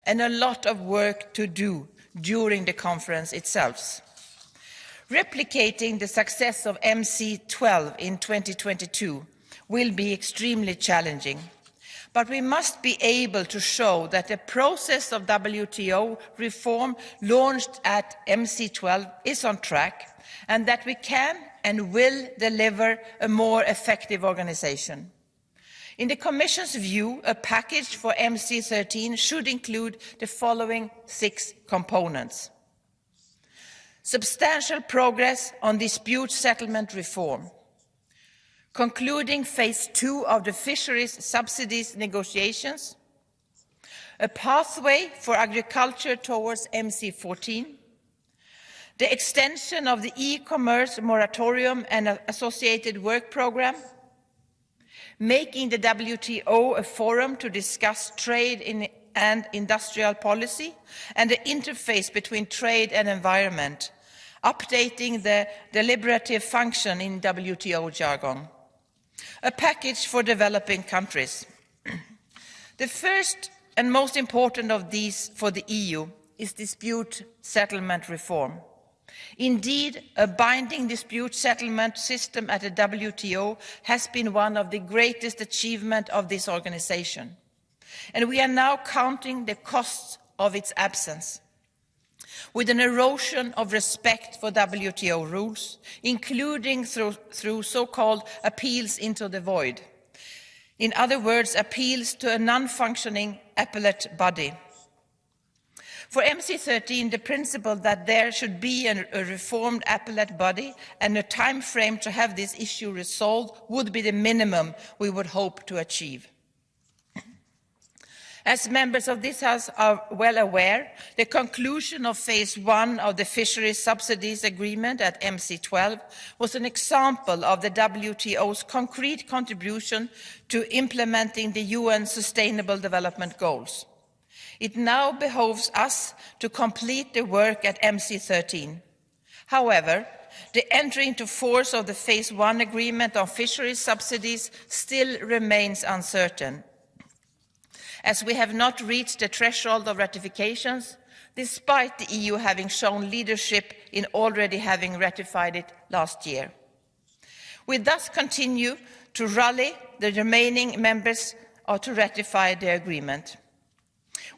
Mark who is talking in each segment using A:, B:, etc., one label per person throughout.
A: and a lot of work to do during the conference itself. Replicating the success of MC12 in 2022 will be extremely challenging, but we must be able to show that the process of WTO reform launched at MC12 is on track and that we can and will deliver a more effective organization. In the Commission's view, a package for MC13 should include the following 6 components. Substantial progress on dispute settlement reform. Concluding phase 2 of the fisheries subsidies negotiations. A pathway for agriculture towards MC14. The extension of the e-commerce moratorium and associated work programme. Making the WTO a forum to discuss trade and industrial policy and the interface between trade and environment. Updating the deliberative function in WTO jargon. A package for developing countries. The first and most important of these for the EU is dispute settlement reform. Indeed, a binding dispute settlement system at the WTO has been one of the greatest achievements of this organization, and we are now counting the costs of its absence. With an erosion of respect for WTO rules, including through so-called appeals into the void. In other words, appeals to a non-functioning appellate body. For MC13, the principle that there should be a reformed appellate body and a time frame to have this issue resolved would be the minimum we would hope to achieve. As members of this House are well aware, the conclusion of phase 1 of the fisheries subsidies agreement at MC12 was an example of the WTO's concrete contribution to implementing the UN Sustainable Development Goals. It now behoves us to complete the work at MC13. However, the entry into force of the phase 1 agreement on fisheries subsidies still remains uncertain, as we have not reached the threshold of ratifications, despite the EU having shown leadership in already having ratified it last year. We thus continue to rally the remaining members to ratify the agreement.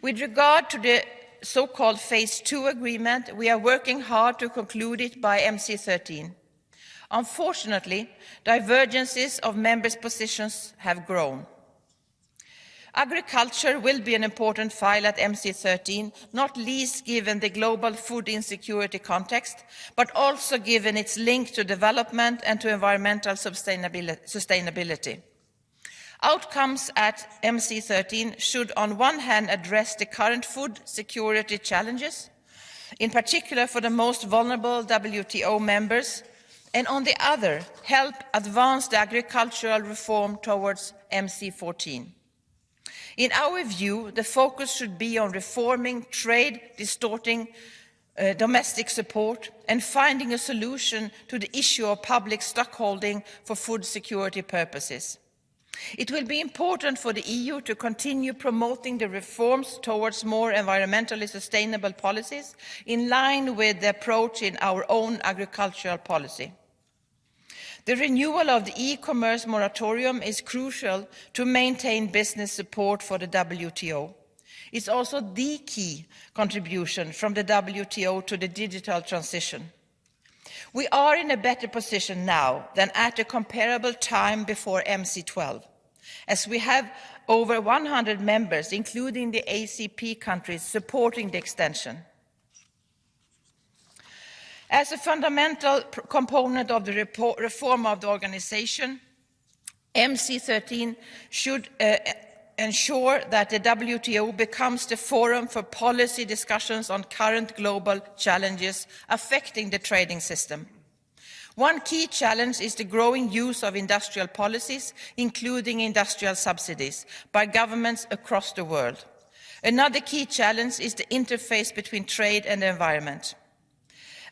A: With regard to the so-called phase 2 agreement, we are working hard to conclude it by MC13. Unfortunately, divergences of members' positions have grown. Agriculture will be an important file at MC13, not least given the global food insecurity context, but also given its link to development and to environmental sustainability. Outcomes at MC13 should on one hand address the current food security challenges, in particular for the most vulnerable WTO members, and on the other, help advance the agricultural reform towards MC14. In our view, the focus should be on reforming trade-distorting domestic support and finding a solution to the issue of public stockholding for food security purposes. It will be important for the EU to continue promoting the reforms towards more environmentally sustainable policies in line with the approach in our own agricultural policy. The renewal of the e-commerce moratorium is crucial to maintain business support for the WTO. It's also the key contribution from the WTO to the digital transition. We are in a better position now than at a comparable time before MC12, as we have over 100 members, including the ACP countries, supporting the extension. As a fundamental component of the reform of the organization, MC13 should ensure that the WTO becomes the forum for policy discussions on current global challenges affecting the trading system. One key challenge is the growing use of industrial policies, including industrial subsidies, by governments across the world. Another key challenge is the interface between trade and the environment.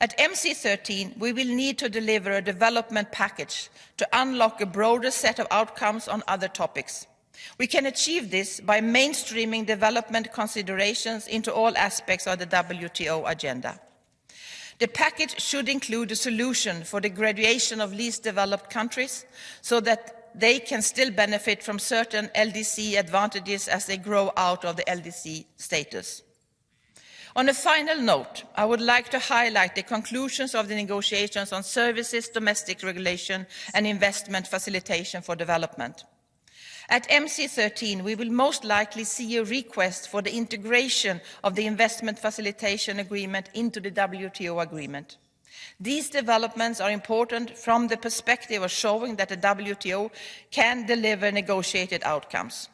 A: At MC13, we will need to deliver a development package to unlock a broader set of outcomes on other topics. We can achieve this by mainstreaming development considerations into all aspects of the WTO agenda. The package should include a solution for the graduation of least developed countries so that they can still benefit from certain LDC advantages as they grow out of the LDC status. On a final note, I would like to highlight the conclusions of the negotiations on services, domestic regulation and investment facilitation for development. At MC13, we will most likely see a request for the integration of the investment facilitation agreement into the WTO agreement. These developments are important from the perspective of showing that the WTO can deliver negotiated outcomes.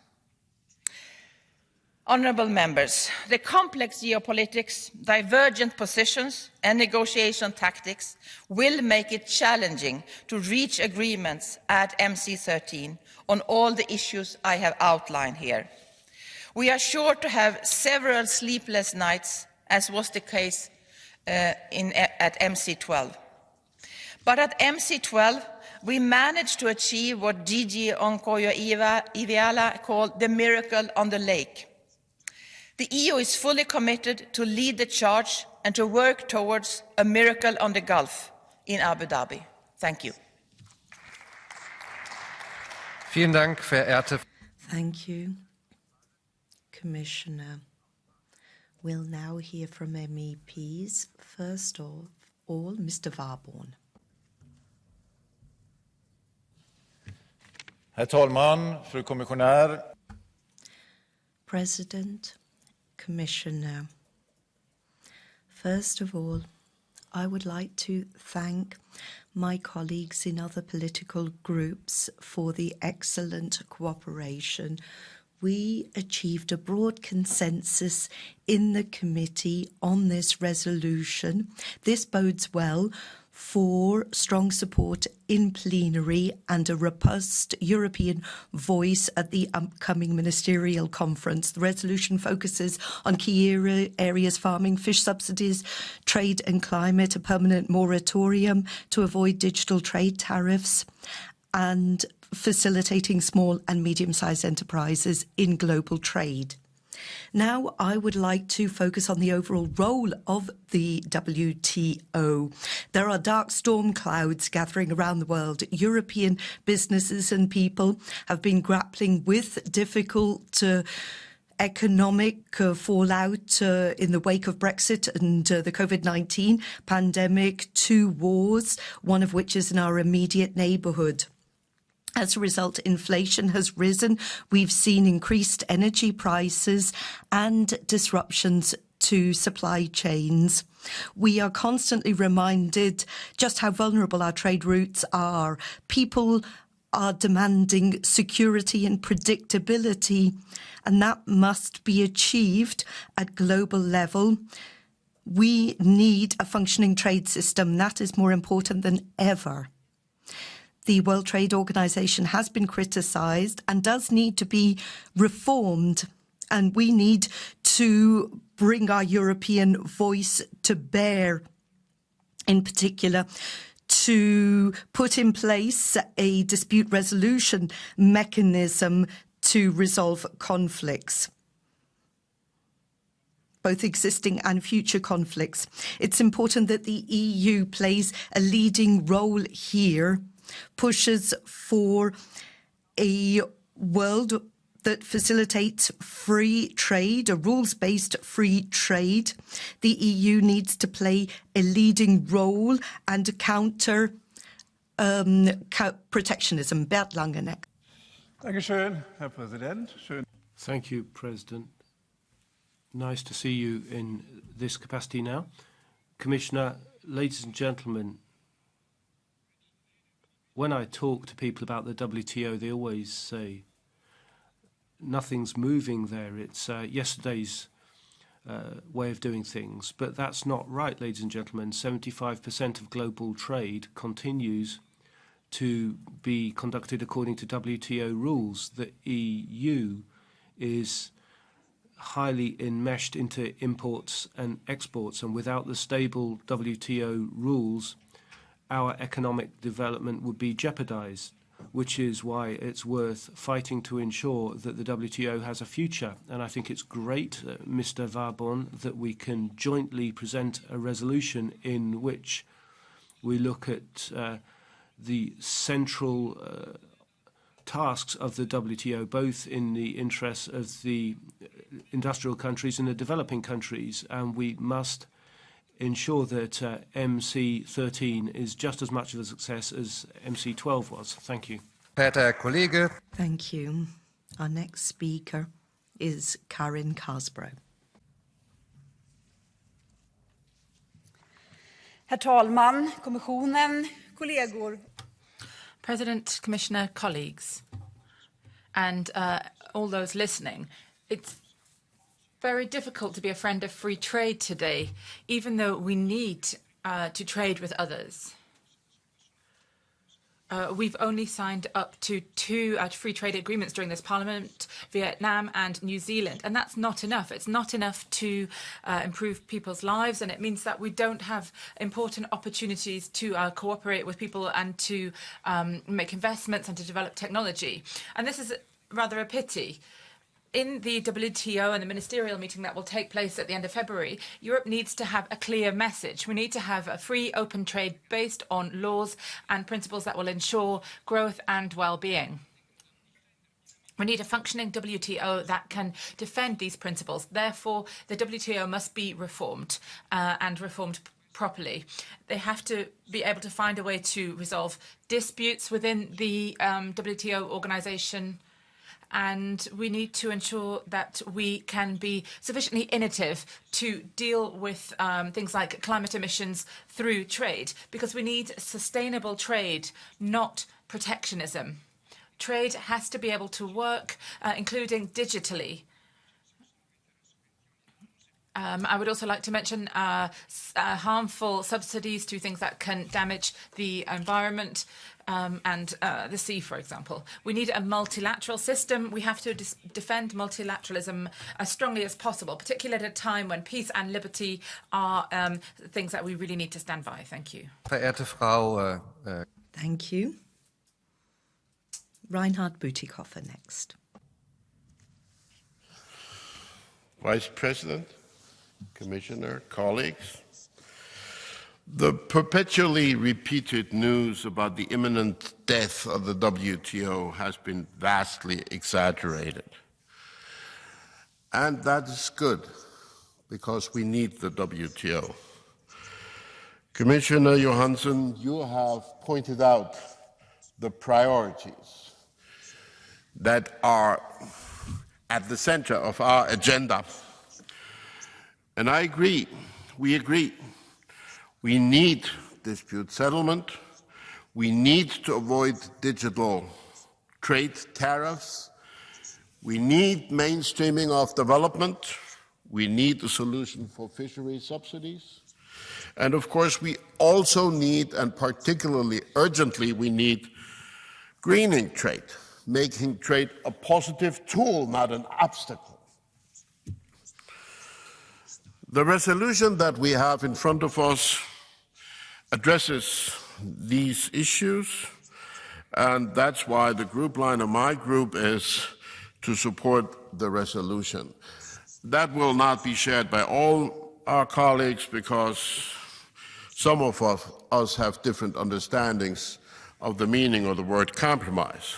A: Honourable members, the complex geopolitics, divergent positions and negotiation tactics will make it challenging to reach agreements at MC13 on all the issues I have outlined here. We are sure to have several sleepless nights, as was the case at MC12. But at MC12, we managed to achieve what DG Onkoyo Iweala called the miracle on the lake. The EU is fully committed to lead the charge and to work towards a miracle on the Gulf in Abu Dhabi. Thank you.
B: Vielen Dank, verehrte.
C: Thank you, Commissioner. We'll now hear from MEPs. First of all, Mr. Warborn.
D: Herr talman, fru kommissionär.
C: President, Commissioner. First of all, I would like to thank my colleagues in other political groups for the excellent cooperation. We achieved a broad consensus in the committee on this resolution. This bodes well for strong support in plenary and a robust European voice at the upcoming ministerial conference. The resolution focuses on key areas: farming, fish subsidies, trade and climate, a permanent moratorium to avoid digital trade tariffs, and facilitating small and medium-sized enterprises in global trade. Now, I would like to focus on the overall role of the WTO. There are dark storm clouds gathering around the world. European businesses and people have been grappling with difficult economic fallout in the wake of Brexit and the COVID-19 pandemic, 2 wars, one of which is in our immediate neighbourhood. As a result, inflation has risen. We've seen increased energy prices and disruptions to supply chains. We are constantly reminded just how vulnerable our trade routes are. People are demanding security and predictability, and that must be achieved at global level. We need a functioning trade system. That is more important than ever. The World Trade Organization has been criticised and does need to be reformed. And we need to bring our European voice to bear, in particular, to put in place a dispute resolution mechanism to resolve conflicts, both existing and future conflicts. It's important that the EU plays a leading role here, pushes for a world that facilitates free trade, a rules-based free trade. The EU needs to play a leading role and counter protectionism. Bert Langeneck.
D: Dankeschön, Herr Präsident. Schön.
B: Thank you, President. Nice to see you in this capacity now. Commissioner, ladies and gentlemen, when I talk to people about the WTO, they always say nothing's moving there. It's yesterday's way of doing things. But that's not right, ladies and gentlemen. 75% of global trade continues to be conducted according to WTO rules. The EU is highly enmeshed into imports and exports, and without the stable WTO rules, our economic development would be jeopardized. which is why it's worth fighting to ensure that the WTO has a future. And I think it's great, Mr. Varbon, that we can jointly present a resolution in which we look at the central tasks of the WTO, both in the interests of the industrial countries and the developing countries. And we must ensure that MC13 is just as much of a success as MC12 was. Thank you.
C: Thank you. Our next speaker is Karin Karsbro.
E: Herr talman, kommissionen, kollegor.
F: President, Commissioner, colleagues, and all those listening, it's very difficult to be a friend of free trade today, even though we need to trade with others. We've only signed up to 2 free trade agreements during this Parliament, Vietnam and New Zealand, and that's not enough. It's not enough to improve people's lives, and it means that we don't have important opportunities to cooperate with people and to make investments and to develop technology. And this is rather a pity. In the WTO and the ministerial meeting that will take place at the end of February, Europe needs to have a clear message. We need to have a free, open trade based on laws and principles that will ensure growth and well-being. We need a functioning WTO that can defend these principles. Therefore, the WTO must be reformed and reformed properly. They have to be able to find a way to resolve disputes within the WTO organization. And we need to ensure that we can be sufficiently innovative to deal with things like climate emissions through trade, because we need sustainable trade, not protectionism. Trade has to be able to work, including digitally. I would also like to mention harmful subsidies to things that can damage the environment and the sea, for example. We need a multilateral system. We have to defend multilateralism as strongly as possible, particularly at a time when peace and liberty are things that we really need to stand by. Thank you.
C: Thank you. Reinhard Bütikofer next.
G: Vice President, Commissioner, colleagues, the perpetually repeated news about the imminent death of the WTO has been vastly exaggerated. And that is good, because we need the WTO. Commissioner Johansson, you have pointed out the priorities that are at the center of our agenda. And I agree, we agree. We need dispute settlement. We need to avoid digital trade tariffs. We need mainstreaming of development. We need a solution for fishery subsidies. And of course, we also need, and particularly urgently, we need greening trade, making trade a positive tool, not an obstacle. The resolution that we have in front of us addresses these issues, and that's why the group line of my group is to support the resolution. That will not be shared by all our colleagues, because some of us have different understandings of the meaning of the word compromise.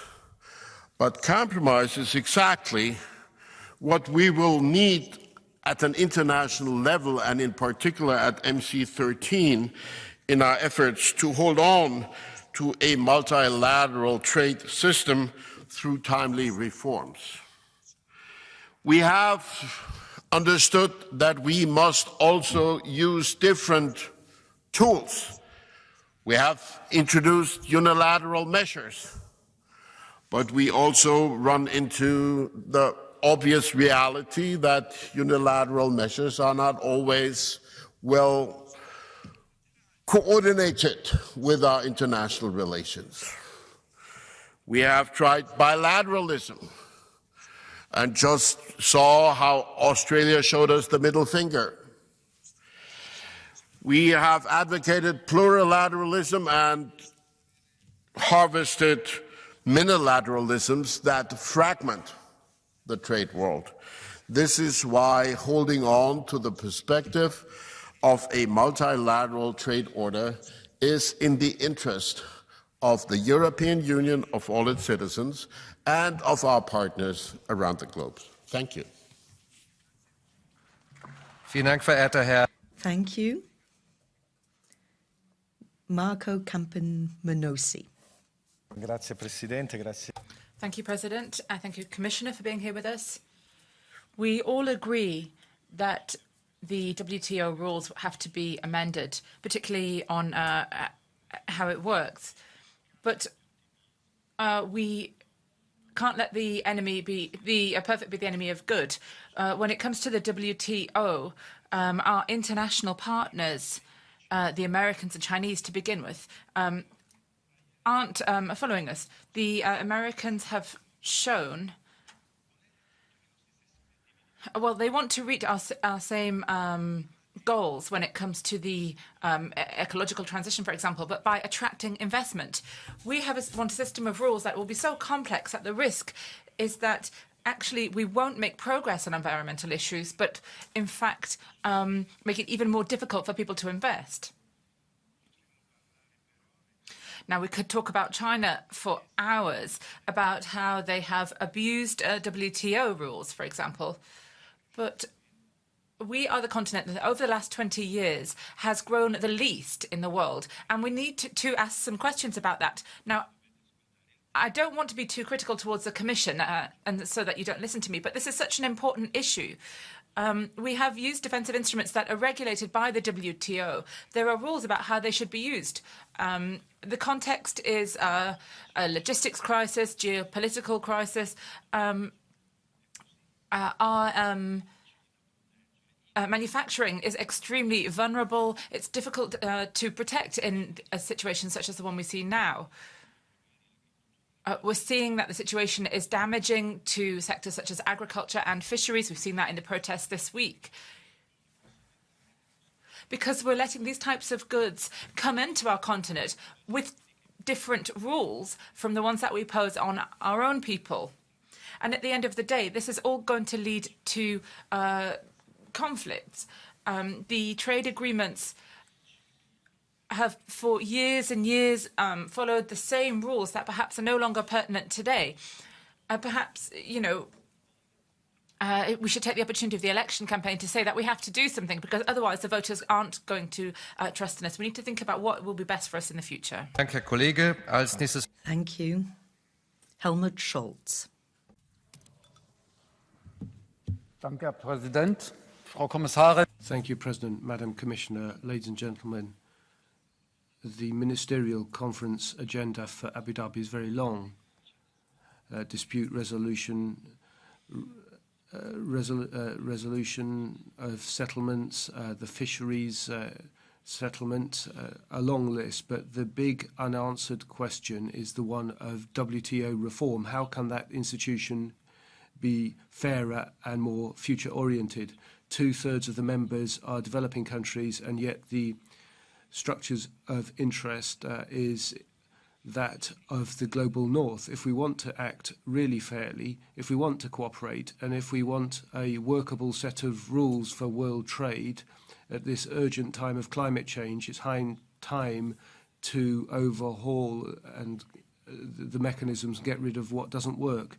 G: But compromise is exactly what we will need at an international level, and in particular at MC13, in our efforts to hold on to a multilateral trade system through timely reforms. We have understood that we must also use different tools. We have introduced unilateral measures, but we also run into the obvious reality that unilateral measures are not always well coordinated with our international relations. We have tried bilateralism and just saw how Australia showed us the middle finger. We have advocated plurilateralism and harvested minilateralisms that fragment the trade world. This is why holding on to the perspective of a multilateral trade order is in the interest of the European Union, of all its citizens, and of our partners around the globe. Thank you.
H: Vielen Dank, verehrter Herr.
C: Thank you. Marco Campomanosi.
I: Grazie Presidente, grazie.
F: Thank you, President. I thank you, Commissioner, for being here with us. We all agree that the WTO rules have to be amended, particularly on how it works. But we can't let the enemy be perfect be the enemy of good. When it comes to the WTO, our international partners, the Americans and Chinese to begin with, aren't following us. The Americans have shown, well, they want to reach our same goals when it comes to the ecological transition, for example, but by attracting investment. We want a system of rules that will be so complex that the risk is that actually we won't make progress on environmental issues, but in fact make it even more difficult for people to invest. Now, we could talk about China for hours, about how they have abused WTO rules, for example. But we are the continent that over the last 20 years has grown the least in the world. And we need to ask some questions about that. Now, I don't want to be too critical towards the Commission, and so that you don't listen to me, but this is such an important issue. We have used defensive instruments that are regulated by the WTO. There are rules about how they should be used. The context is a logistics crisis, geopolitical crisis. Our manufacturing is extremely vulnerable. It's difficult to protect in a situation such as the one we see now. We're seeing that the situation is damaging to sectors such as agriculture and fisheries. We've seen that in the protests this week. Because we're letting these types of goods come into our continent with different rules from the ones that we pose on our own people. And at the end of the day, this is all going to lead to conflicts. The trade agreements have for years and years followed the same rules that perhaps are no longer pertinent today. Perhaps, you know, we should take the opportunity of the election campaign to say that we have to do something, because otherwise the voters aren't going to trust in us. We need to think about what will be best for us in the future.
H: Danke, Herr Kollege. Als nächstes.
C: Thank you. Helmut Scholz.
I: Danke, Herr Präsident, Frau Kommissarin.
B: Thank you, President, Madam Commissioner, ladies and gentlemen. The ministerial conference agenda for Abu Dhabi is very long. Dispute resolution, resolution of settlements, the fisheries settlement, a long list. But the big unanswered question is the one of WTO reform. How can that institution be fairer and more future-oriented? 2/3 of the members are developing countries, and yet the structures of interest is that of the global north. If we want to act really fairly, if we want to cooperate, and if we want a workable set of rules for world trade at this urgent time of climate change, it's high time to overhaul and the mechanisms, get rid of what doesn't work.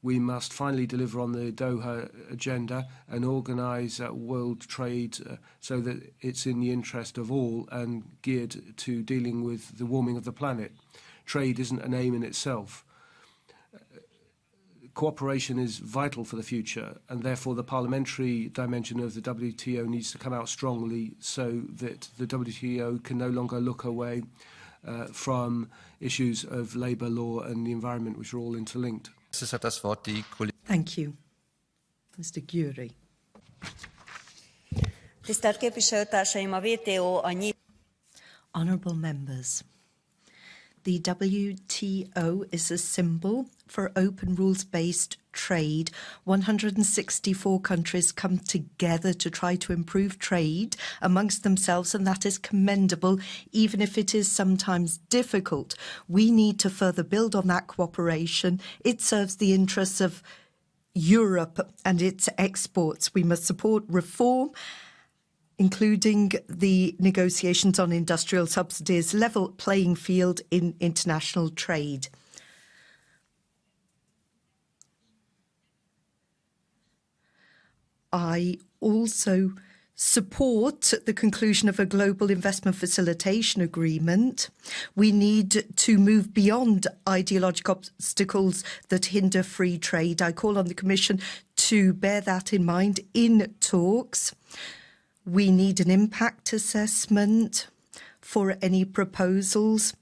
B: We must finally deliver on the Doha agenda and organise world trade so that it's in the interest of all and geared to dealing with the warming of the planet. Trade isn't an aim in itself. Cooperation is vital for the future, and therefore the parliamentary dimension of the WTO needs to come out strongly so that the WTO can no longer look away from issues of labour law and the environment, which are all interlinked.
C: Thank you. Mr. Gyuri.
J: Honourable members,
C: The WTO is a symbol for open rules-based trade. 164 countries come together to try to improve trade amongst themselves, and that is commendable, even if it is sometimes difficult. We need to further build on that cooperation. It serves the interests of Europe and its exports. We must support reform, including the negotiations on industrial subsidies, level playing field in international trade. I also support the conclusion of a global investment facilitation agreement. We need to move beyond ideological obstacles that hinder free trade. I call on the Commission to bear that in mind in talks. We need an impact assessment for any proposals,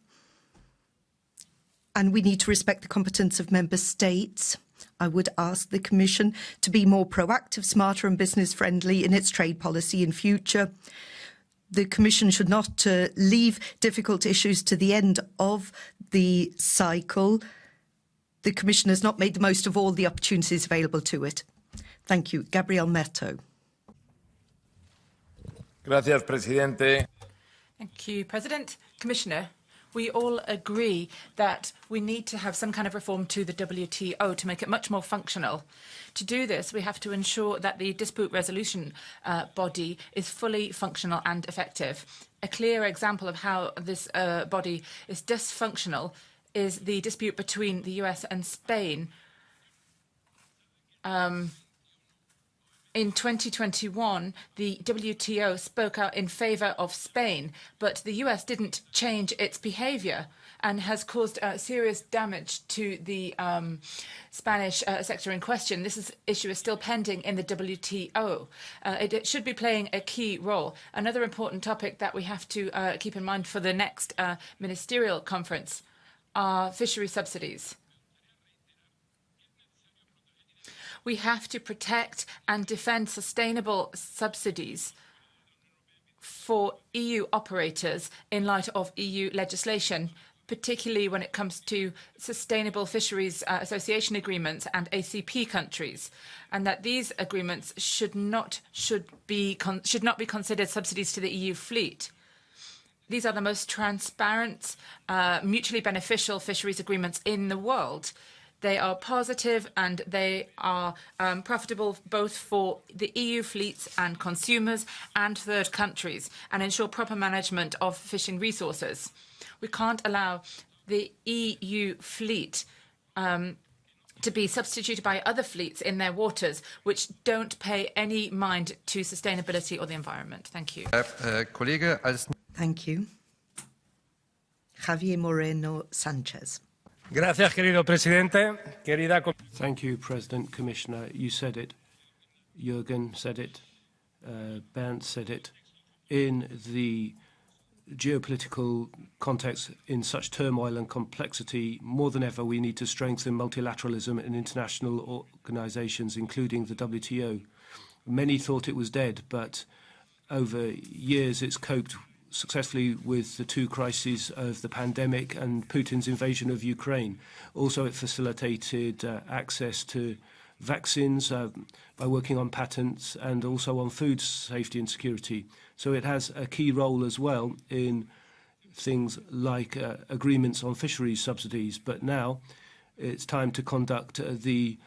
C: and we need to respect the competence of member states. I would ask the Commission to be more proactive, smarter and business-friendly in its trade policy in future. The Commission should not leave difficult issues to the end of the cycle. The Commission has not made the most of all the opportunities available to it. Thank you. Gabriel Mato.
J: Gracias, Presidente.
F: Thank you, President. Commissioner, we all agree that we need to have some kind of reform to the WTO to make it much more functional. To do this, we have to ensure that the dispute resolution body is fully functional and effective. A clear example of how this body is dysfunctional is the dispute between the US and Spain. In 2021, the WTO spoke out in favour of Spain, but the US didn't change its behaviour and has caused serious damage to the Spanish sector in question. This issue is still pending in the WTO. It should be playing a key role. Another important topic that we have to keep in mind for the next ministerial conference are fishery subsidies. We have to protect and defend sustainable subsidies for EU operators in light of EU legislation, particularly when it comes to sustainable fisheries association agreements and ACP countries, and that these agreements should not be considered subsidies to the EU fleet. These are the most transparent, mutually beneficial fisheries agreements in the world. They are positive and they are profitable both for the EU fleets and consumers and third countries, and ensure proper management of fishing resources. We can't allow the EU fleet to be substituted by other fleets in their waters which don't pay any mind to sustainability or the environment. Thank you.
C: Thank you. Javier Moreno Sanchez.
K: Gracias, querido presidente.
B: Thank you, President, Commissioner. You said it. Jürgen said it. Bernd said it. In the geopolitical context, in such turmoil and complexity, more than ever, we need to strengthen multilateralism in international organizations, including the WTO. Many thought it was dead, but over years it's coped successfully with the two crises of the pandemic and Putin's invasion of Ukraine. Also, it facilitated access to vaccines by working on patents and also on food safety and security. So it has a key role as well in things like agreements on fisheries subsidies. But now it's time to conduct the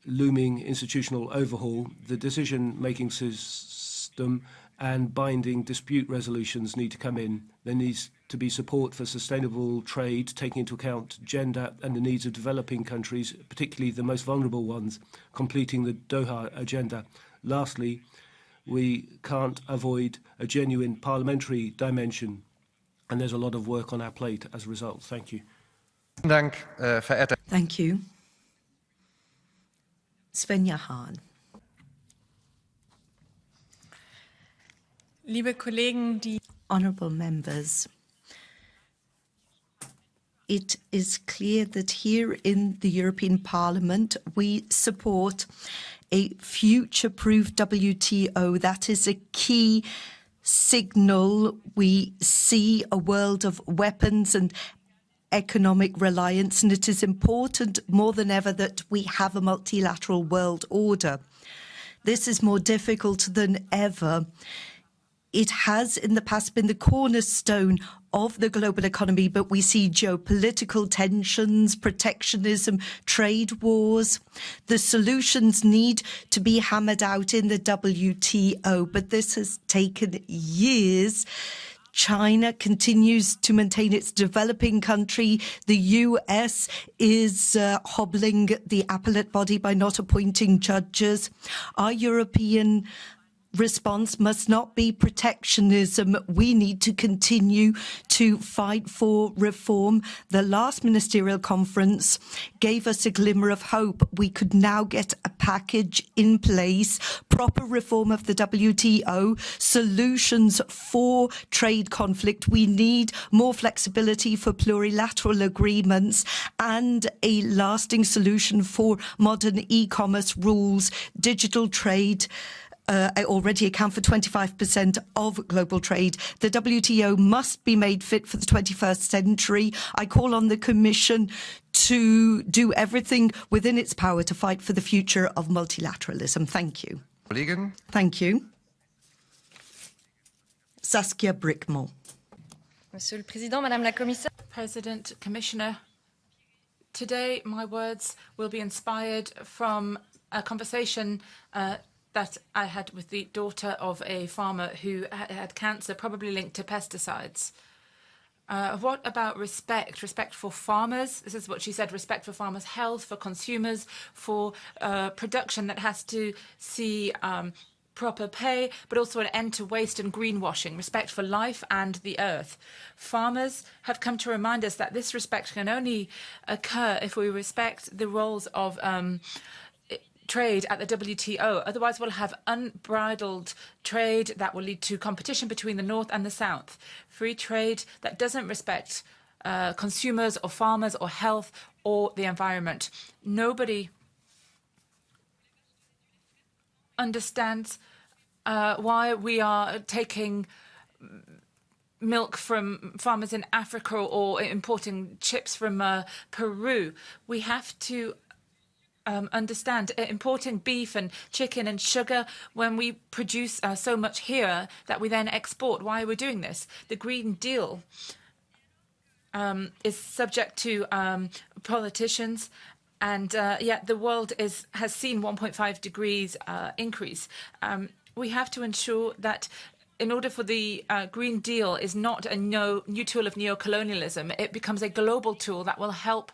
B: looming institutional overhaul. The decision-making system and binding dispute resolutions need to come in. There needs to be support for sustainable trade, taking into account gender and the needs of developing countries, particularly the most vulnerable ones, completing the Doha agenda. Lastly, we can't avoid a genuine parliamentary dimension, and there's a lot of work on our plate as a result. Thank you.
C: Thank you. Svenja Hahn.
L: Liebe Kollegen,
C: Honourable members, it is clear that here in the European Parliament we support a future-proof WTO. That is a key signal. We see a world of weapons and economic reliance, and it is important more than ever that we have a multilateral world order. This is more difficult than ever. It has in the past been the cornerstone of the global economy, but we see geopolitical tensions, protectionism, trade wars. The solutions need to be hammered out in the WTO, but this has taken years. China continues to maintain its developing country. The US is hobbling the appellate body by not appointing judges. Our European response must not be protectionism. We need to continue to fight for reform. The last ministerial conference gave us a glimmer of hope. We could now get a package in place, proper reform of the WTO, solutions for trade conflict. We need more flexibility for plurilateral agreements and a lasting solution for modern e-commerce rules, digital trade. Already account for 25% of global trade. The WTO must be made fit for the 21st century. I call on the Commission to do everything within its power to fight for the future of multilateralism. Thank you.
H: Kollegin.
C: Thank you. Saskia Brickmore.
L: Monsieur le Président, Madame la Commissaire.
F: President, Commissioner, today my words will be inspired from a conversation that I had with the daughter of a farmer who had cancer, probably linked to pesticides. What about respect? Respect for farmers? This is what she said, respect for farmers' health, for consumers, for production that has to see proper pay, but also an end to waste and greenwashing, respect for life and the earth. Farmers have come to remind us that this respect can only occur if we respect the roles of trade at the WTO. Otherwise, we'll have unbridled trade that will lead to competition between the North and the South. Free trade that doesn't respect consumers or farmers or health or the environment. Nobody understands why we are taking milk from farmers in Africa or importing chips from Peru. We have to understand importing beef and chicken and sugar when we produce so much here that we then export. Why are we doing this? The Green Deal is subject to politicians, and yet the world has seen 1.5 degrees increase. We have to ensure that in order for the Green Deal is not a new tool of neocolonialism, it becomes a global tool that will help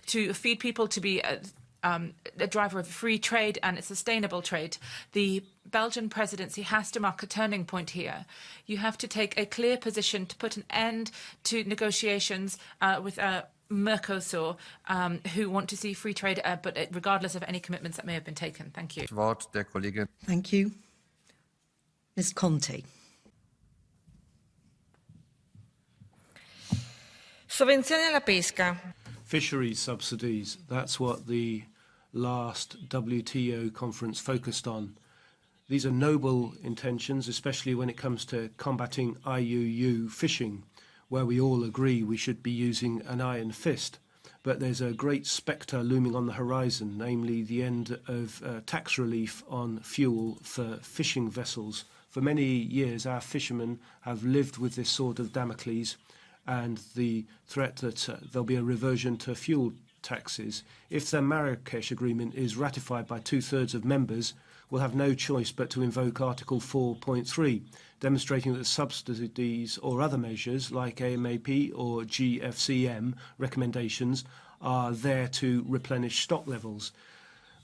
F: to feed people, to be a driver of free trade and sustainable trade. The Belgian presidency has to mark a turning point here. You have to take a clear position to put an end to negotiations with Mercosur, who want to see free trade, but regardless of any commitments that may have been taken. Thank you.
H: Wort der Kollegin.
C: Thank you. Ms. Conte.
L: Sovvenzioni alla pesca.
B: Fisheries subsidies, that's what the last WTO conference focused on. These are noble intentions, especially when it comes to combating IUU fishing, where we all agree we should be using an iron fist. But there's a great spectre looming on the horizon, namely the end of tax relief on fuel for fishing vessels. For many years, our fishermen have lived with this sword of Damocles and the threat that there'll be a reversion to fuel taxes. If the Marrakesh Agreement is ratified by 2/3 of members, we'll have no choice but to invoke Article 4.3, demonstrating that subsidies or other measures like a MEP or GFCM recommendations are there to replenish stock levels.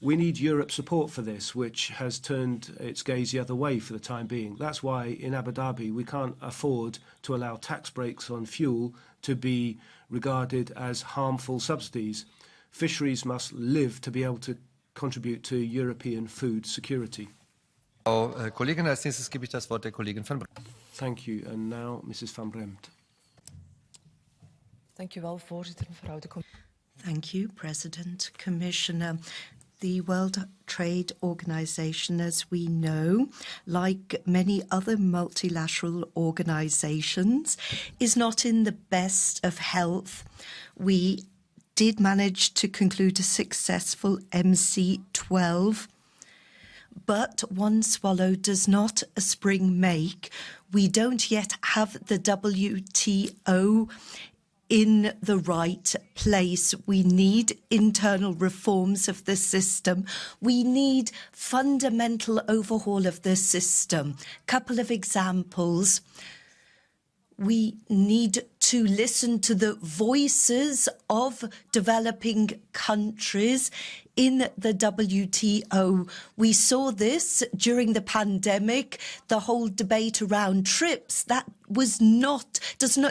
B: We need Europe's support for this, which has turned its gaze the other way for the time being. That's why in Abu Dhabi we can't afford to allow tax breaks on fuel to be regarded as harmful subsidies. Fisheries must live to be able to contribute to European food security.
H: Frau Kollegin, als nächstes gebe ich das Wort der Kollegin van Bremt.
B: Thank you. And now Mrs. van Bremt.
L: Dank u wel, voorzitter, mevrouw de commissaris.
C: Thank you, President, Commissioner. The World Trade Organization, as we know, like many other multilateral organizations, is not in the best of health. We did manage to conclude a successful MC12, but one swallow does not a spring make. We don't yet have the WTO in the right place. We need internal reforms of the system. We need fundamental overhaul of the system. Couple of examples. We need to listen to the voices of developing countries in the WTO. We saw this during the pandemic, the whole debate around trips. That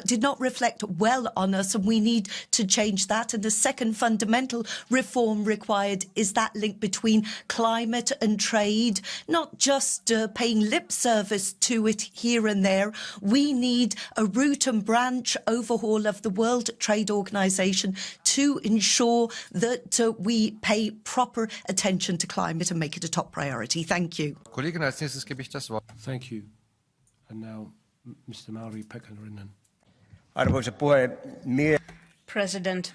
C: did not reflect well on us, and we need to change that. And the second fundamental reform required is that link between climate and trade, not just paying lip service to it here and there. We need a root and branch overhaul of the World Trade Organization to ensure that we pay proper attention to climate and make it a top priority. Thank you.
H: Kollegin, als nächstes gebe ich das Wort.
B: Thank you. And now, Mr. Mauri Pekkarinen.
M: Arvoisa puhemies.
N: President,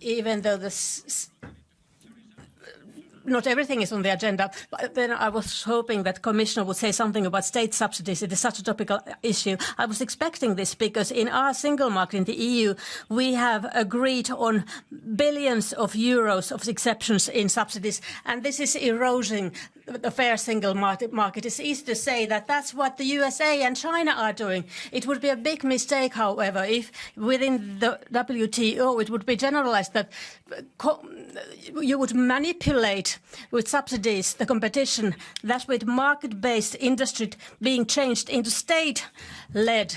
N: even though not everything is on the agenda, but then I was hoping that Commissioner would say something about state subsidies. It is such a topical issue. I was expecting this because in our single market in the EU, we have agreed on billions of euros of exceptions in subsidies, and this is eroding the fair single market. It's easy to say that that's what the USA and China are doing. It would be a big mistake, however, if within the WTO it would be generalized that you would manipulate with subsidies the competition, that with market-based industry being changed into state-led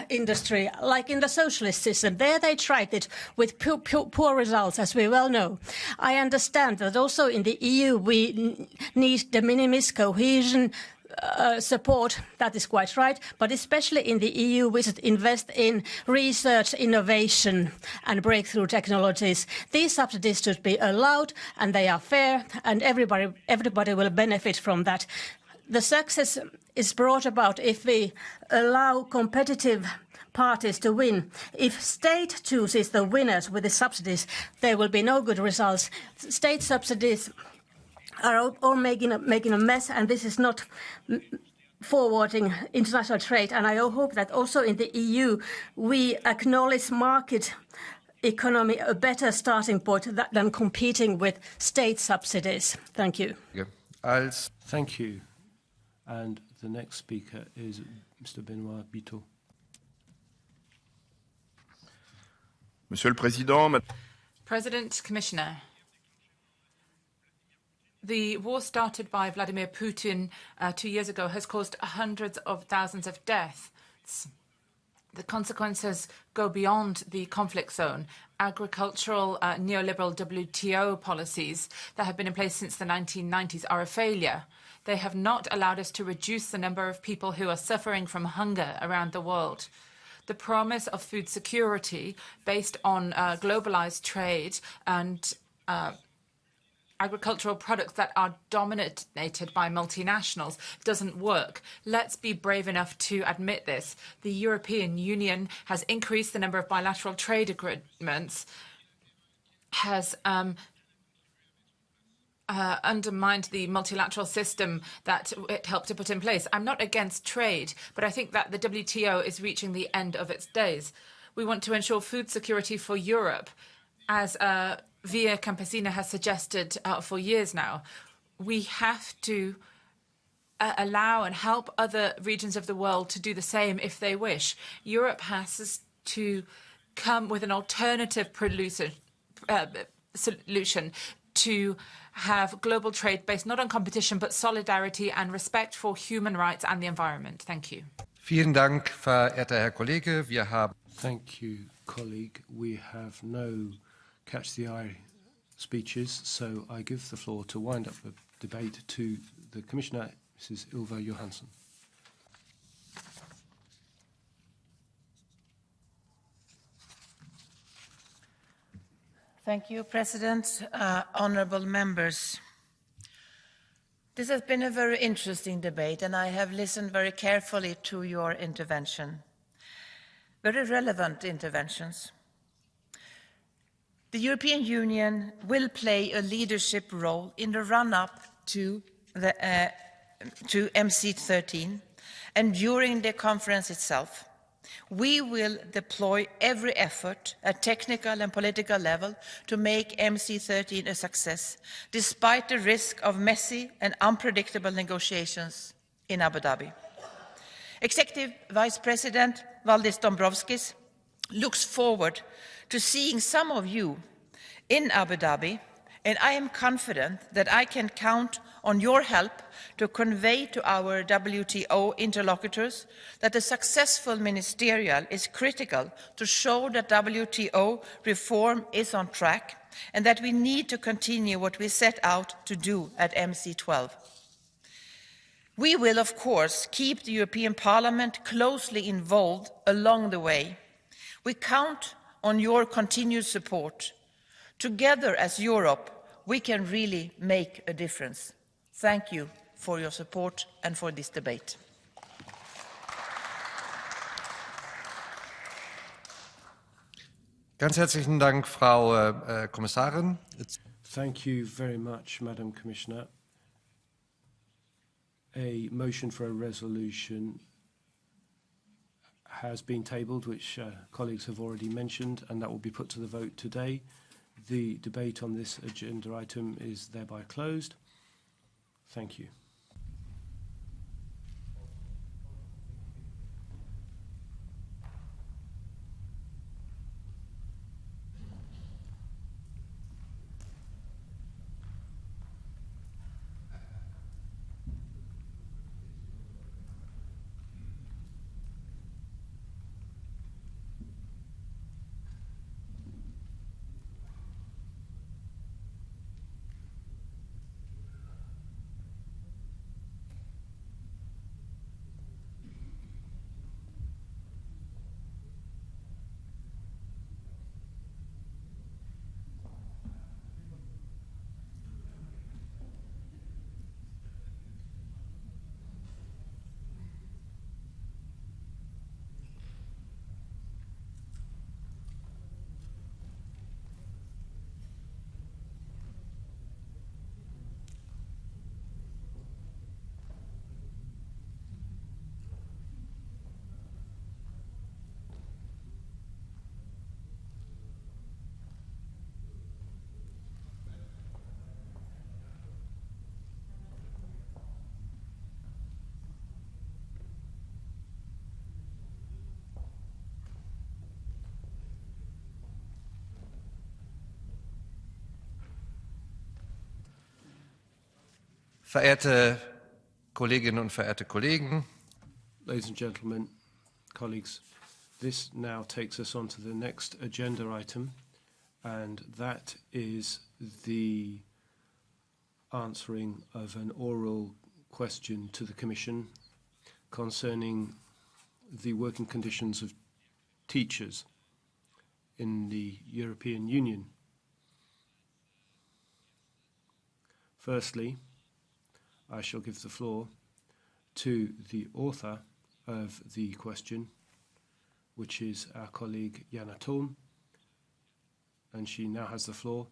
N: industry, like in the socialist system. There they tried it with poor results, as we well know. I understand that also in the EU we need de minimis cohesion support, that is quite right, but especially in the EU we should invest in research, innovation and breakthrough technologies. These subsidies should be allowed and they are fair and everybody will benefit from that. The success is brought about if we allow competitive parties to win. If state chooses the winners with the subsidies, there will be no good results. State subsidies are all making a mess, and this is not forwarding international trade. And I hope that also in the EU we acknowledge market economy a better starting point than competing with state subsidies. Thank you.
B: Thank you. And the next speaker is Mr. Benoit Biteau.
J: Monsieur le Président,
F: President, Commissioner, the war started by Vladimir Putin 2 years ago has caused hundreds of thousands of deaths. The consequences go beyond the conflict zone. Agricultural neoliberal WTO policies that have been in place since the 1990s are a failure. They have not allowed us to reduce the number of people who are suffering from hunger around the world. The promise of food security based on globalized trade and agricultural products that are dominated by multinationals doesn't work. Let's be brave enough to admit this. The European Union has increased the number of bilateral trade agreements, has undermined the multilateral system that it helped to put in place. I'm not against trade, but I think that the WTO is reaching the end of its days. We want to ensure food security for Europe, as Via Campesina has suggested for years now. We have to allow and help other regions of the world to do the same if they wish. Europe has to come with an alternative solution to have global trade based not on competition but solidarity and respect for human rights and the environment. Thank you.
H: Vielen Dank, verehrter Herr Kollege.
B: Thank you, colleague. We have no catch the eye speeches, so I give the floor to wind up the debate to the Commissioner, Mrs. Ylva Johansson.
A: Thank you, President. Honourable members. This has been a very interesting debate, and I have listened very carefully to your intervention. Very relevant interventions. The European Union will play a leadership role in the run-up to MC13 and during the conference itself. We will deploy every effort at technical and political level to make MC13 a success, despite the risk of messy and unpredictable negotiations in Abu Dhabi. Executive Vice President Valdis Dombrovskis looks forward to seeing some of you in Abu Dhabi, and I am confident that I can count on your help to convey to our WTO interlocutors that a successful ministerial is critical to show that WTO reform is on track and that we need to continue what we set out to do at MC12. We will, of course, keep the European Parliament closely involved along the way. We count on your continued support. Together as Europe, we can really make a difference. Thank you for your support and for this debate.
H: Ganz herzlichen Dank, Frau Kommissarin.
B: Thank you very much, Madam Commissioner. A motion for a resolution has been tabled, which colleagues have already mentioned, and that will be put to the vote today. The debate on this agenda item is thereby closed. Thank you.
H: Verehrte Kolleginnen und verehrte Kollegen,
B: ladies and gentlemen, colleagues, this now takes us on to the next agenda item, and that is the answering of an oral question to the Commission concerning the working conditions of teachers in the European Union. Firstly, I shall give the floor to the author of the question, which is our colleague Jana Thun, and she now has the floor.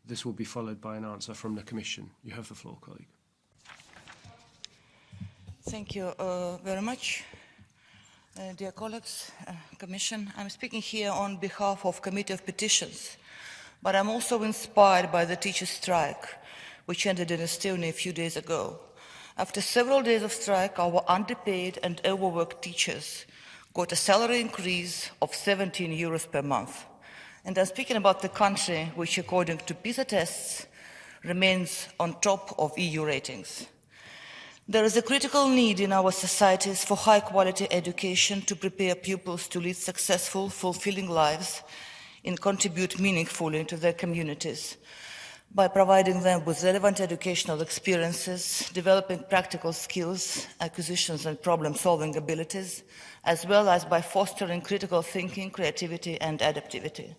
B: This will be followed by an answer from the Commission. You have the floor, colleague.
O: Thank you very much. Dear colleagues, Commission, I'm speaking here on behalf of Committee of Petitions, but I'm also inspired by the teachers' strike, which ended in Estonia a few days ago. After several days of strike, our underpaid and overworked teachers got a salary increase of 17 euros per month. And I'm speaking about the country which, according to PISA tests, remains on top of EU ratings. There is a critical need in our societies for high-quality education to prepare pupils to lead successful, fulfilling lives and contribute meaningfully to their communities, by providing them with relevant educational experiences, developing practical skills, acquisitions and problem-solving abilities, as well as by fostering critical thinking, creativity and adaptivity.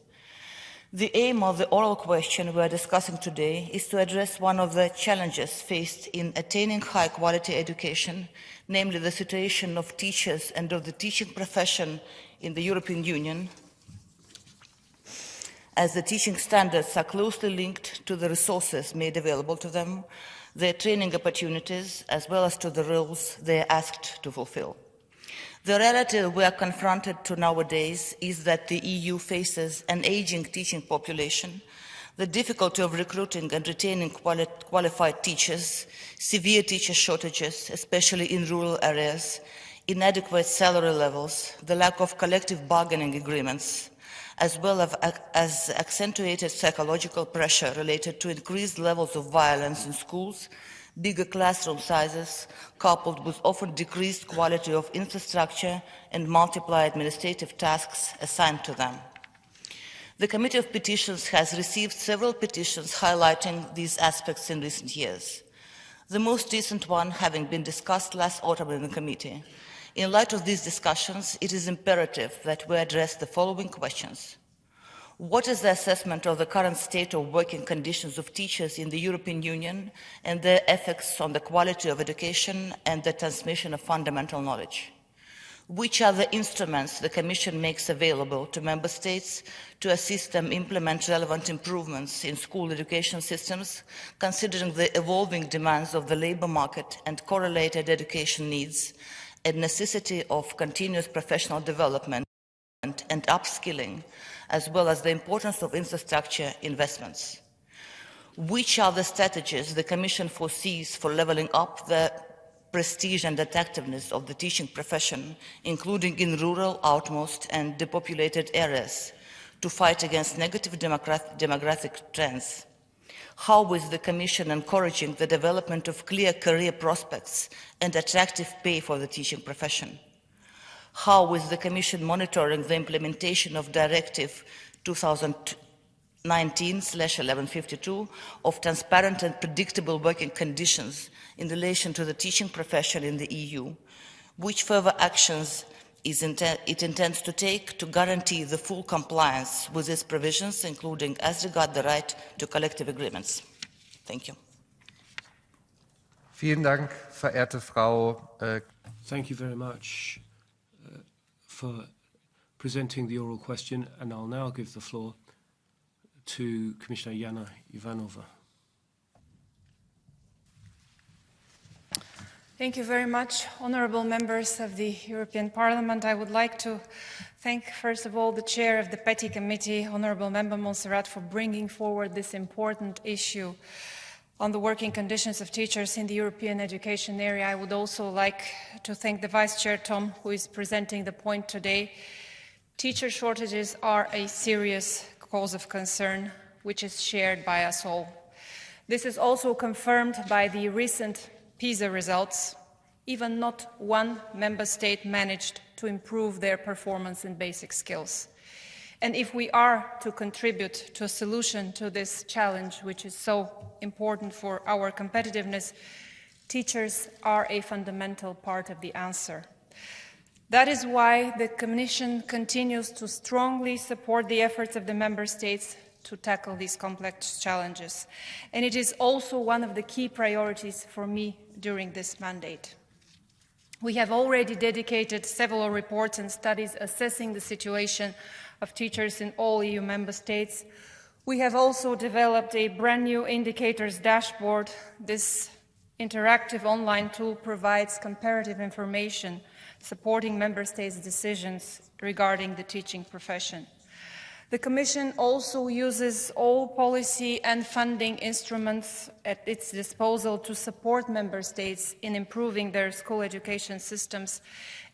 O: The aim of the oral question we are discussing today is to address one of the challenges faced in attaining high-quality education, namely the situation of teachers and of the teaching profession in the European Union, as the teaching standards are closely linked to the resources made available to them, their training opportunities, as well as to the roles they are asked to fulfill. The reality we are confronted to nowadays is that the EU faces an aging teaching population, the difficulty of recruiting and retaining qualified teachers, severe teacher shortages, especially in rural areas, inadequate salary levels, the lack of collective bargaining agreements, as well as accentuated psychological pressure related to increased levels of violence in schools, bigger classroom sizes, coupled with often decreased quality of infrastructure and multiple administrative tasks assigned to them. The Committee of Petitions has received several petitions highlighting these aspects in recent years. The most recent one having been discussed last autumn in the committee. In light of these discussions, it is imperative that we address the following questions. What is the assessment of the current state of working conditions of teachers in the European Union and their effects on the quality of education and the transmission of fundamental knowledge? Which are the instruments the Commission makes available to Member States to assist them implement relevant improvements in school education systems, considering the evolving demands of the labour market and correlated education needs, and necessity of continuous professional development and upskilling, as well as the importance of infrastructure investments? Which are the strategies the Commission foresees for levelling up the prestige and attractiveness of the teaching profession, including in rural, outmost and depopulated areas, to fight against negative demographic trends? How is the Commission encouraging the development of clear career prospects and attractive pay for the teaching profession? How is the Commission monitoring the implementation of Directive 2019/1152 of transparent and predictable working conditions in relation to the teaching profession in the EU? Which further actions it intends to take to guarantee the full compliance with its provisions, including as regards the right to collective agreements? Thank you.
H: Vielen Dank, verehrte Frau.
B: Thank you very much for presenting the oral question, and I'll now give the floor to Commissioner Jana Ivanova.
P: Thank you very much, honourable members of the European Parliament. I would like to thank, first of all, the Chair of the Petty Committee, Honourable Member Montserrat, for bringing forward this important issue on the working conditions of teachers in the European education area. I would also like to thank the Vice Chair, Tom, who is presenting the point today. Teacher shortages are a serious cause of concern, which is shared by us all. This is also confirmed by the recent PISA results. Even not one member state managed to improve their performance in basic skills. And if we are to contribute to a solution to this challenge, which is so important for our competitiveness, teachers are a fundamental part of the answer. That is why the Commission continues to strongly support the efforts of the member states to tackle these complex challenges. And it is also one of the key priorities for me during this mandate. We have already dedicated several reports and studies assessing the situation of teachers in all EU member states. We have also developed a brand new indicators dashboard. This interactive online tool provides comparative information supporting member states' decisions regarding the teaching profession. The Commission also uses all policy and funding instruments at its disposal to support member states in improving their school education systems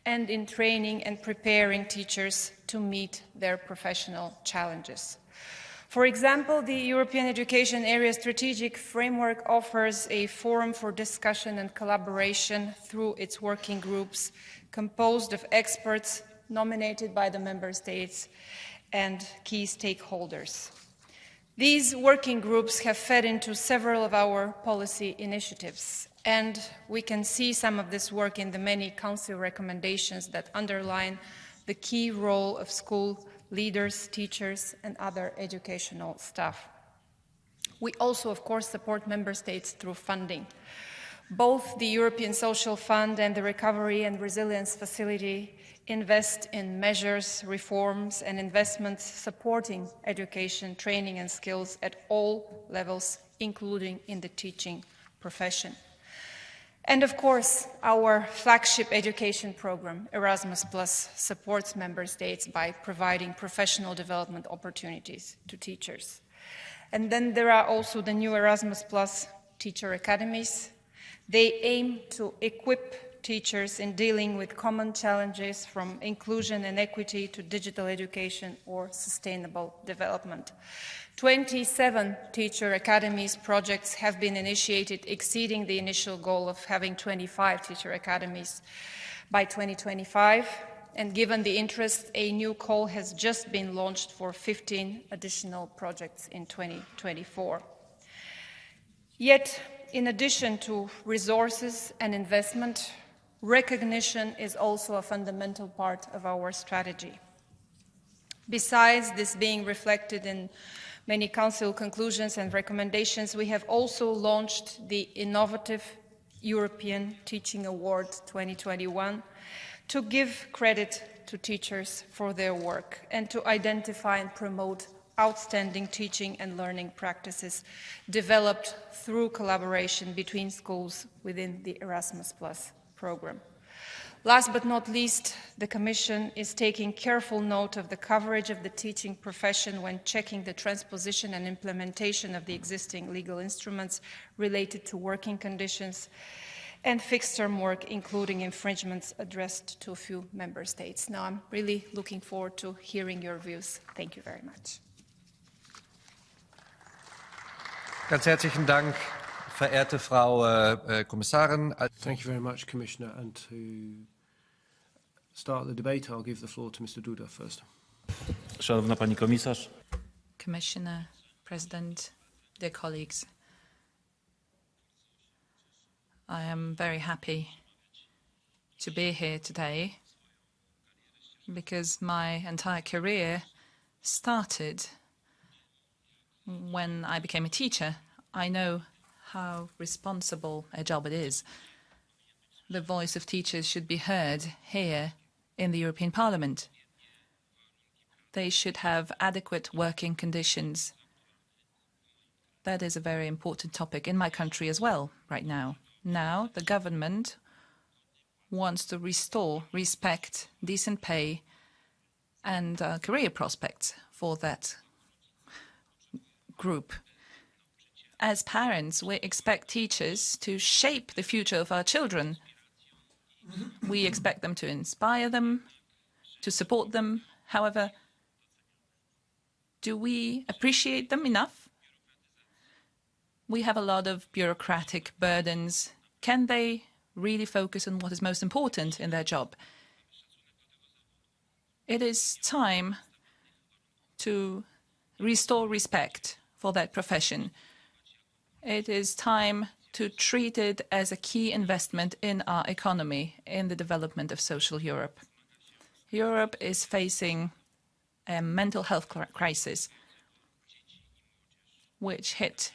P: and in training and preparing teachers to meet their professional challenges. For example, the European Education Area Strategic Framework offers a forum for discussion and collaboration through its working groups composed of experts nominated by the member states and key stakeholders. These working groups have fed into several of our policy initiatives, and we can see some of this work in the many Council recommendations that underline the key role of school leaders, teachers, and other educational staff. We also, of course, support member states through funding. Both the European Social Fund and the Recovery and Resilience Facility invest in measures, reforms, and investments supporting education, training, and skills at all levels, including in the teaching profession. And of course, our flagship education program, Erasmus+, supports member states by providing professional development opportunities to teachers. And then there are also the new Erasmus+ teacher academies. They aim to equip teachers in dealing with common challenges from inclusion and equity to digital education or sustainable development. 27 teacher academies projects have been initiated, exceeding the initial goal of having 25 teacher academies by 2025. And given the interest, a new call has just been launched for 15 additional projects in 2024. Yet, in addition to resources and investment, recognition is also a fundamental part of our strategy. Besides this being reflected in many Council conclusions and recommendations, we have also launched the innovative European Teaching Award 2021 to give credit to teachers for their work and to identify and promote outstanding teaching and learning practices developed through collaboration between schools within the Erasmus+ program. Last but not least, the Commission is taking careful note of the coverage of the teaching profession when checking the transposition and implementation of the existing legal instruments related to working conditions and fixed-term work, including infringements addressed to a few member states. Now, I'm really looking forward to hearing your views. Thank you very much.
H: Ganz herzlichen Dank, verehrte Frau Kommissarin.
B: Thank you very much, Commissioner. And to start the debate, I'll give the floor to Mr. Duda first.
Q: Szanowna Pani Komisarz.
F: Commissioner, President, dear colleagues, I am very happy to be here today because my entire career started when I became a teacher. I know how responsible a job it is. The voice of teachers should be heard here in the European Parliament. They should have adequate working conditions. That is a very important topic in my country as well right now. Now, the government wants to restore respect, decent pay, and career prospects for that group. As parents, we expect teachers to shape the future of our children. We expect them to inspire them, to support them. However, do we appreciate them enough? We have a lot of bureaucratic burdens. Can they really focus on what is most important in their job? It is time to restore respect for that profession. It is time to treat it as a key investment in our economy, in the development of social Europe. Europe is facing a mental health crisis which hit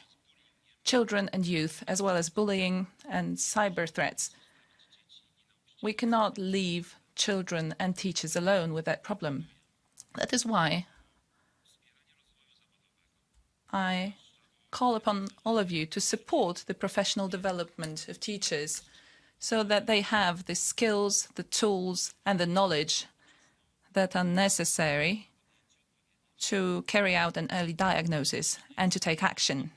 F: children and youth, as well as bullying and cyber threats. We cannot leave children and teachers alone with that problem. That is why I call upon all of you to support the professional development of teachers so that they have the skills, the tools, and the knowledge that are necessary to carry out an early diagnosis and to take action.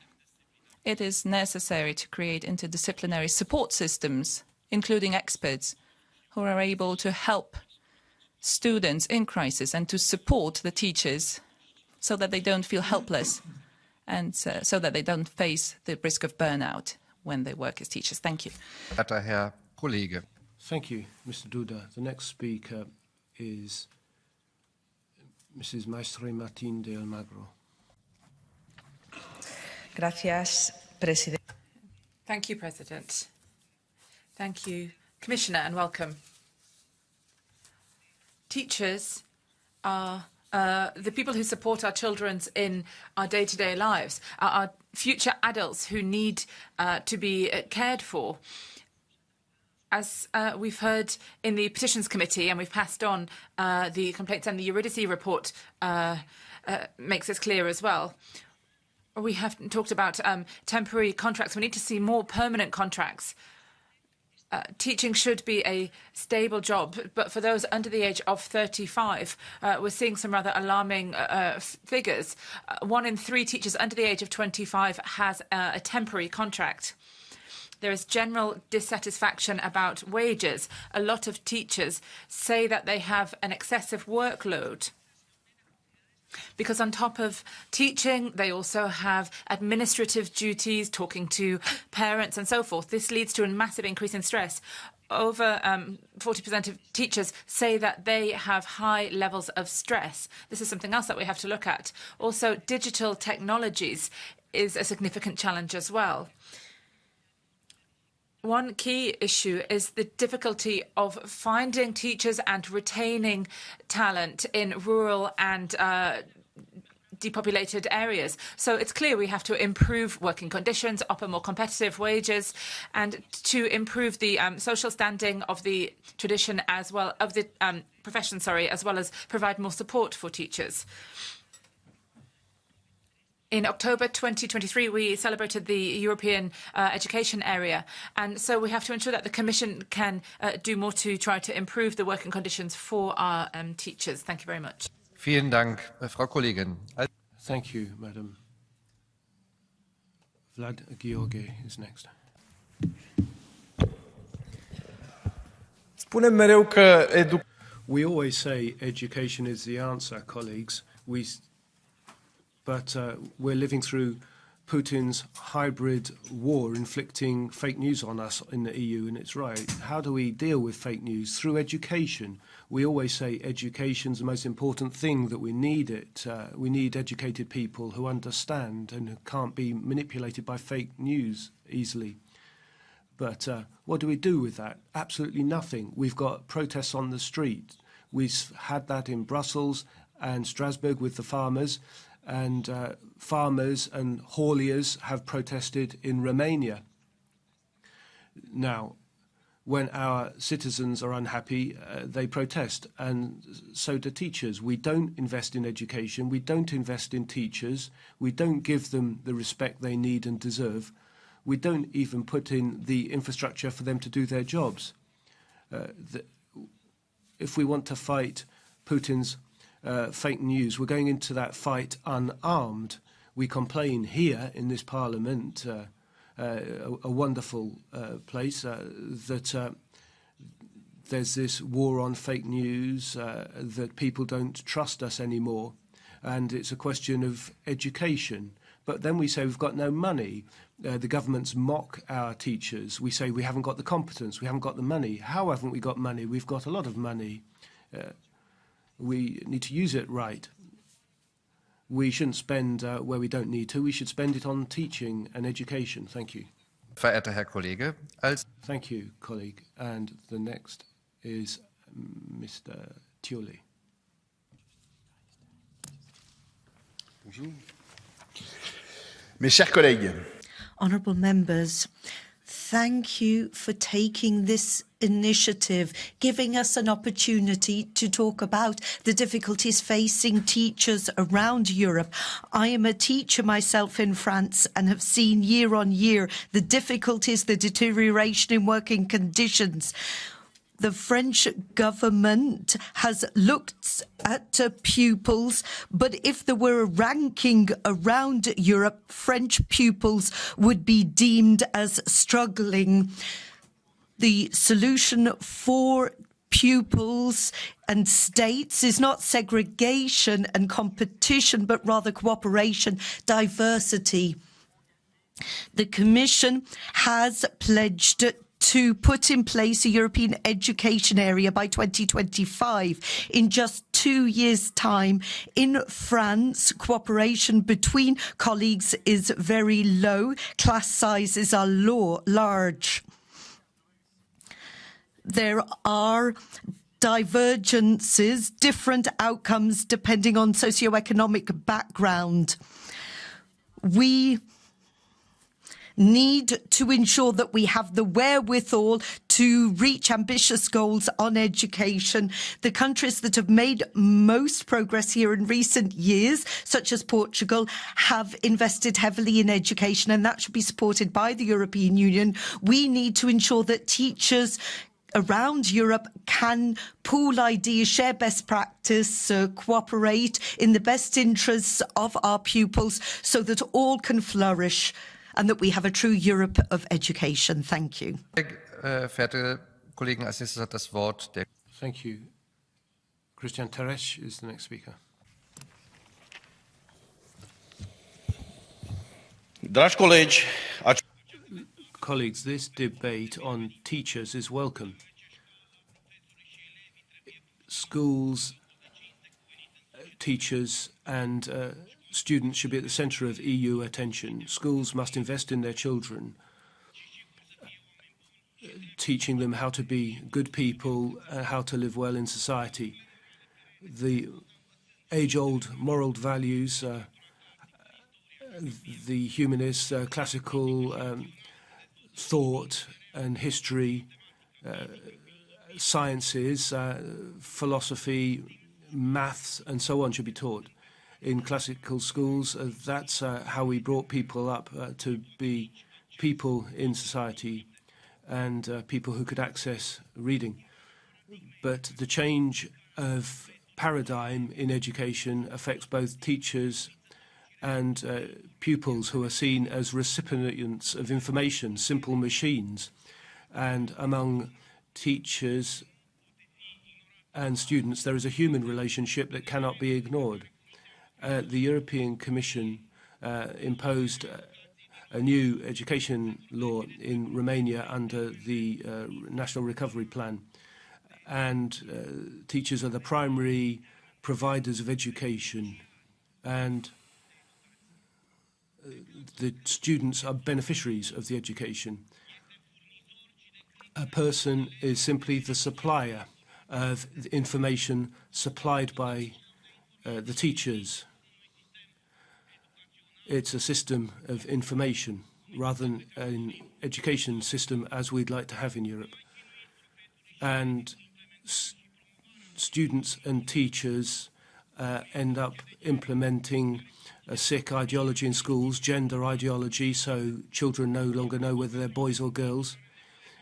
F: It is necessary to create interdisciplinary support systems, including experts who are able to help students in crisis and to support the teachers so that they don't feel helpless and so that they don't face the risk of burnout when they work as teachers. Thank you.
H: Herr Kollege.
B: Thank you, Mr. Duda. The next speaker is Mrs. Maestre Martín de Almagro.
R: Gracias, President.
F: Thank you, President. Thank you, Commissioner, and welcome. Teachers are the people who support our children in our day-to-day lives, our future adults who need to be cared for. As we've heard in the Petitions Committee, and we've passed on the complaints, and the Eurydice report makes this clear as well. We have talked about temporary contracts. We need to see more permanent contracts. Teaching should be a stable job, but for those under the age of 35, we're seeing some rather alarming figures. 1 in 3 teachers under the age of 25 has a temporary contract. There is general dissatisfaction about wages. A lot of teachers say that they have an excessive workload, because on top of teaching, they also have administrative duties, talking to parents and so forth. This leads to a massive increase in stress. Over 40% of teachers say that they have high levels of stress. This is something else that we have to look at. Also, digital technologies is a significant challenge as well. One key issue is the difficulty of finding teachers and retaining talent in rural and depopulated areas. So it's clear we have to improve working conditions, offer more competitive wages, and to improve the social standing of the tradition as well, of the profession, as well as provide more support for teachers. In October 2023, we celebrated the European education area, and so we have to ensure that the Commission can do more to try to improve the working conditions for our teachers. Thank you very much.
H: Vielen Dank, Frau Kollegin.
B: Thank you, Madam. Vlad Georgi is next. We always say education is the answer, colleagues. But we're living through Putin's hybrid war, inflicting fake news on us in the EU, and it's right. How do we deal with fake news? Through education. We always say education's the most important thing, that we need it. We need educated people who understand and who can't be manipulated by fake news easily. But what do we do with that? Absolutely nothing. We've got protests on the street. We've had that in Brussels and Strasbourg with the farmers. And farmers and hauliers have protested in Romania. Now, when our citizens are unhappy, they protest, and so do teachers. We don't invest in education, we don't invest in teachers, we don't give them the respect they need and deserve, we don't even put in the infrastructure for them to do their jobs. If we want to fight Putin's fake news, we're going into that fight unarmed. We complain here in this Parliament, a wonderful place, that there's this war on fake news, that people don't trust us anymore, and it's a question of education. But then we say we've got no money. The governments mock our teachers. We say we haven't got the competence, we haven't got the money. How haven't we got money? We've got a lot of money. We need to use it right. We shouldn't spend where we don't need to. We should spend it on teaching and education. Thank you.
H: Verehrter Herr Kollege,
B: Thank you, colleague. And the next is Mr. Thioli.
J: Bonjour. Mes chers collègues.
C: Honourable members, thank you for taking this initiative, giving us an opportunity to talk about the difficulties facing teachers around Europe. I am a teacher myself in France and have seen year on year the difficulties, the deterioration in working conditions. The French government has looked at pupils, but if there were a ranking around Europe, French pupils would be deemed as struggling. The solution for pupils and states is not segregation and competition, but rather cooperation, diversity. The Commission has pledged to put in place a European education area by 2025. In just 2 years' time, in France, cooperation between colleagues is very low. Class sizes are large. There are divergences, different outcomes depending on socioeconomic background. We need to ensure that we have the wherewithal to reach ambitious goals on education. The countries that have made most progress here in recent years, such as Portugal, have invested heavily in education, and that should be supported by the European Union. We need to ensure that teachers around Europe can pool ideas, share best practice, cooperate in the best interests of our pupils so that all can flourish and that we have a true Europe of education. Thank you.
H: Verehrte Kollegen, als nächstes hat das Wort der...
B: Thank you. Christian Teresh is the next speaker.
J: Dragi colegi,
B: colleagues, this debate on teachers is welcome. Schools, teachers and students should be at the centre of EU attention. Schools must invest in their children, teaching them how to be good people, how to live well in society. The age-old moral values, the humanist, classical thought and history, sciences, philosophy, maths, and so on should be taught. In classical schools, that's how we brought people up to be people in society and people who could access reading. But the change of paradigm in education affects both teachers and pupils who are seen as recipients of information, simple machines. And among teachers and students, there is a human relationship that cannot be ignored. The European Commission imposed a new education law in Romania under the National Recovery Plan. And teachers are the primary providers of education, and the students are beneficiaries of the education. A person is simply the supplier of the information supplied by the teachers. It's a system of information rather than an education system as we'd like to have in Europe. And students and teachers end up implementing a sick ideology in schools, gender ideology, so children no longer know whether they're boys or girls.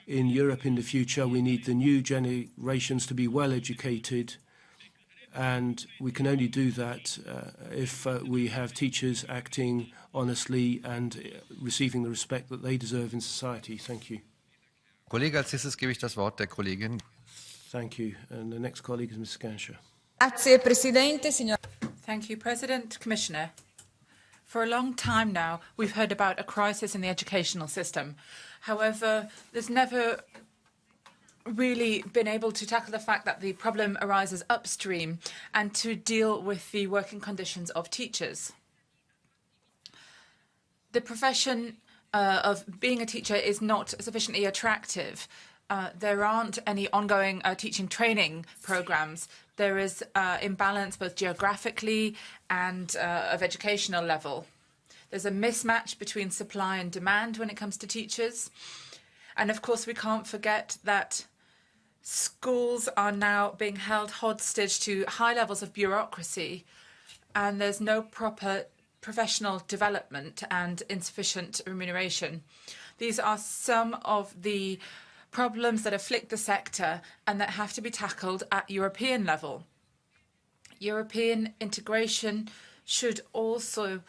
B: In Europe in the future, we need the new generations to be well educated, and we can only do that if we have teachers acting honestly and receiving the respect that they deserve in society. Thank you.
H: Kollege, als nächstes gebe ich das Wort der Kollegin.
B: Thank you. And the next colleague is Ms. Gansha.
L: Grazie, Presidente, signor.
F: Thank you, President, Commissioner. For a long time now, we've heard about a crisis in the educational system. However, there's never really been able to tackle the fact that the problem arises upstream and to deal with the working conditions of teachers. The profession of being a teacher is not sufficiently attractive. There aren't any ongoing teaching training programs. There is imbalance both geographically and of educational level. There's a mismatch between supply and demand when it comes to teachers. And of course, we can't forget that schools are now being held hostage to high levels of bureaucracy, and there's no proper professional development and insufficient remuneration. These are some of the problems that afflict the sector and that have to be tackled at European level. European integration should also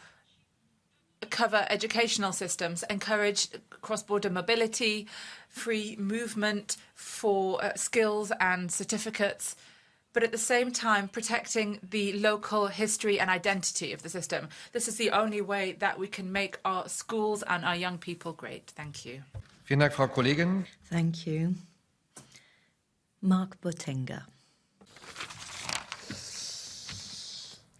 F: cover educational systems, encourage cross-border mobility, free movement for skills and certificates, but at the same time protecting the local history and identity of the system. This is the only way that we can make our schools and our young people great. Thank you.
H: Vielen Dank, Frau Kollegin.
C: Thank you. Mark Botenga.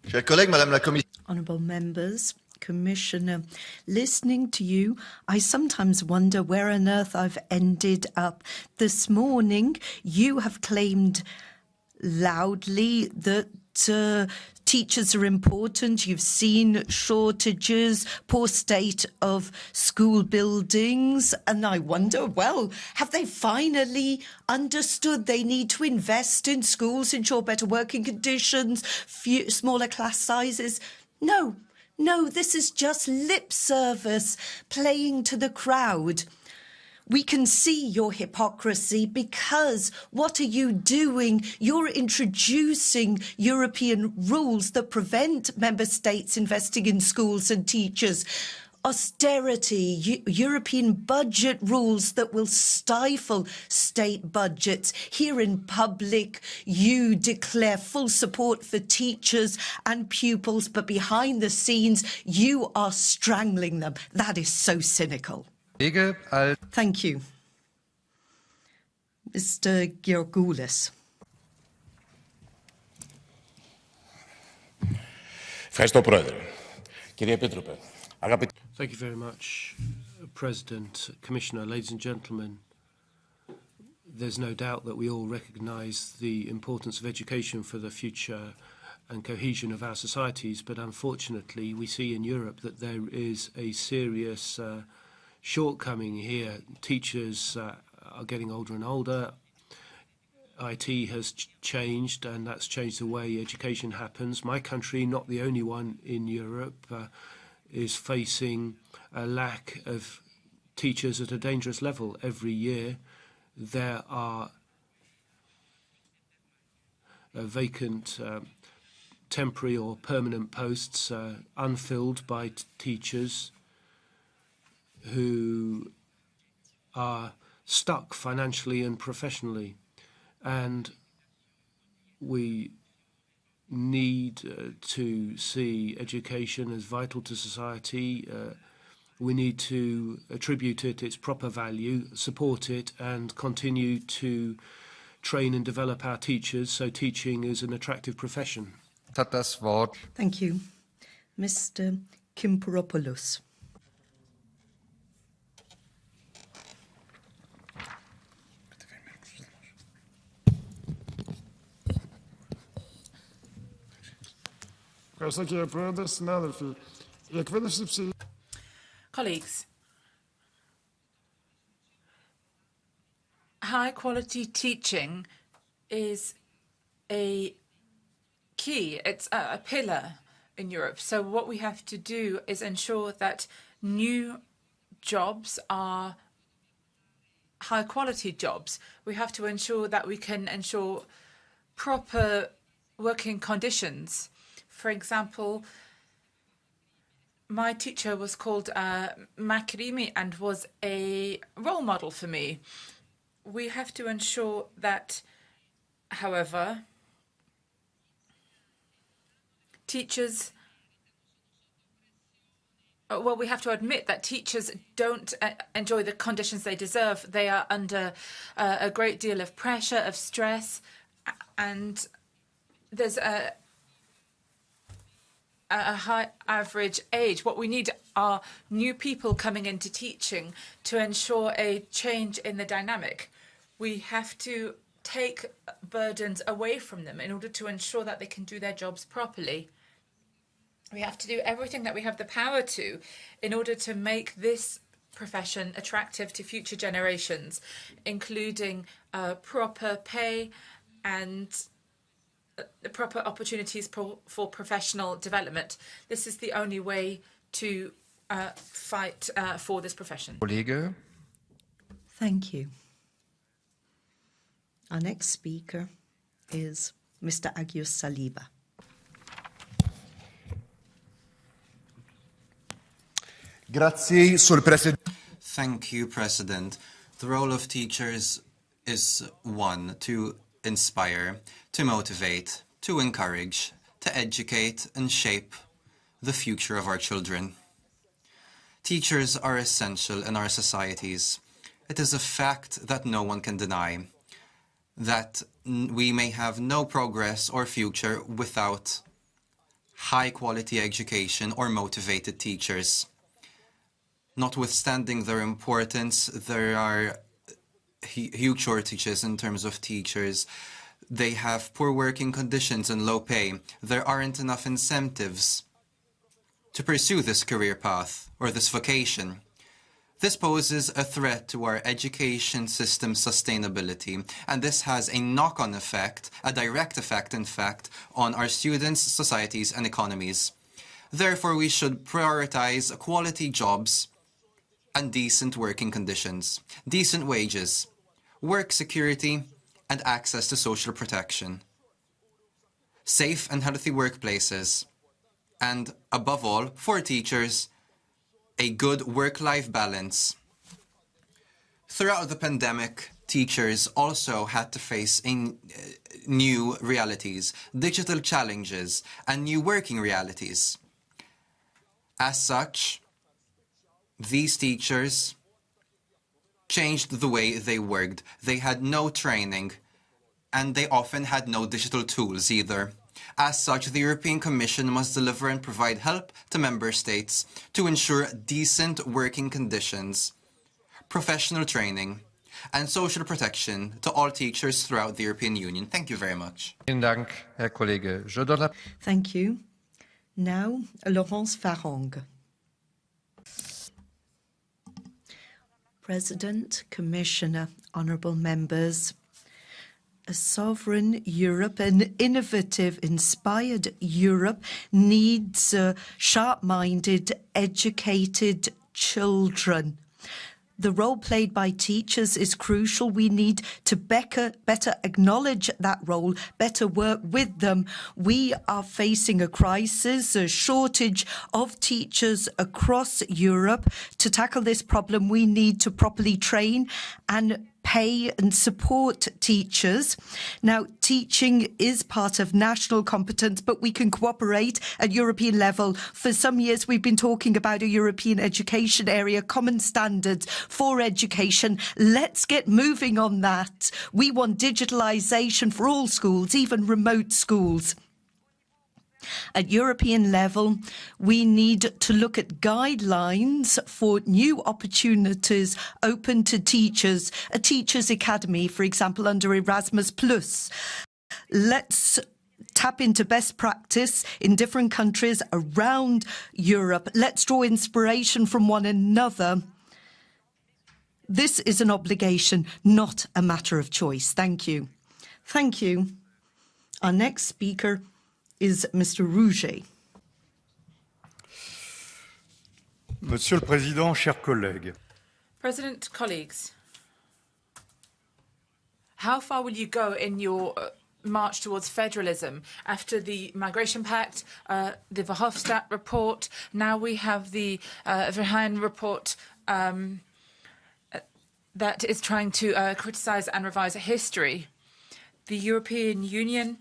J: Chers collègues, Madame la Commissaire.
C: Honourable members, Commissioner, listening to you, I sometimes wonder where on earth I've ended up. This morning, you have claimed loudly that teachers are important. You've seen shortages, poor state of school buildings. And I wonder, well, have they finally understood they need to invest in schools, ensure better working conditions, smaller class sizes? No, this is just lip service, playing to the crowd. We can see your hypocrisy because what are you doing? You're introducing European rules that prevent member states investing in schools and teachers. Austerity, European budget rules that will stifle state budgets. Here in public, you declare full support for teachers and pupils, but behind the scenes, you are strangling them. That is so cynical. Thank you. Mr. Georgoulis.
B: Thank you very much, President, Commissioner, ladies and gentlemen. There's no doubt that we all recognise the importance of education for the future and cohesion of our societies, but unfortunately we see in Europe that there is a serious shortcoming here. Teachers are getting older and older. IT has changed, and that's changed the way education happens. My country, not the only one in Europe, is facing a lack of teachers at a dangerous level. Every year there are vacant temporary or permanent posts unfilled by teachers who are stuck financially and professionally, and we need to see education as vital to society. We need to attribute it its proper value, support it, and continue to train and develop our teachers so teaching is an attractive profession.
C: Thank you. Mr. Kimperopoulos.
F: Colleagues, high quality teaching is a key, it's a pillar in Europe. So what we have to do is ensure that new jobs are high quality jobs. We have to ensure that we can ensure proper working conditions. For example, my teacher was called Makrimi and was a role model for me. We have to ensure that, however, teachers, well, we have to admit that teachers don't enjoy the conditions they deserve. They are under a great deal of pressure, of stress, and there's a high average age. What we need are new people coming into teaching to ensure a change in the dynamic. We have to take burdens away from them in order to ensure that they can do their jobs properly. We have to do everything that we have the power to in order to make this profession attractive to future generations, including proper pay and the proper opportunities for professional development. This is the only way to fight for this profession.
C: Thank you. Our next speaker is Mr. Agios Saliba.
S: Thank you, President. The role of teachers is one, to inspire, to motivate, to encourage, to educate and shape the future of our children. Teachers are essential in our societies. It is a fact that no one can deny, that we may have no progress or future without high-quality education or motivated teachers. Notwithstanding their importance, there are huge shortages in terms of teachers. They have poor working conditions and low pay. There aren't enough incentives to pursue this career path or this vocation. This poses a threat to our education system's sustainability, and this has a knock-on effect, a direct effect, in fact, on our students, societies, and economies. Therefore, we should prioritize quality jobs and decent working conditions, decent wages, work security, and access to social protection, safe and healthy workplaces, and, above all, for teachers, a good work-life balance. Throughout the pandemic, teachers also had to face new realities, digital challenges, and new working realities. As such, these teachers changed the way they worked. They had no training, and they often had no digital tools either. As such, the European Commission must deliver and provide help to member states to ensure decent working conditions, professional training, and social protection to all teachers throughout the European Union. Thank you very much.
H: Vielen Dank, Herr Kollege. Je donne la...
C: Thank you. Now, Laurence Farong. President, Commissioner, honourable members, a sovereign Europe, an innovative, inspired Europe needs sharp-minded, educated children. The role played by teachers is crucial. We need to better acknowledge that role, better work with them. We are facing a crisis, a shortage of teachers across Europe. To tackle this problem, we need to properly train and pay and support teachers. Now, teaching is part of national competence, but we can cooperate at European level. For some years, we've been talking about a European education area, common standards for education. Let's get moving on that. We want digitalisation for all schools, even remote schools. At European level, we need to look at guidelines for new opportunities open to teachers. A teachers' academy, for example, under Erasmus+. Let's tap into best practice in different countries around Europe. Let's draw inspiration from one another. This is an obligation, not a matter of choice. Thank you. Thank you. Our next speaker is Mr. Rouget.
T: Monsieur le Président, chers collègues.
F: President, colleagues, how far will you go in your march towards federalism? After the Migration Pact, the Verhofstadt report, now we have the Verheyen report that is trying to criticise and revise history. The European Union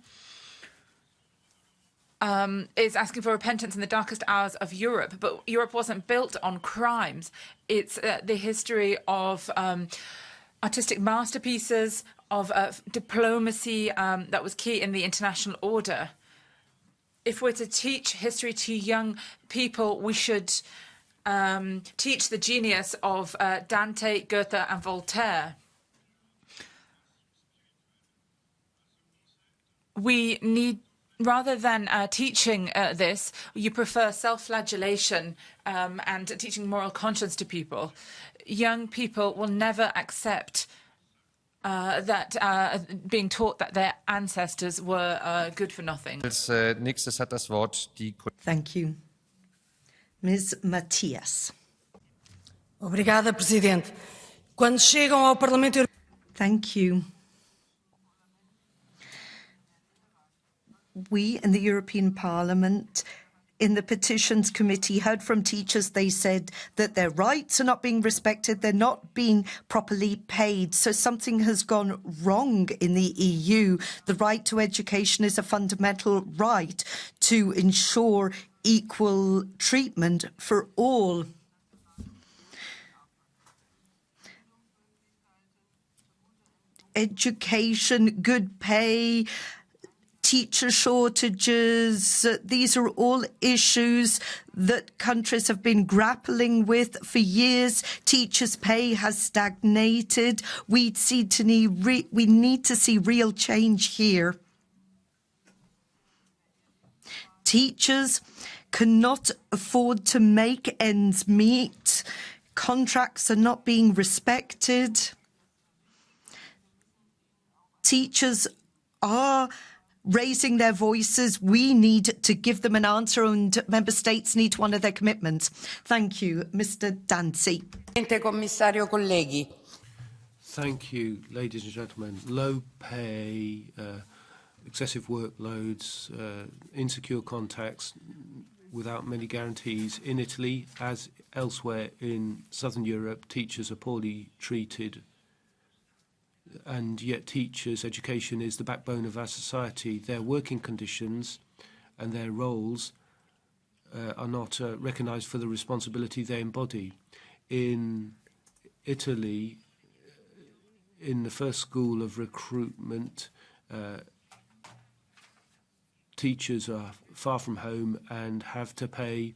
F: is asking for repentance in the darkest hours of Europe, but Europe wasn't built on crimes. It's the history of artistic masterpieces, of diplomacy that was key in the international order. If we're to teach history to young people, we should teach the genius of Dante, Goethe and Voltaire. We need, rather than teaching this, you prefer self-flagellation and teaching moral conscience to people. Young people will never accept that being taught that their ancestors were good for nothing.
H: Als nächstes hat das Wort die
C: Thank you. Ms. Matias.
U: Obrigada, Presidente. Quando chegam ao Parlamento Europeu...
C: Thank you. We in the European Parliament, in the Petitions Committee, heard from teachers. They said that their rights are not being respected, they're not being properly paid. So something has gone wrong in the EU. The right to education is a fundamental right to ensure equal treatment for all. Education, good pay, teacher shortages. These are all issues that countries have been grappling with for years. Teachers' pay has stagnated. We need to see real change here. Teachers cannot afford to make ends meet. Contracts are not being respected. Teachers are raising their voices. We need to give them an answer, and member states need to honour their commitments. Thank you, Mr. Danzi.
M: Commissario, colleghi.
B: Thank you, ladies and gentlemen. Low pay, excessive workloads, insecure contacts without many guarantees. In Italy, as elsewhere in southern Europe, teachers are poorly treated, and yet teachers' education is the backbone of our society. Their working conditions and their roles are not recognised for the responsibility they embody. In Italy, in the first school of recruitment, teachers are far from home and have to pay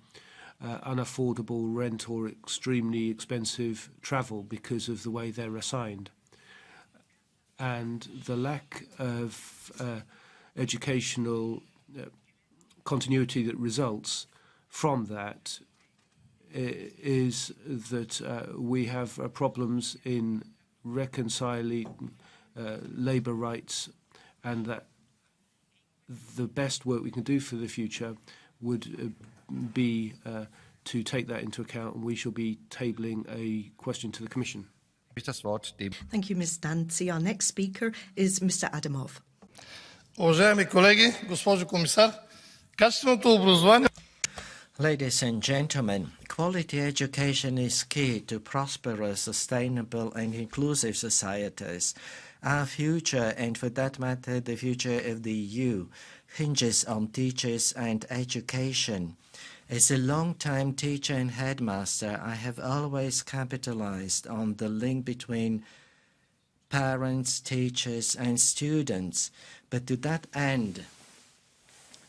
B: unaffordable rent or extremely expensive travel because of the way they're assigned. And the lack of educational continuity that results from that is that we have problems in reconciling labour rights, and that the best work we can do for the future would be to take that into account, and we shall be tabling a question to the Commission.
C: Thank you, Ms. Danzi. Our next speaker is Mr. Adamov.
D: Уважаеми колеги, госпожо комисар, качественото образование.
V: Ladies and gentlemen, quality education is key to prosperous, sustainable and inclusive societies. Our future, and for that matter the future of the EU, hinges on teachers and education. As a long-time teacher and headmaster, I have always capitalized on the link between parents, teachers and students. But to that end,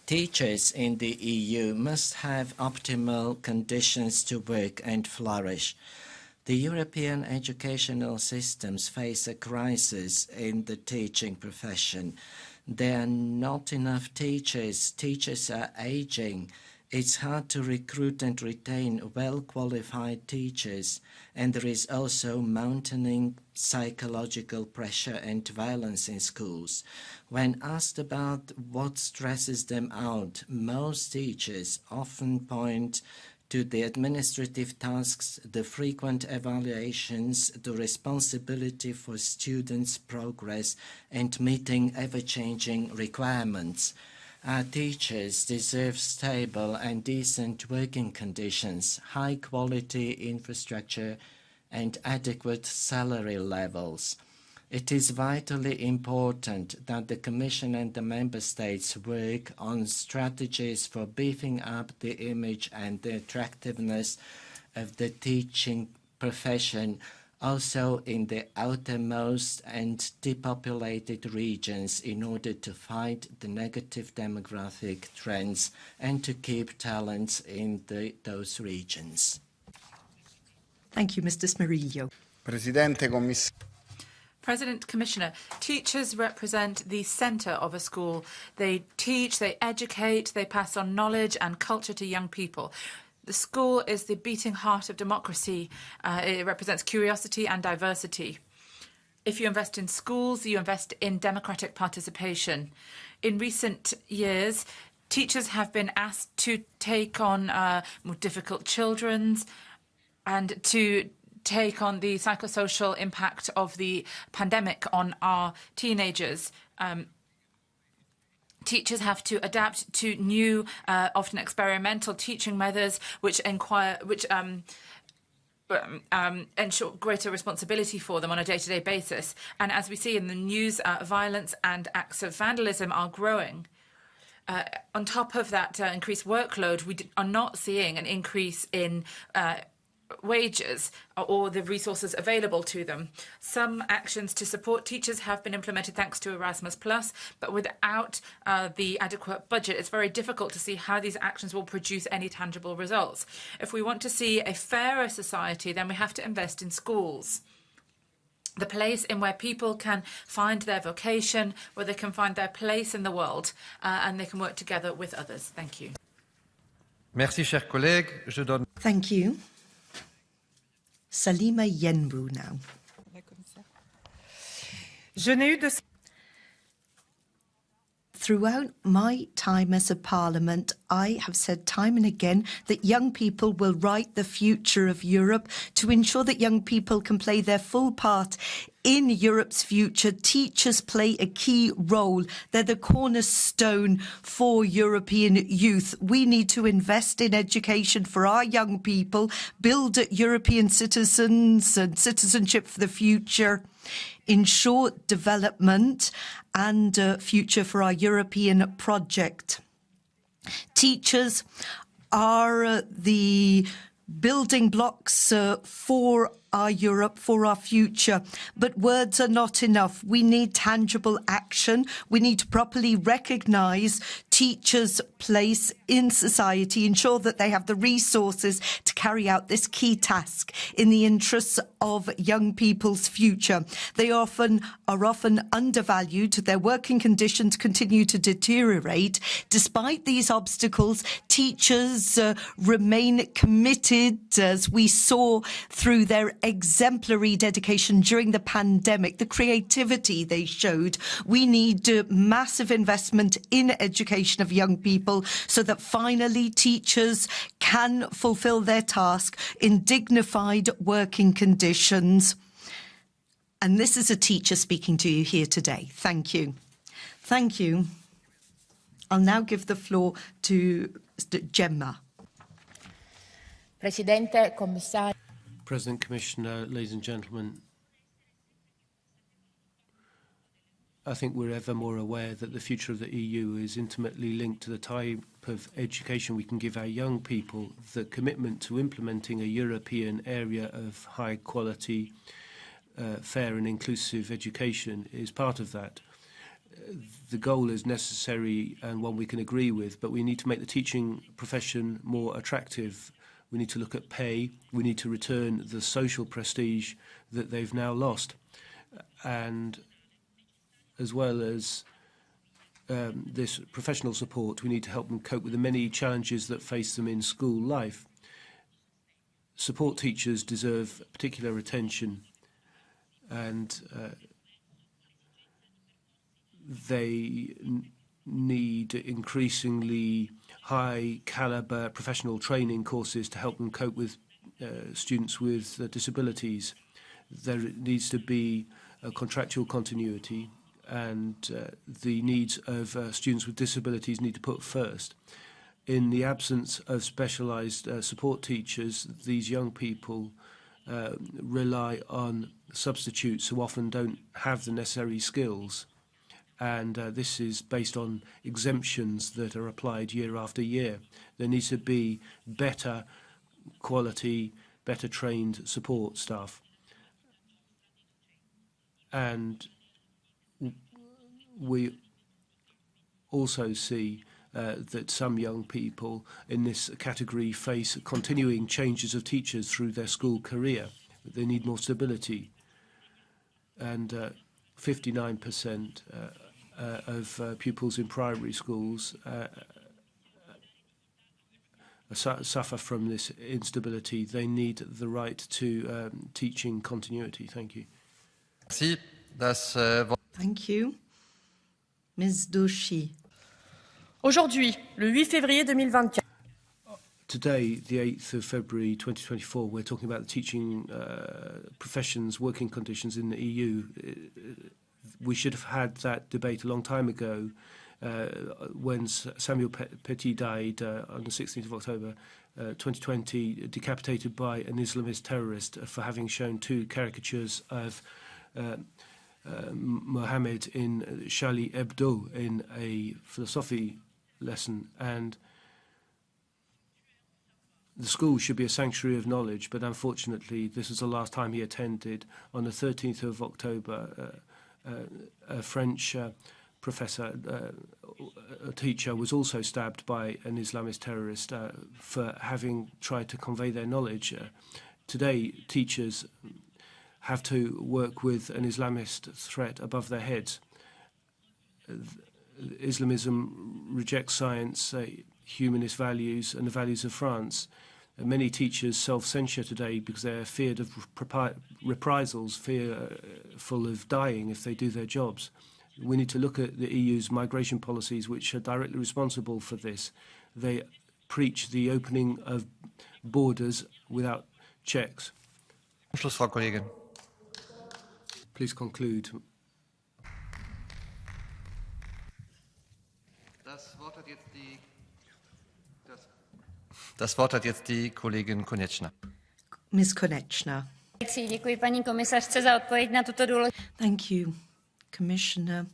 V: teachers in the EU must have optimal conditions to work and flourish. The European educational systems face a crisis in the teaching profession. There are not enough teachers. Teachers are aging. It's hard to recruit and retain well-qualified teachers, and there is also mounting psychological pressure and violence in schools. When asked about what stresses them out, most teachers often point to the administrative tasks, the frequent evaluations, the responsibility for students' progress, and meeting ever-changing requirements. Our teachers deserve stable and decent working conditions, high-quality infrastructure, and adequate salary levels. It is vitally important that the Commission and the Member States work on strategies for beefing up the image and the attractiveness of the teaching profession, also in the outermost and depopulated regions, in order to fight the negative demographic trends and to keep talents in those regions.
C: Thank you, Mr. Smirillo.
F: President, Commissioner, teachers represent the centre of a school. They teach, they educate, they pass on knowledge and culture to young people. The school is the beating heart of democracy. It represents curiosity and diversity. If you invest in schools, you invest in democratic participation. In recent years, teachers have been asked to take on more difficult children and to take on the psychosocial impact of the pandemic on our teenagers. Teachers have to adapt to new, often experimental teaching methods, which ensure greater responsibility for them on a day-to-day basis. And as we see in the news, violence and acts of vandalism are growing. On top of that increased workload, we are not seeing an increase in wages or the resources available to them. Some actions to support teachers have been implemented thanks to Erasmus+, but without the adequate budget, it's very difficult to see how these actions will produce any tangible results. If we want to see a fairer society, then we have to invest in schools. The place in where people can find their vocation, where they can find their place in the world, and they can work together with others. Thank you.
H: Merci, cher collègue. Je donne...
C: Thank you. Salima Yenbu now. Throughout my time as a parliament, I have said time and again that young people will write the future of Europe. To ensure that young people can play their full part in Europe's future, teachers play a key role. They're the cornerstone for European youth. We need to invest in education for our young people, build European citizens and citizenship for the future, ensure development and future for our European project. Teachers are the building blocks for our Europe, for our future. But words are not enough. We need tangible action. We need to properly recognise teachers' place in society, ensure that they have the resources to carry out this key task in the interests of young people's future. They are often undervalued. Their working conditions continue to deteriorate. Despite these obstacles, teachers remain committed, as we saw through their exemplary dedication during the pandemic, the creativity they showed. We need massive investment in education of young people so that finally teachers can fulfill their task in dignified working conditions. And this is a teacher speaking to you here today. Thank you. Thank you. I'll now give the floor to Gemma.
E: Presidente, Commissario.
B: President, Commissioner, ladies and gentlemen, I think we're ever more aware that the future of the EU is intimately linked to the type of education we can give our young people. The commitment to implementing a European area of high quality, fair and inclusive education is part of that. The goal is necessary and one we can agree with, but we need to make the teaching profession more attractive. We need to look at pay. We need to return the social prestige that they've now lost. And as well as this professional support, we need to help them cope with the many challenges that face them in school life. Support teachers deserve particular attention, and they need increasingly high caliber professional training courses to help them cope with students with disabilities. There needs to be a contractual continuity, and the needs of students with disabilities need to put first. In the absence of specialised support teachers, these young people rely on substitutes who often don't have the necessary skills. And this is based on exemptions that are applied year after year. There needs to be better quality, better trained support staff. And we also see that some young people in this category face continuing changes of teachers through their school career. They need more stability. And 59% of pupils in primary schools suffer from this instability. They need the right to teaching continuity. Thank you.
C: Thank you. Ms. Doshi.
E: Aujourd'hui, le 8 février 2024.
B: Today, the 8th of February 2024, we're talking about the teaching professions, working conditions in the EU. We should have had that debate a long time ago when Samuel Paty died on the 16th of October 2020, decapitated by an Islamist terrorist for having shown two caricatures of Mohammed in Charlie Hebdo in a philosophy lesson. And the school should be a sanctuary of knowledge, but unfortunately this was the last time he attended. On the 13th of October, a French professor, a teacher, was also stabbed by an Islamist terrorist for having tried to convey their knowledge. Today, teachers have to work with an Islamist threat above their heads. Islamism rejects science, humanist values, and the values of France. Many teachers self-censure today because they're feared of reprisals, fearful of dying if they do their jobs. We need to look at the EU's migration policies, which are directly responsible for this. They preach the opening of borders without checks.
H: Schluss, Frau Kollegin.
B: Please conclude.
H: Das Wort hat jetzt die Kollegin Konečná.
C: Ms. Konečná.
G: Děkuji paní komisařce za odpověď na tuto důležitou.
C: Thank you, Commissioner.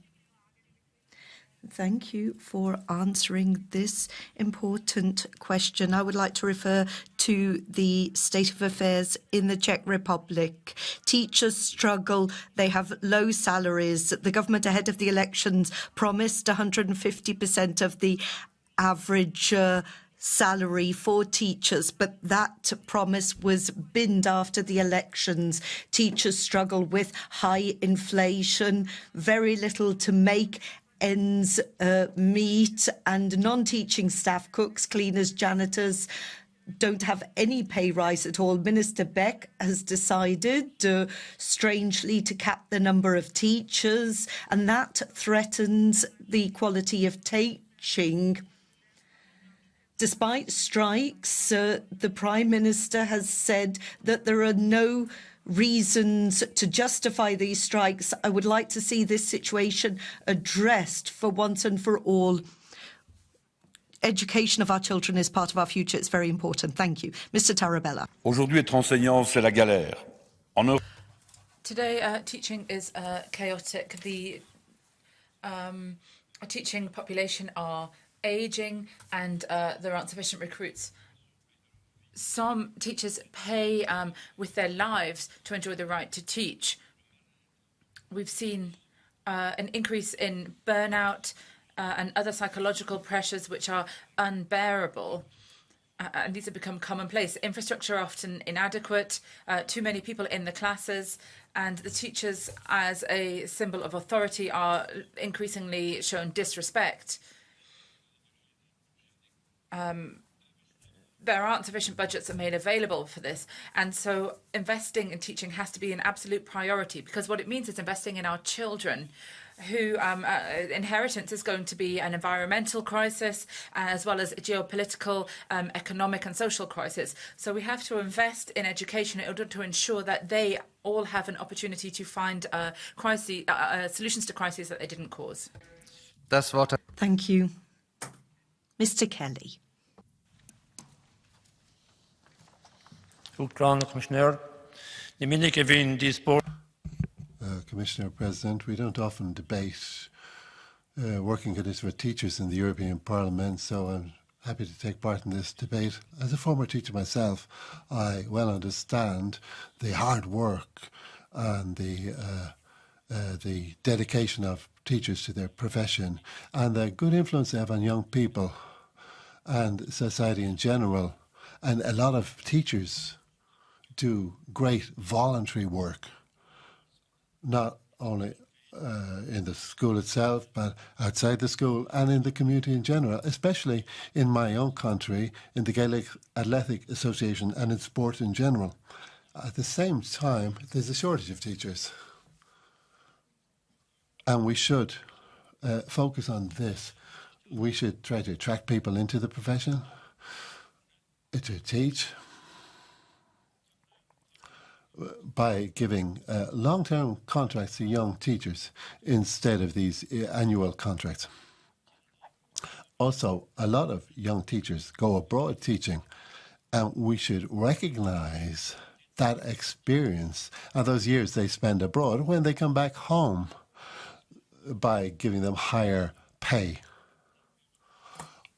C: Thank you for answering this important question. I would like to refer to the state of affairs in the Czech Republic. Teachers struggle. They have low salaries. The government ahead of the elections promised 150% of the average salary for teachers, but that promise was binned after the elections. Teachers struggle with high inflation, very little to make ends meet, and non-teaching staff, cooks, cleaners, janitors, don't have any pay rise at all. Minister Beck has decided, strangely, to cap the number of teachers, and that threatens the quality of teaching. Despite strikes, the Prime Minister has said that there are no reasons to justify these strikes. I would like to see this situation addressed for once and for all. Education of our children is part of our future. It's very important. Thank you. Mr. Tarabella.
I: Aujourd'hui, être enseignant, c'est la galère.
F: Today, teaching is chaotic. The teaching population are ageing, and there aren't sufficient recruits. Some teachers pay with their lives to enjoy the right to teach. We've seen an increase in burnout and other psychological pressures which are unbearable. And these have become commonplace. Infrastructure often inadequate, too many people in the classes, and the teachers as a symbol of authority are increasingly shown disrespect. There aren't sufficient budgets that are made available for this. And so investing in teaching has to be an absolute priority, because what it means is investing in our children, who inheritance is going to be an environmental crisis as well as a geopolitical, economic and social crisis. So we have to invest in education in order to ensure that they all have an opportunity to find solutions to crises that they didn't cause.
H: Das Wort.
C: Thank you. Mr. Kelly.
W: Commissioner President, we don't often debate working conditions for teachers in the European Parliament, so I'm happy to take part in this debate. As a former teacher myself, I well understand the hard work and the dedication of teachers to their profession and the good influence they have on young people and society in general. And a lot of teachers do great voluntary work, not only in the school itself, but outside the school and in the community in general, especially in my own country, in the Gaelic Athletic Association and in sport in general. At the same time, there's a shortage of teachers. And we should focus on this. We should try to attract people into the profession, to teach, by giving long-term contracts to young teachers instead of these annual contracts. Also, a lot of young teachers go abroad teaching, and we should recognize that experience and those years they spend abroad when they come back home by giving them higher pay.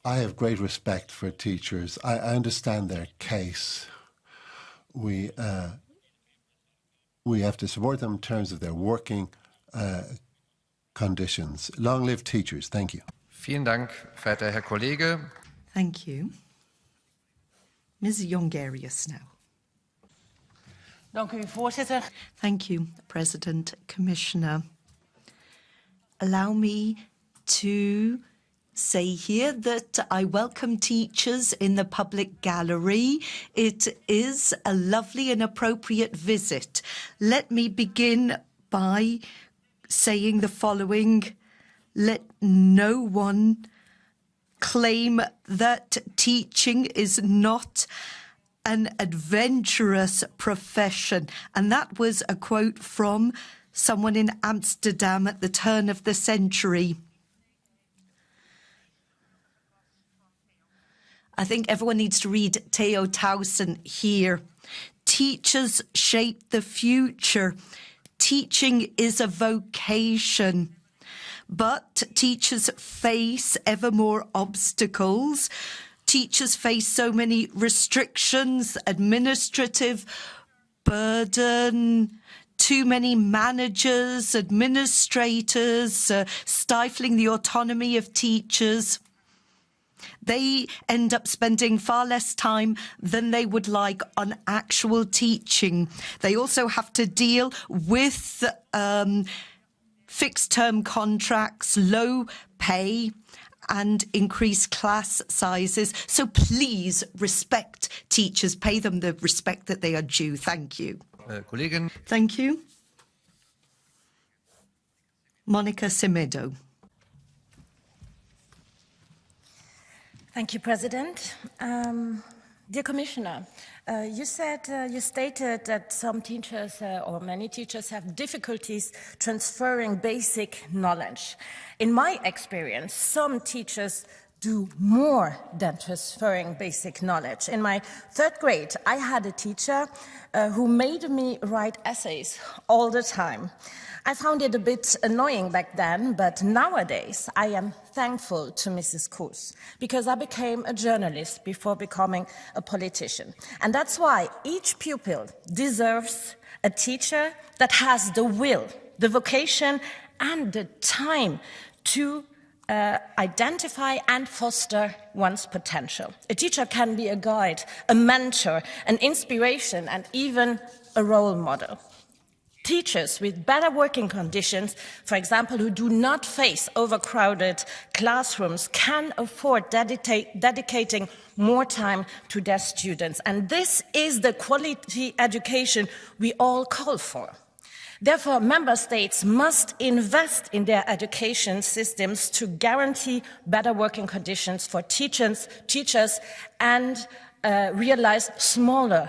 W: I have great respect for teachers. I understand their case. We have to support them in terms of their working conditions. Long live teachers. Thank you.
H: Vielen Dank, verehrter Herr Kollege.
C: Thank you. Ms. Jongerius now.
O: Dank u, voorzitter.
C: Thank you, President, Commissioner. Allow me to say here that I welcome teachers in the public gallery. It is a lovely and appropriate visit. Let me begin by saying the following. Let no one claim that teaching is not an adventurous profession. And that was a quote from someone in Amsterdam at the turn of the century. I think everyone needs to read Theo Towson here. Teachers shape the future. Teaching is a vocation. But teachers face ever more obstacles. Teachers face so many restrictions, administrative burden, too many managers, administrators, stifling the autonomy of teachers. They end up spending far less time than they would like on actual teaching. They also have to deal with fixed-term contracts, low pay, and increased class sizes. So please respect teachers, pay them the respect that they are due. Thank you.
H: Kollegin.
C: Thank you. Monica Semedo.
E: Thank you, President. Dear Commissioner, you stated that some teachers or many teachers have difficulties transferring basic knowledge. In my experience, some teachers do more than transferring basic knowledge. In my third grade, I had a teacher who made me write essays all the time. I found it a bit annoying back then, but nowadays I am thankful to Mrs. Kroes because I became a journalist before becoming a politician. And that's why each pupil deserves a teacher that has the will, the vocation, and the time to identify and foster one's potential. A teacher can be a guide, a mentor, an inspiration, and even a role model. Teachers with better working conditions, for example, who do not face overcrowded classrooms, can afford dedicating more time to their students. And this is the quality education we all call for. Therefore, member states must invest in their education systems to guarantee better working conditions for teachers and realize smaller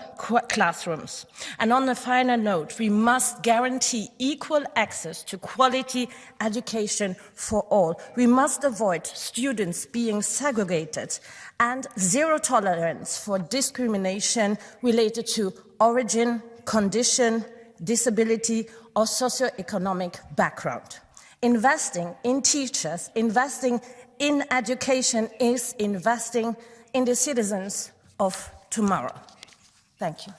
E: classrooms. And on a final note, we must guarantee equal access to quality education for all. We must avoid students being segregated and zero tolerance for discrimination related to origin, condition, disability, or socioeconomic background. Investing in teachers, investing in education is investing in the citizens of tomorrow. Thank you.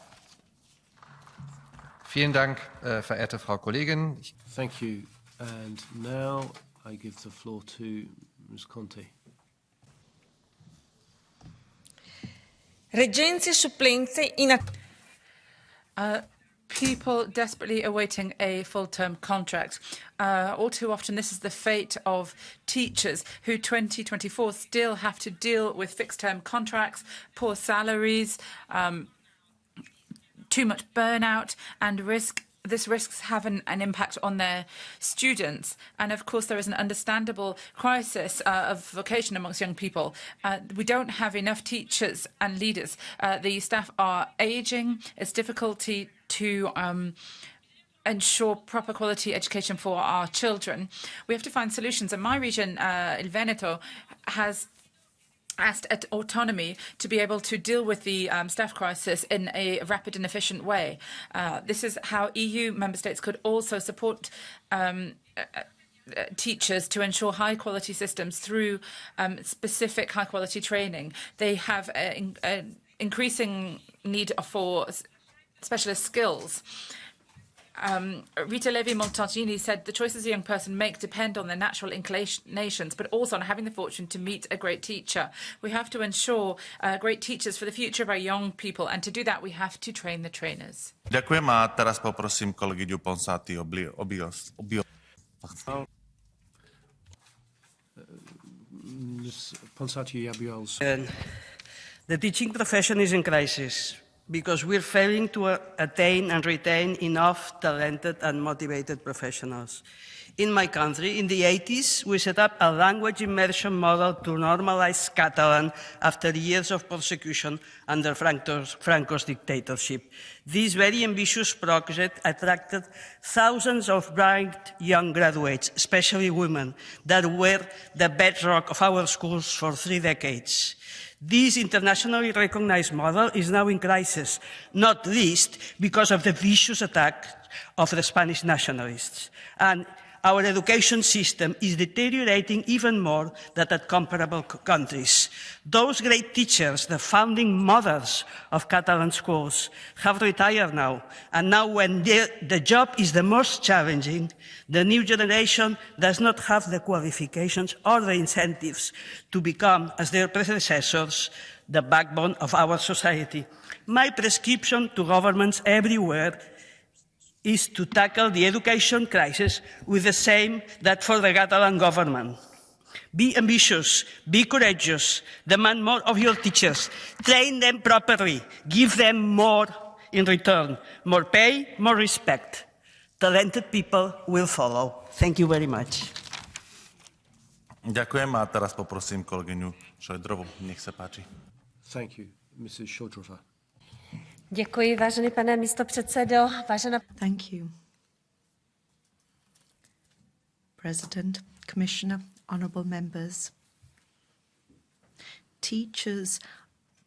H: Vielen Dank, verehrte Frau Kollegin.
B: Thank you. And now I give the floor to Ms. Conte.
L: Reggenze supplenze in
F: People desperately awaiting a full-term contract. All too often, this is the fate of teachers who 2024 still have to deal with fixed-term contracts, poor salaries, too much burnout, and This risks have an impact on their students. And of course, there is an understandable crisis of vocation amongst young people. We don't have enough teachers and leaders. The staff are aging. It's difficulty to ensure proper quality education for our children. We have to find solutions. And my region, Il Veneto, has asked at autonomy to be able to deal with the staff crisis in a rapid and efficient way. This is how EU member states could also support teachers to ensure high quality systems through specific high quality training. They have an increasing need for specialist skills. Rita Levi-Montalcini said the choices a young person makes depend on their natural inclinations, but also on having the fortune to meet a great teacher. We have to ensure great teachers for the future of our young people, and to do that we have to train the trainers.
A: Ďakujem a teraz poprosím kolegyňu Ponsati o
K: The teaching profession is in crisis because we're failing to attain and retain enough talented and motivated professionals. In my country, in the 80s, we set up a language immersion model to normalize Catalan after years of persecution under Franco's dictatorship. This very ambitious project attracted thousands of bright young graduates, especially women, that were the bedrock of our schools for 3 decades. This internationally recognized model is now in crisis, not least because of the vicious attack of the Spanish nationalists. And our education system is deteriorating even more than at comparable countries. Those great teachers, the founding mothers of Catalan schools, have retired now. And now when the job is the most challenging, the new generation does not have the qualifications or the incentives to become, as their predecessors, the backbone of our society. My prescription to governments everywhere is to tackle the education crisis with the same that for the Catalan government. Be ambitious, be courageous, demand more of your teachers, train them properly, give them more in return, more pay, more respect. Talented people will follow. Thank you very much.
A: Ďakujem a teraz poprosím kolegyňu Šojdrovú. Nech sa páči.
B: Thank you, Mrs. Šojdrova.
N: Děkuji, vážený pane místopředsedo, vážená...
C: Thank you. President, Commissioner, honourable members. Teachers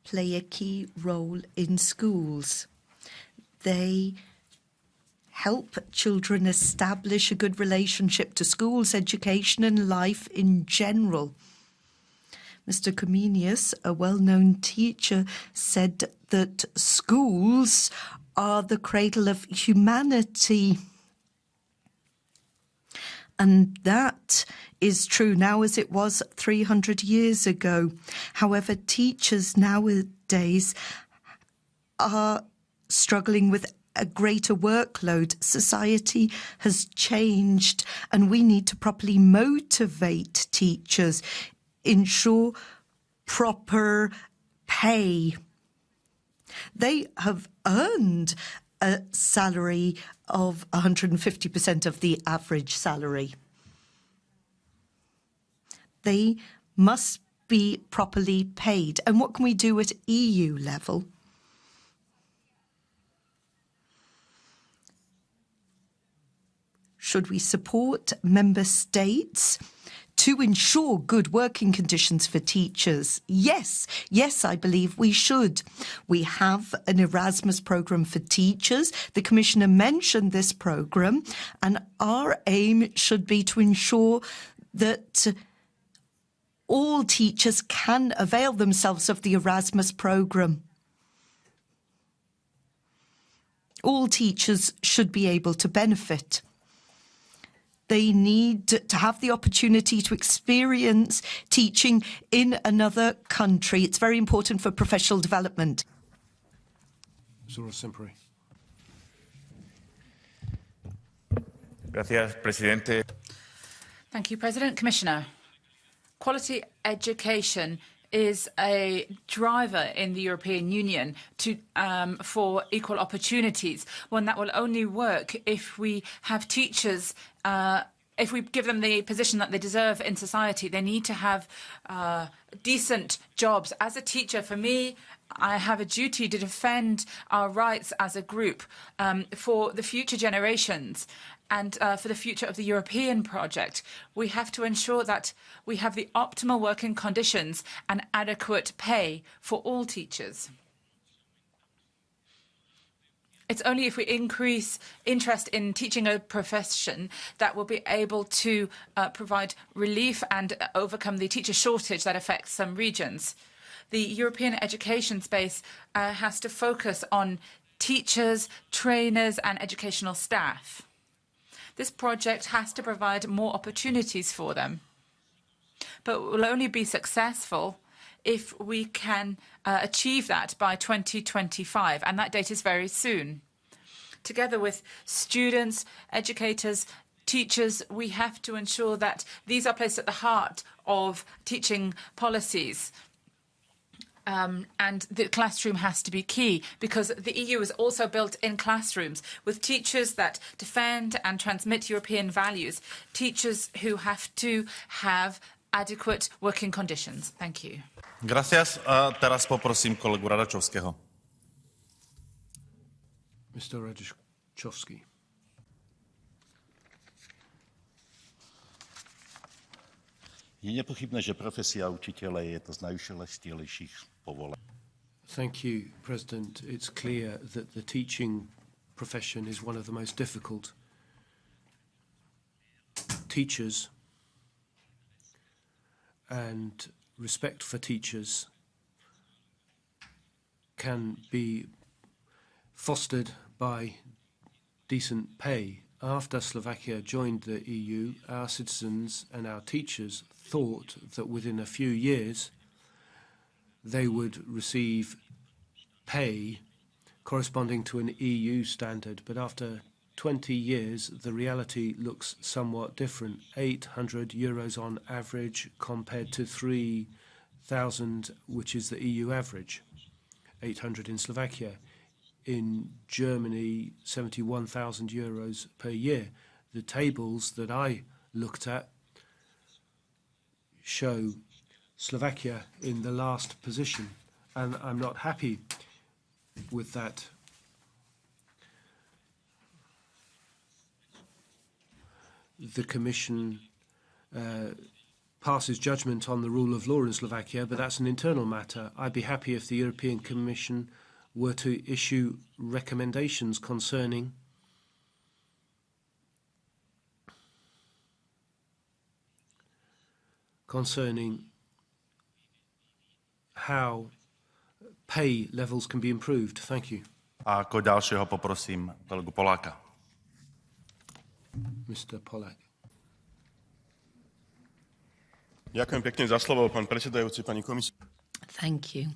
C: play a key role in schools. They help children establish a good relationship to schools, education and life in general. Mr. Comenius, a well-known teacher, said that schools are the cradle of humanity. And that is true now as it was 300 years ago. However, teachers nowadays are struggling with a greater workload. Society has changed and we need to properly motivate teachers, ensure proper pay. They have earned a salary of 150% of the average salary. They must be properly paid. And what can we do at EU level? Should we support member states to ensure good working conditions for teachers? Yes, I believe we should. We have an Erasmus programme for teachers. The Commissioner mentioned this programme, and our aim should be to ensure that all teachers can avail themselves of the Erasmus programme. All teachers should be able to benefit. They need to have the opportunity to experience teaching in another country. It's very important for professional development.
B: Zora Simpri.
A: Gracias, Presidente.
F: Thank you, President. Commissioner, quality education is a driver in the European Union for equal opportunities, one that will only work if we have teachers, if we give them the position that they deserve in society. They need to have decent jobs. As a teacher, for me, I have a duty to defend our rights as a group for the future generations. And for the future of the European project, we have to ensure that we have the optimal working conditions and adequate pay for all teachers. It's only if we increase interest in teaching a profession that we'll be able to provide relief and overcome the teacher shortage that affects some regions. The European education space has to focus on teachers, trainers and educational staff. This project has to provide more opportunities for them. But will only be successful if we can achieve that by 2025, and that date is very soon. Together with students, educators, teachers, we have to ensure that these are placed at the heart of teaching policies. And the classroom has to be key, because the EU is also built in classrooms with teachers that defend and transmit European values, teachers who have to have adequate working conditions. Thank you.
A: Gracias. A teraz poprosím kolegu Radačovského.
B: Mr. Radačovský.
I: Je nepochybné, že profesia učiteľa je jedno z najúšlechtilejších povolání.
B: Thank you, President. It's clear that the teaching profession is one of the most difficult. Teachers and respect for teachers can be fostered by decent pay. After Slovakia joined the EU, our citizens and our teachers thought that within a few years they would receive pay corresponding to an EU standard. But after 20 years, the reality looks somewhat different. 800 euros on average compared to 3,000, which is the EU average. 800 in Slovakia. In Germany, 71,000 euros per year. The tables that I looked at show Slovakia in the last position, and I'm not happy with that. The Commission passes judgment on the rule of law in Slovakia, but that's an internal matter. I'd be happy if the European Commission were to issue recommendations concerning how pay levels can be improved. Thank you.
A: A ako ďalšieho poprosím kolegu Poláka.
B: Mr. Polak.
P: Ďakujem pekne za slovo, pán predsedajúci, pani komisár.
C: Thank you,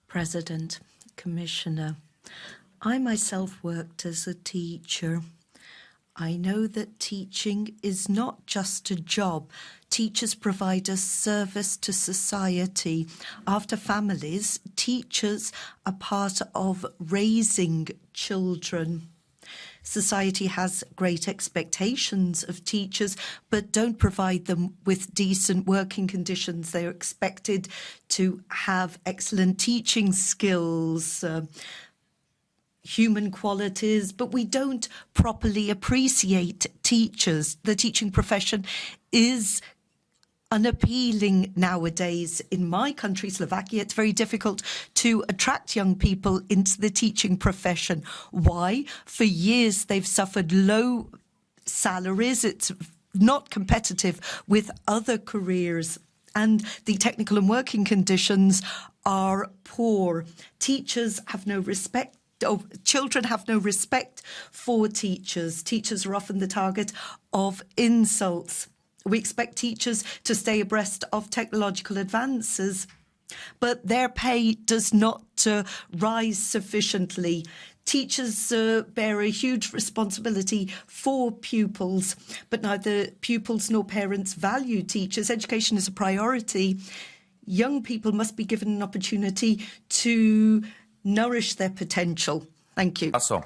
C: President, Commissioner. I myself worked as a teacher. I know that teaching is not just a job. Teachers provide a service to society. After families, teachers are part of raising children. Society has great expectations of teachers, but don't provide them with decent working conditions. They're expected to have excellent teaching skills, human qualities, but we don't properly appreciate teachers. The teaching profession is unappealing nowadays. In my country, Slovakia, it's very difficult to attract young people into the teaching profession. Why? For years, they've suffered low salaries. It's not competitive with other careers. And the technical and working conditions are poor. Teachers have no respect. Children have no respect for teachers. Teachers are often the target of insults. We expect teachers to stay abreast of technological advances, but their pay does not rise sufficiently. Teachers bear a huge responsibility for pupils, but neither pupils nor parents value teachers. Education is a priority. Young people must be given an opportunity to nourish their potential. Thank you.
A: Basso.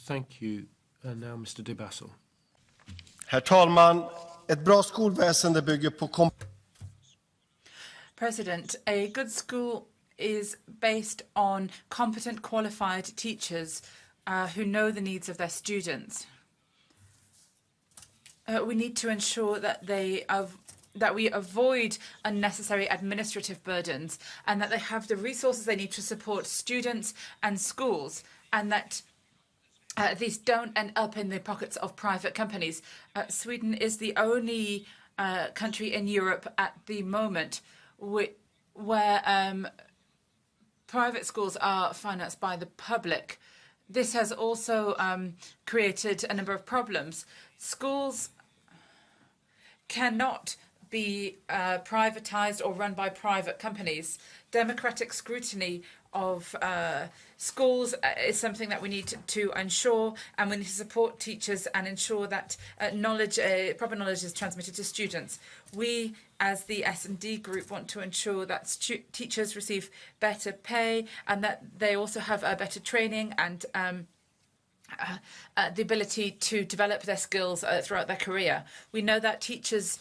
B: Thank you. And now Mr. De Basso.
Q: Herr talman, ett bra skolväsende bygger på
F: President, a good school is based on competent, qualified teachers who know the needs of their students. We need to ensure that they that we avoid unnecessary administrative burdens, and that they have the resources they need to support students and schools, and that these don't end up in the pockets of private companies. Sweden is the only country in Europe at the moment where private schools are financed by the public. This has also created a number of problems. Schools cannot be privatized or run by private companies. Democratic scrutiny of schools is something that we need to ensure, and we need to support teachers and ensure that proper knowledge is transmitted to students. We, as the S&D group, want to ensure that teachers receive better pay and that they also have better training and the ability to develop their skills throughout their career. We know that teachers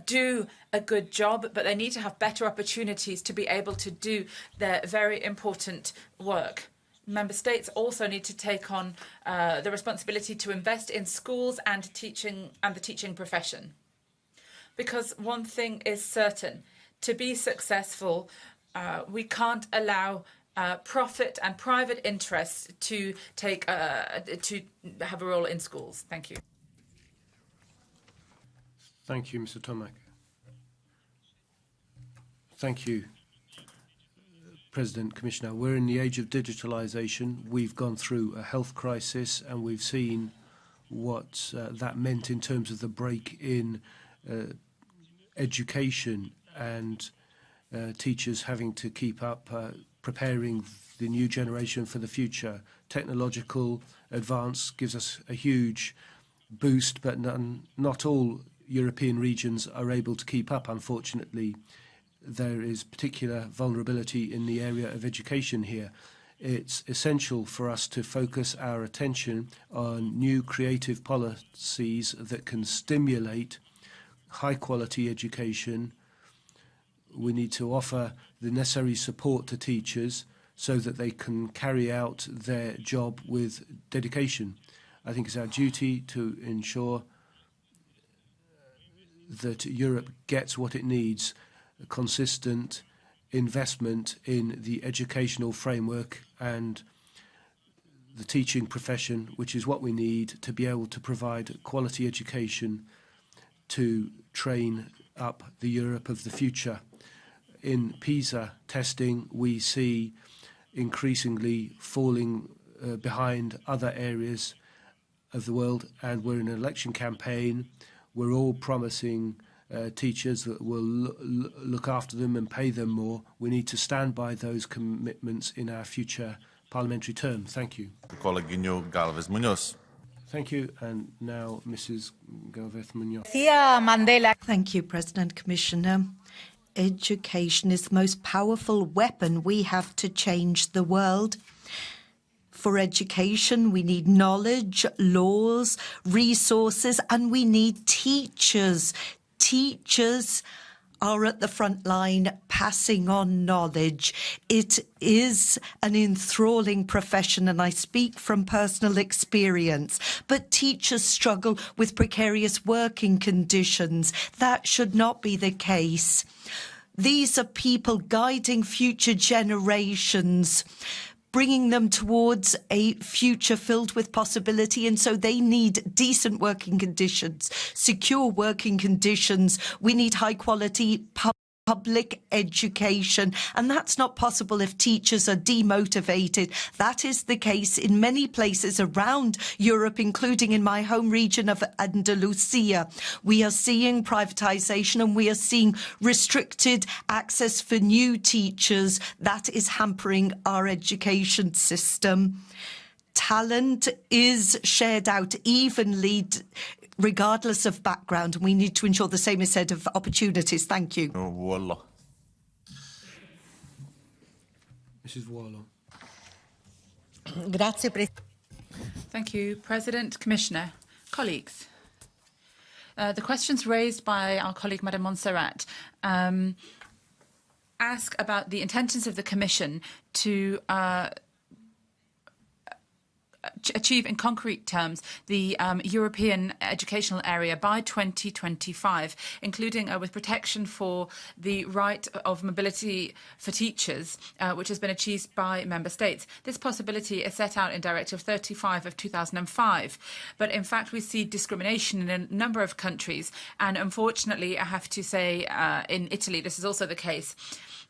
F: do a good job, but they need to have better opportunities to be able to do their very important work. Member states also need to take on the responsibility to invest in schools and the teaching profession. Because one thing is certain, to be successful, we can't allow profit and private interests to have a role in schools. Thank you.
B: Thank you, Mr. Tomek. Thank you, President, Commissioner. We're in the age of digitalization. We've gone through a health crisis, and we've seen what that meant in terms of the break in education and teachers having to keep up preparing the new generation for the future. Technological advance gives us a huge boost, but not all European regions are able to keep up, unfortunately. There is particular vulnerability in the area of education here. It's essential for us to focus our attention on new creative policies that can stimulate high-quality education. We need to offer the necessary support to teachers so that they can carry out their job with dedication. I think it's our duty to ensure that Europe gets what it needs, a consistent investment in the educational framework and the teaching profession, which is what we need to be able to provide quality education to train up the Europe of the future. In PISA testing, we see increasingly falling behind other areas of the world, and we're in an election campaign. We're all promising teachers that will look after them and pay them more. We need to stand by those commitments in our future parliamentary term. Thank you.
A: Kolegyňu Galvez Muñoz.
B: Thank you. And now Mrs. Galvez Muñoz.
C: Thank you, President, Commissioner. Education is the most powerful weapon we have to change the world. For education, we need knowledge, laws, resources, and we need teachers. Teachers are at the front line passing on knowledge. It is an enthralling profession, and I speak from personal experience. But teachers struggle with precarious working conditions. That should not be the case. These are people guiding future generations, bringing them towards a future filled with possibility, and so they need decent working conditions, secure working conditions. We need high-quality public education, and that's not possible if teachers are demotivated. That is the case in many places around Europe, including in my home region of Andalusia. We are seeing privatization and we are seeing restricted access for new teachers. That is hampering our education system. Talent is shared out evenly, regardless of background, and we need to ensure the same is said of opportunities. Thank you.
B: Mrs. Warlow.
F: Thank you, President, Commissioner, colleagues. The questions raised by our colleague, Madame Montserrat, ask about the intentions of the Commission to achieve in concrete terms the European educational area by 2025, including with protection for the right of mobility for teachers, which has been achieved by member states. This possibility is set out in Directive 35 of 2005, but in fact we see discrimination in a number of countries, and unfortunately I have to say in Italy this is also the case.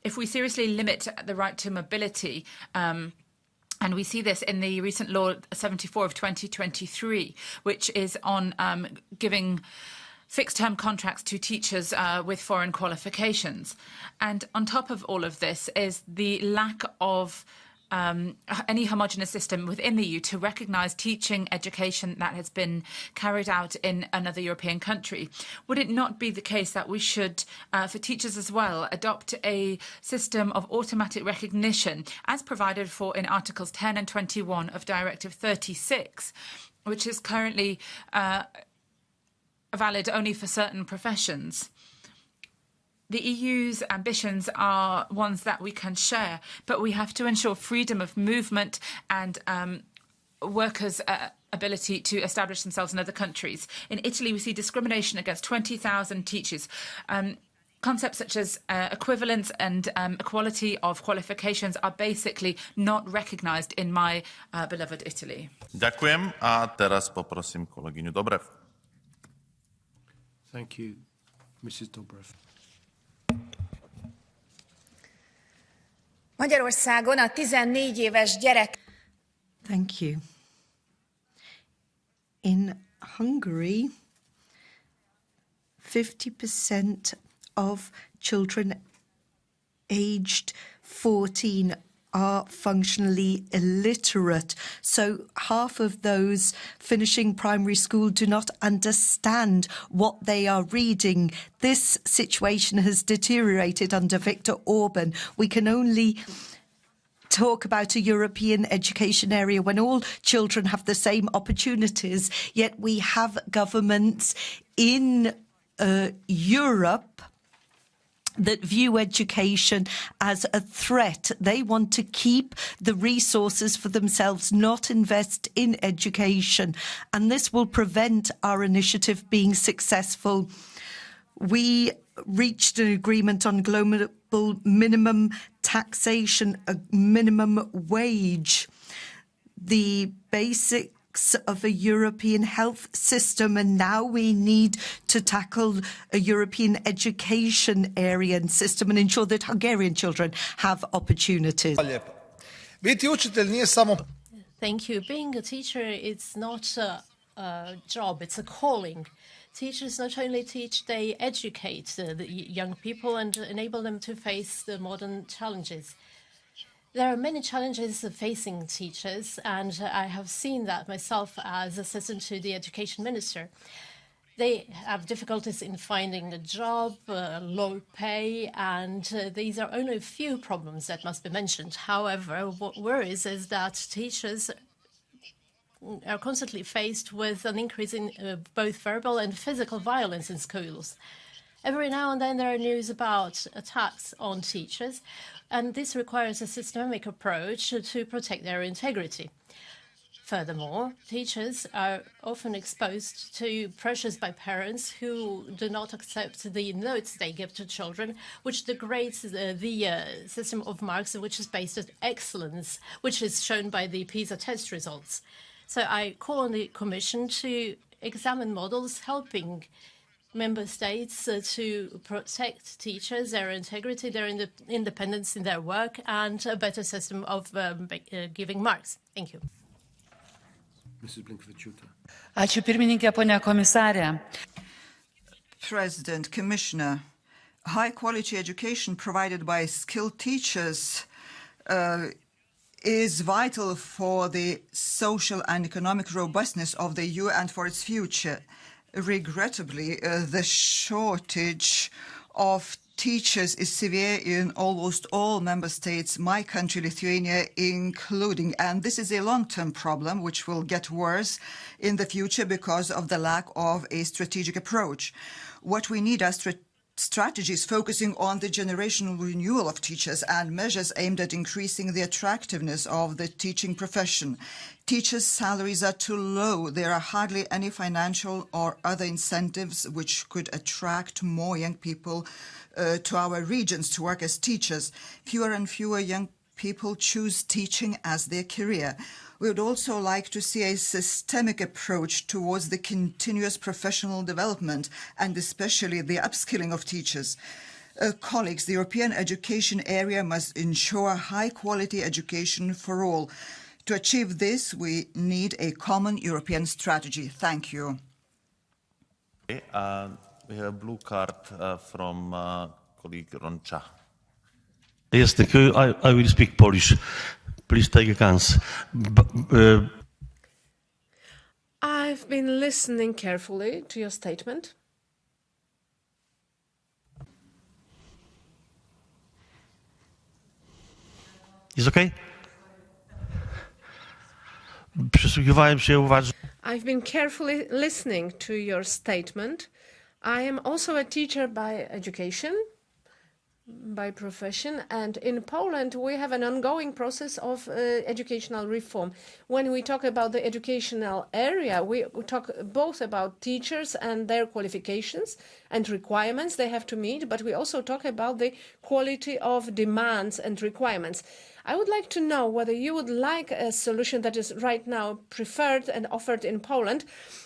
F: If we seriously limit the right to mobility, and we see this in the recent Law 74 of 2023, which is on giving fixed-term contracts to teachers with foreign qualifications. And on top of all of this is the lack of any homogenous system within the EU to recognise teaching education that has been carried out in another European country. Would it not be the case that we should, for teachers as well, adopt a system of automatic recognition as provided for in Articles 10 and 21 of Directive 36, which is currently valid only for certain professions? The EU's ambitions are ones that we can share, but we have to ensure freedom of movement and workers' ability to establish themselves in other countries. In Italy, we see discrimination against 20,000 teachers. Concepts such as equivalence and equality of qualifications are basically not recognised in my beloved Italy.
A: Ďakujem a teraz poprosím kolegyňu Dobrev.
B: Thank you, Mrs. Dobrev.
L: Magyarországon a 14 éves gyerek...
C: Thank you. In Hungary, 50% of children aged 14 are functionally illiterate. So half of those finishing primary school do not understand what they are reading. This situation has deteriorated under Viktor Orban. We can only talk about a European education area when all children have the same opportunities, yet we have governments in Europe that view education as a threat. They want to keep the resources for themselves, not invest in education. And this will prevent our initiative being successful. We reached an agreement on global minimum taxation, a minimum wage, the basics of a European health system, and now we need to tackle a European education area and system and ensure that Hungarian children have opportunities.
J: Thank you. Being a teacher, it's not a job, it's a calling. Teachers not only teach, they educate the young people and enable them to face the modern challenges. There are many challenges facing teachers, and I have seen that myself as assistant to the education minister. They have difficulties in finding a job, low pay, and these are only a few problems that must be mentioned. However, what worries is that teachers are constantly faced with an increase in both verbal and physical violence in schools. Every now and then there are news about attacks on teachers, and this requires a systemic approach to protect their integrity. Furthermore, teachers are often exposed to pressures by parents who do not accept the notes they give to children, which degrades the system of marks which is based on excellence, which is shown by the PISA test results. So I call on the Commission to examine models helping member states to protect teachers, their integrity, their independence in their work, and a better system of giving marks. Thank you.
B: Mrs. Blinkevičiūtė.
R: Ačiū pirmininkė, ponia komisarė.
S: President, Commissioner, high-quality education provided by skilled teachers is vital for the social and economic robustness of the EU and for its future. Regrettably, the shortage of teachers is severe in almost all member states, my country, Lithuania, including. And this is a long-term problem which will get worse in the future because of the lack of a strategic approach. What we need are strategies focusing on the generational renewal of teachers and measures aimed at increasing the attractiveness of the teaching profession. Teachers' salaries are too low. There are hardly any financial or other incentives which could attract more young people to our regions to work as teachers. Fewer and fewer young people choose teaching as their career. We would also like to see a systemic approach towards the continuous professional development and especially the upskilling of teachers. Colleagues, the European education area must ensure high-quality education for all. To achieve this, we need a common European strategy. Thank you.
A: Okay, we have a blue card from colleague Roncha.
M: Yes, thank you. I will speak Polish. Please take a chance.
J: I've been listening carefully to your statement.
M: Is okay? Przysłuchiwałem się uważnie.
J: I've been carefully listening to your statement. I am also a teacher by education, by profession, and in Poland we have an ongoing process of educational reform. When we talk about the educational area, we talk both about teachers and their qualifications and requirements they have to meet, but we also talk about the quality of demands and requirements. I would like to know whether you would like a solution that is right now preferred and offered in Poland,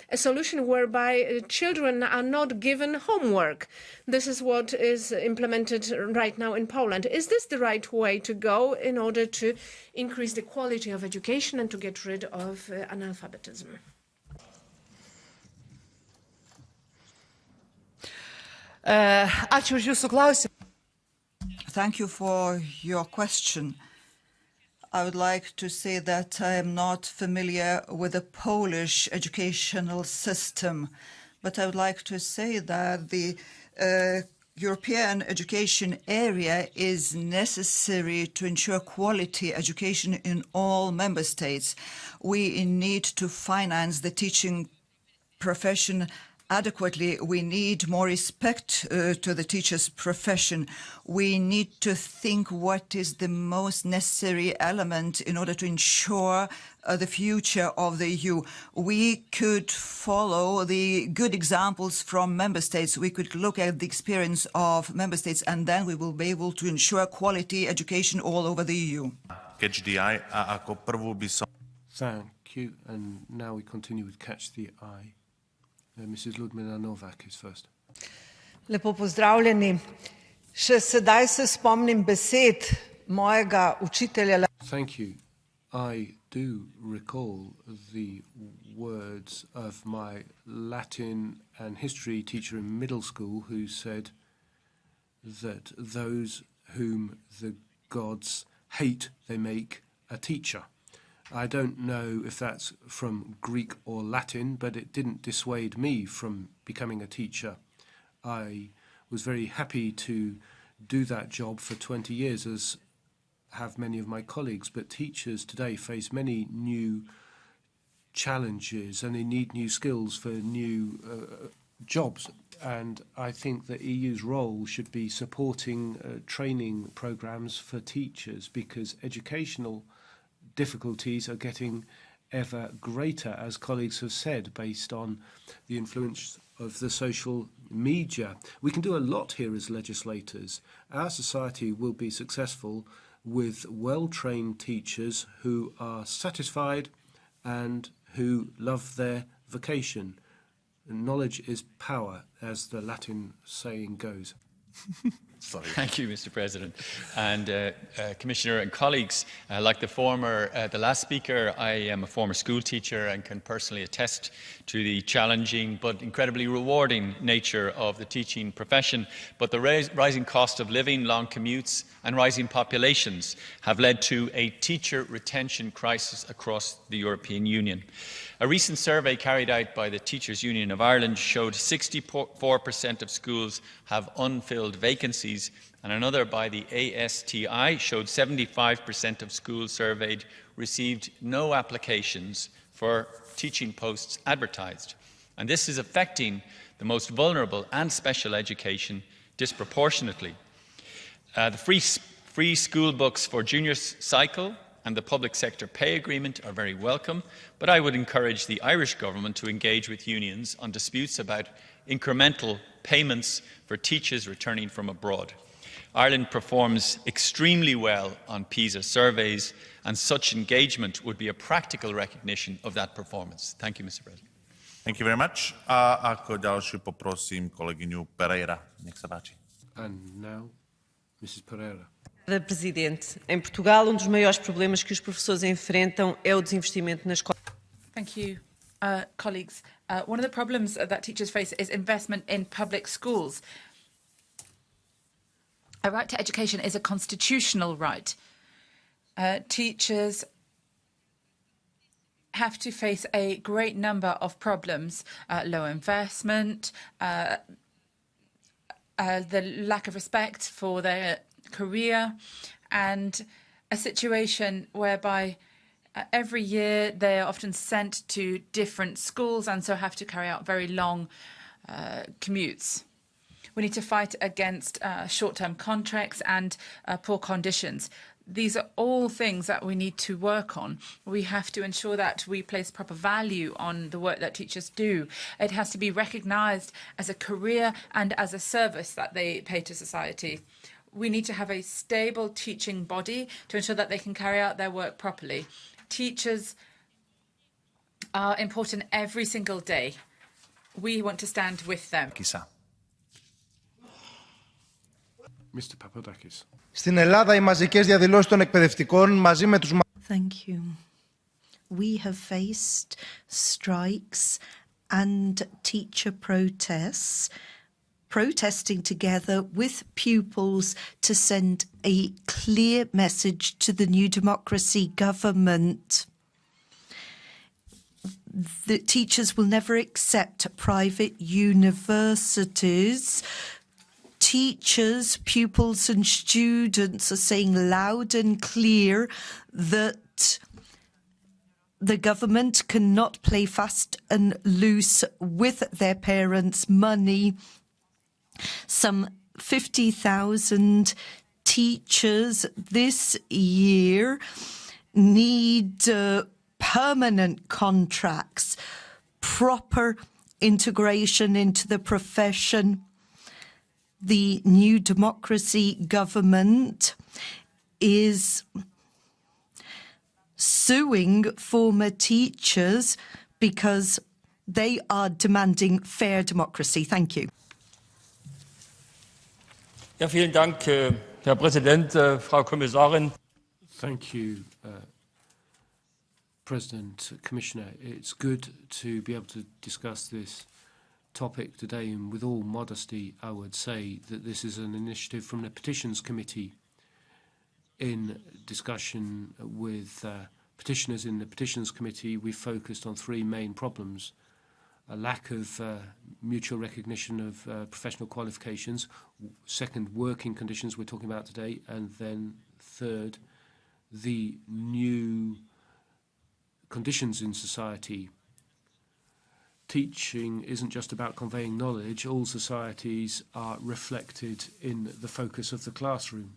J: a solution whereby children are not given homework. This is what is implemented right now in Poland. Is this the right way to go in order to increase the quality of education and to get rid of analphabetism?
S: Thank you for your question. I would like to say that I am not familiar with the Polish educational system, but I would like to say that the European education area is necessary to ensure quality education in all member states. We need to finance the teaching profession adequately. We need more respect to the teacher's profession. We need to think what is the most necessary element in order to ensure the future of the EU. We could follow the good examples from member states. We could look at the experience of member states, and then we will be able to ensure quality education all over the EU.
A: Catch the eye. Ako prvú by som...
B: Thank you. And now we continue with Catch the Eye. Mrs. Ludmila Novak is first.
T: Lepo pozdravljeni. Še sedaj se spomnim besed mojega učitelja.
B: Thank you. I do recall the words of my Latin and history teacher in middle school who said that those whom the gods hate, they make a teacher. I don't know if that's from Greek or Latin, but it didn't dissuade me from becoming a teacher. I was very happy to do that job for 20 years, as have many of my colleagues. But teachers today face many new challenges and they need new skills for new jobs. And I think the EU's role should be supporting training programs for teachers, because educational difficulties are getting ever greater, as colleagues have said, based on the influence of the social media. We can do a lot here as legislators. Our society will be successful with well-trained teachers who are satisfied and who love their vocation. Knowledge is power, as the Latin saying goes.
U: Sorry. Thank you, Mr. President. And Commissioner and colleagues, like the last speaker, I am a former school teacher and can personally attest to the challenging but incredibly rewarding nature of the teaching profession. But the rising cost of living, long commutes and rising populations have led to a teacher retention crisis across the European Union. A recent survey carried out by the Teachers Union of Ireland showed 64% of schools have unfilled vacancies, and another by the ASTI showed 75% of schools surveyed received no applications for teaching posts advertised. And this is affecting the most vulnerable and special education disproportionately. The free school books for junior cycle and the public sector pay agreement are very welcome, but I would encourage the Irish government to engage with unions on disputes about incremental payments for teachers returning from abroad. Ireland performs extremely well on PISA surveys, and such engagement would be a practical recognition of that performance. Thank you, Mr. President.
A: Thank you very much. Ako ďalšiu poprosím kolegyňu Pereira. Nech sa páči.
B: And now, Mrs. Pereira.
D: Presidente, em Portugal, dos maiores problemas que os professores enfrentam é o desinvestimento na escola.
F: Thank you, colleagues. One of the problems that teachers face is investment in public schools. A right to education is a constitutional right. Teachers have to face a great number of problems, low investment, the lack of respect for their career, and a situation whereby every year they are often sent to different schools and so have to carry out very long commutes. We need to fight against short-term contracts and poor conditions. These are all things that we need to work on. We have to ensure that we place proper value on the work that teachers do. It has to be recognised as a career and as a service that they pay to society. We need to have a stable teaching body to ensure that they can carry out their work properly. Teachers are important every single day. We want to stand with them.
B: Mr. Papadakis.
G: Στην Ελλάδα, οι μαζικές διαδηλώσεις των εκπαιδευτικών μαζί με τους...
C: Thank you. We have faced strikes and teacher protests, protesting together with pupils to send a clear message to the New Democracy government. The teachers will never accept private universities. Teachers, pupils and students are saying loud and clear that the government cannot play fast and loose with their parents' money. Some 50,000 teachers this year need permanent contracts, proper integration into the profession. The New Democracy government is suing former teachers because they are demanding fair democracy. Thank you.
V: Ja, vielen Dank, Herr Präsident, Frau Kommissarin.
B: Thank you, President, Commissioner. It's good to be able to discuss this topic today, and with all modesty, I would say that this is an initiative from the Petitions Committee in discussion with petitioners in the Petitions Committee. We focused on three main problems: a lack of mutual recognition of professional qualifications, second, working conditions we're talking about today, and then third, the new conditions in society. Teaching isn't just about conveying knowledge. All societies are reflected in the focus of the classroom.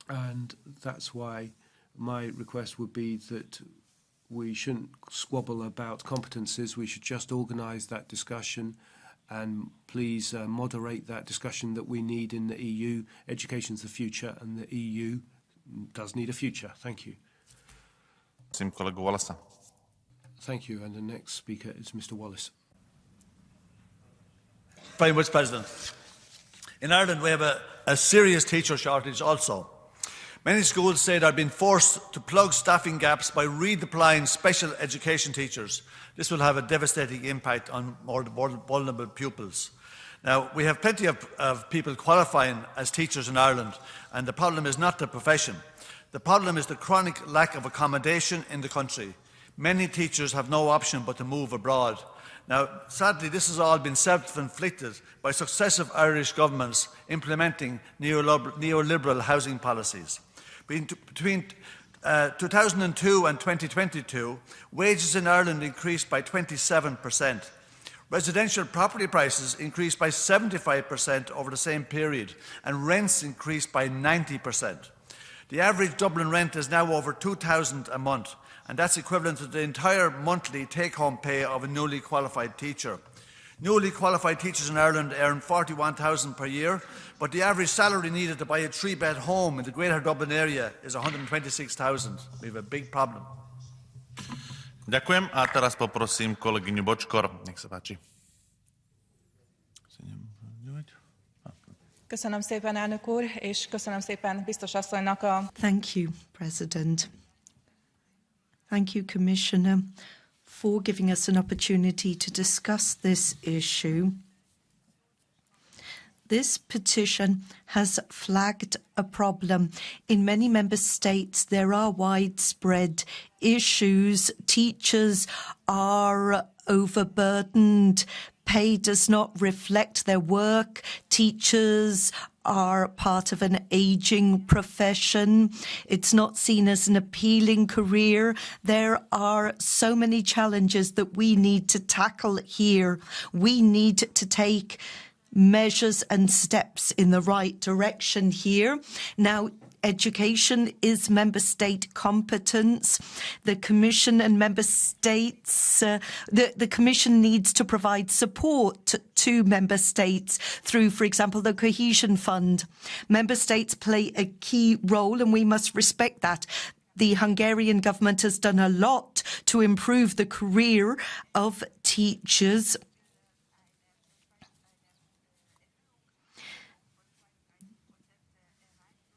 B: And that's why my request would be that we shouldn't squabble about competences. We should just organise that discussion and please moderate that discussion that we need in the EU. Education's the future and the EU does need a future. Thank you. Thank you. And the next speaker is Mr. Wallace.
X: Very much, President. In Ireland, we have a serious teacher shortage also. Many schools say they're being forced to plug staffing gaps by redeploying special education teachers. This will have a devastating impact on more vulnerable pupils. Now, we have plenty of people qualifying as teachers in Ireland, and the problem is not the profession. The problem is the chronic lack of accommodation in the country. Many teachers have no option but to move abroad. Now, sadly, this has all been self-inflicted by successive Irish governments implementing neoliberal housing policies. Between 2002 and 2022, wages in Ireland increased by 27%. Residential property prices increased by 75% over the same period, and rents increased by 90%. The average Dublin rent is now over €2,000 a month, and that's equivalent to the entire monthly take-home pay of a newly qualified teacher. Newly qualified teachers in Ireland earn €41,000 per year, but the average salary needed to buy a three-bed home in the Greater Dublin area is €126,000. We have a big problem.
A: Ďakujem a teraz poprosím kolegyňu Bočkor. Nech sa páči.
E: Köszönöm szépen, elnök úr, és köszönöm szépen biztos asszonynak a...
C: Thank you, President. Thank you, Commissioner, for giving us an opportunity to discuss this issue. This petition has flagged a problem. In many member states, there are widespread issues. Teachers are overburdened. Pay does not reflect their work. Teachers are part of an aging profession. It's not seen as an appealing career. There are so many challenges that we need to tackle here. We need to take measures and steps in the right direction here. Now, education is member state competence. The Commission and member states, the Commission needs to provide support to member states through, for example, the Cohesion Fund. Member states play a key role and we must respect that. The Hungarian government has done a lot to improve the career of teachers.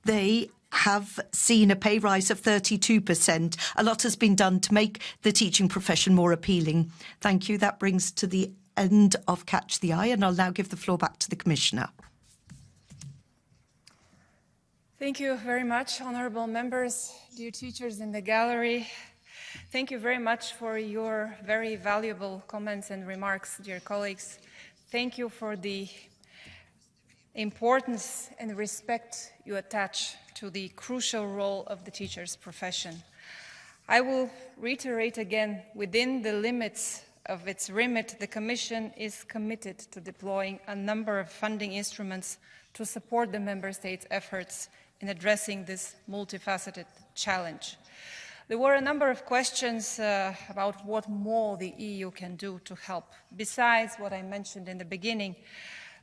C: They have seen a pay rise of 32%. A lot has been done to make the teaching profession more appealing. Thank you. That brings to the end of Catch the Eye, and I'll now give the floor back to the Commissioner.
E: Thank you very much, honourable members, dear teachers in the gallery. Thank you very much for your very valuable comments and remarks, dear colleagues. Thank you for the importance and respect you attach to the crucial role of the teacher's profession. I will reiterate again, within the limits of its remit, the Commission is committed to deploying a number of funding instruments to support the Member States' efforts in addressing this multifaceted challenge. There were a number of questions about what more the EU can do to help. Besides what I mentioned in the beginning,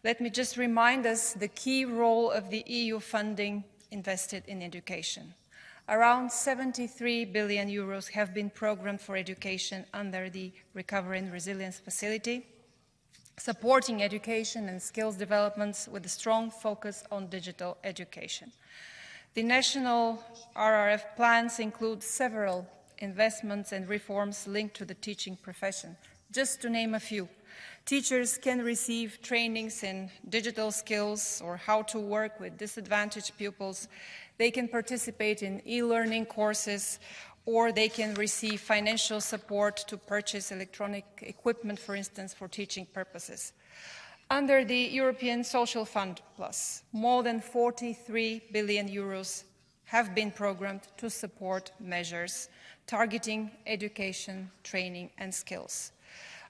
E: let me just remind us the key role of the EU funding invested in education. Around 73 billion euros have been programmed for education under the Recovery and Resilience Facility, supporting education and skills developments with a strong focus on digital education. The national RRF plans include several investments and reforms linked to the teaching profession. Just to name a few, teachers can receive trainings in digital skills or how to work with disadvantaged pupils. They can participate in e-learning courses, or they can receive financial support to purchase electronic equipment, for instance, for teaching purposes. Under the European Social Fund Plus, more than 43 billion euros have been programmed to support measures targeting education, training and skills.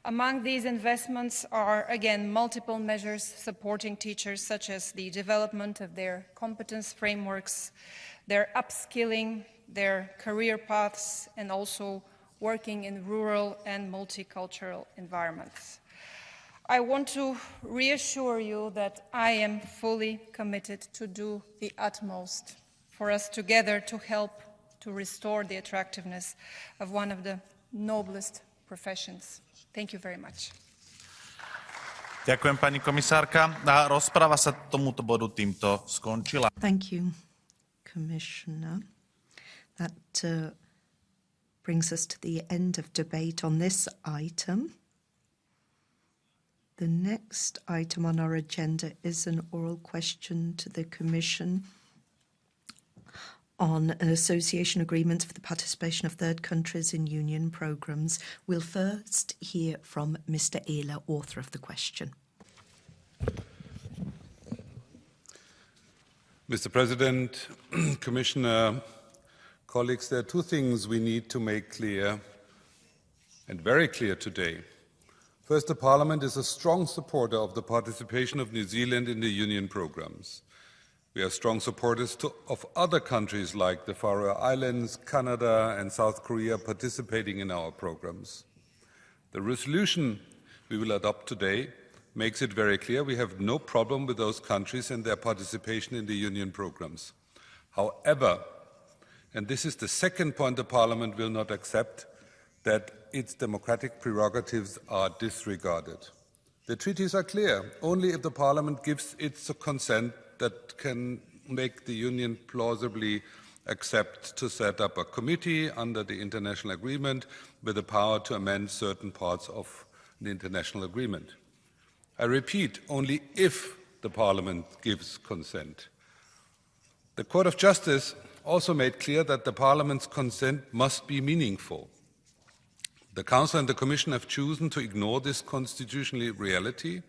E: Among these investments are, again, multiple measures supporting teachers, such as the development of their competence frameworks, their upskilling, their career paths, and also working in rural and multicultural environments. I want to reassure you that I am fully committed to do the utmost for us together to help to restore the attractiveness of one of the noblest professions. Thank you very much.
A: Ďakujem, pani komisárka. A rozprava sa tomuto bodu týmto skončila.
C: Thank you, Commissioner. That brings us to the end of debate on this item. The next item on our agenda is an oral question to the Commission on an association agreement for the participation of third countries in union programmes. We'll first hear from Mr. Ehler, author of the question.
H: Mr. President, Commissioner, colleagues, there are two things we need to make clear and very clear today. First, the Parliament is a strong supporter of the participation of New Zealand in the Union programmes. We are strong supporters of other countries like the Faroe Islands, Canada and South Korea participating in our programmes. The resolution we will adopt today makes it very clear we have no problem with those countries and their participation in the Union programmes. However, and this is the second point the Parliament will not accept, that its democratic prerogatives are disregarded. The treaties are clear. Only if the Parliament gives its consent that can make the Union plausibly accept to set up a committee under the international agreement with the power to amend certain parts of the international agreement. I repeat, only if the Parliament gives consent. The Court of Justice also made clear that the Parliament's consent must be meaningful. The Council and the Commission have chosen to ignore this constitutional reality.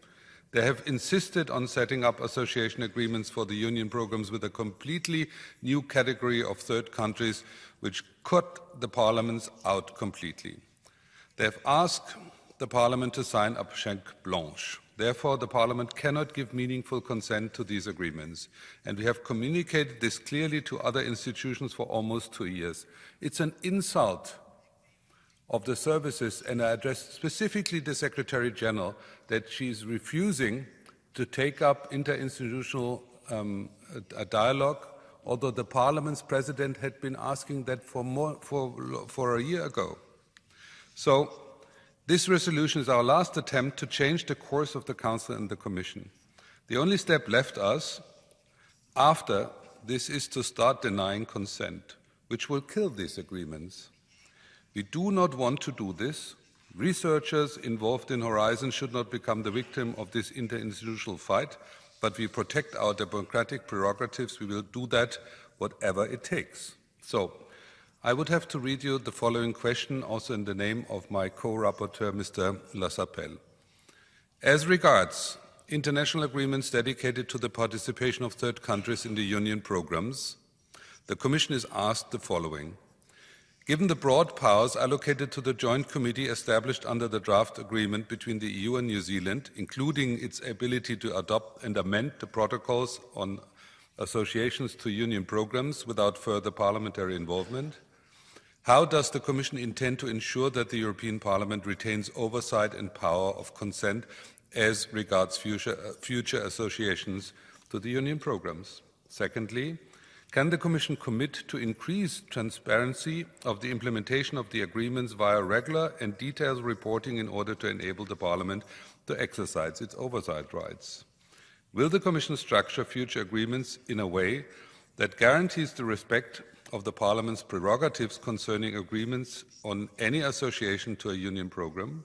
H: They have insisted on setting up association agreements for the Union programmes with a completely new category of third countries which cut the parliaments out completely. They have asked the Parliament to sign a chèque blanche. Therefore, the Parliament cannot give meaningful consent to these agreements. And we have communicated this clearly to other institutions for almost 2 years. It's an insult of the services, and I address specifically the Secretary General, that she is refusing to take up interinstitutional dialogue, although the Parliament's President had been asking that for a year ago. So this resolution is our last attempt to change the course of the Council and the Commission. The only step left us after this is to start denying consent, which will kill these agreements. We do not want to do this. Researchers involved in Horizon should not become the victim of this interinstitutional fight, but we protect our democratic prerogatives. We will do that whatever it takes. So I would have to read you the following question, also in the name of my co-rapporteur, Mr. Lasapelle. As regards international agreements dedicated to the participation of third countries in the Union programmes, the Commission is asked the following. Given the broad powers allocated to the joint committee established under the draft agreement between the EU and New Zealand, including its ability to adopt and amend the protocols on associations to Union programmes without further parliamentary involvement, how does the Commission intend to ensure that the European Parliament retains oversight and power of consent as regards future associations to the Union programmes? Secondly, can the Commission commit to increase transparency of the implementation of the agreements via regular and detailed reporting in order to enable the Parliament to exercise its oversight rights? Will the Commission structure future agreements in a way that guarantees the respect of the Parliament's prerogatives concerning agreements on any association to a Union programme?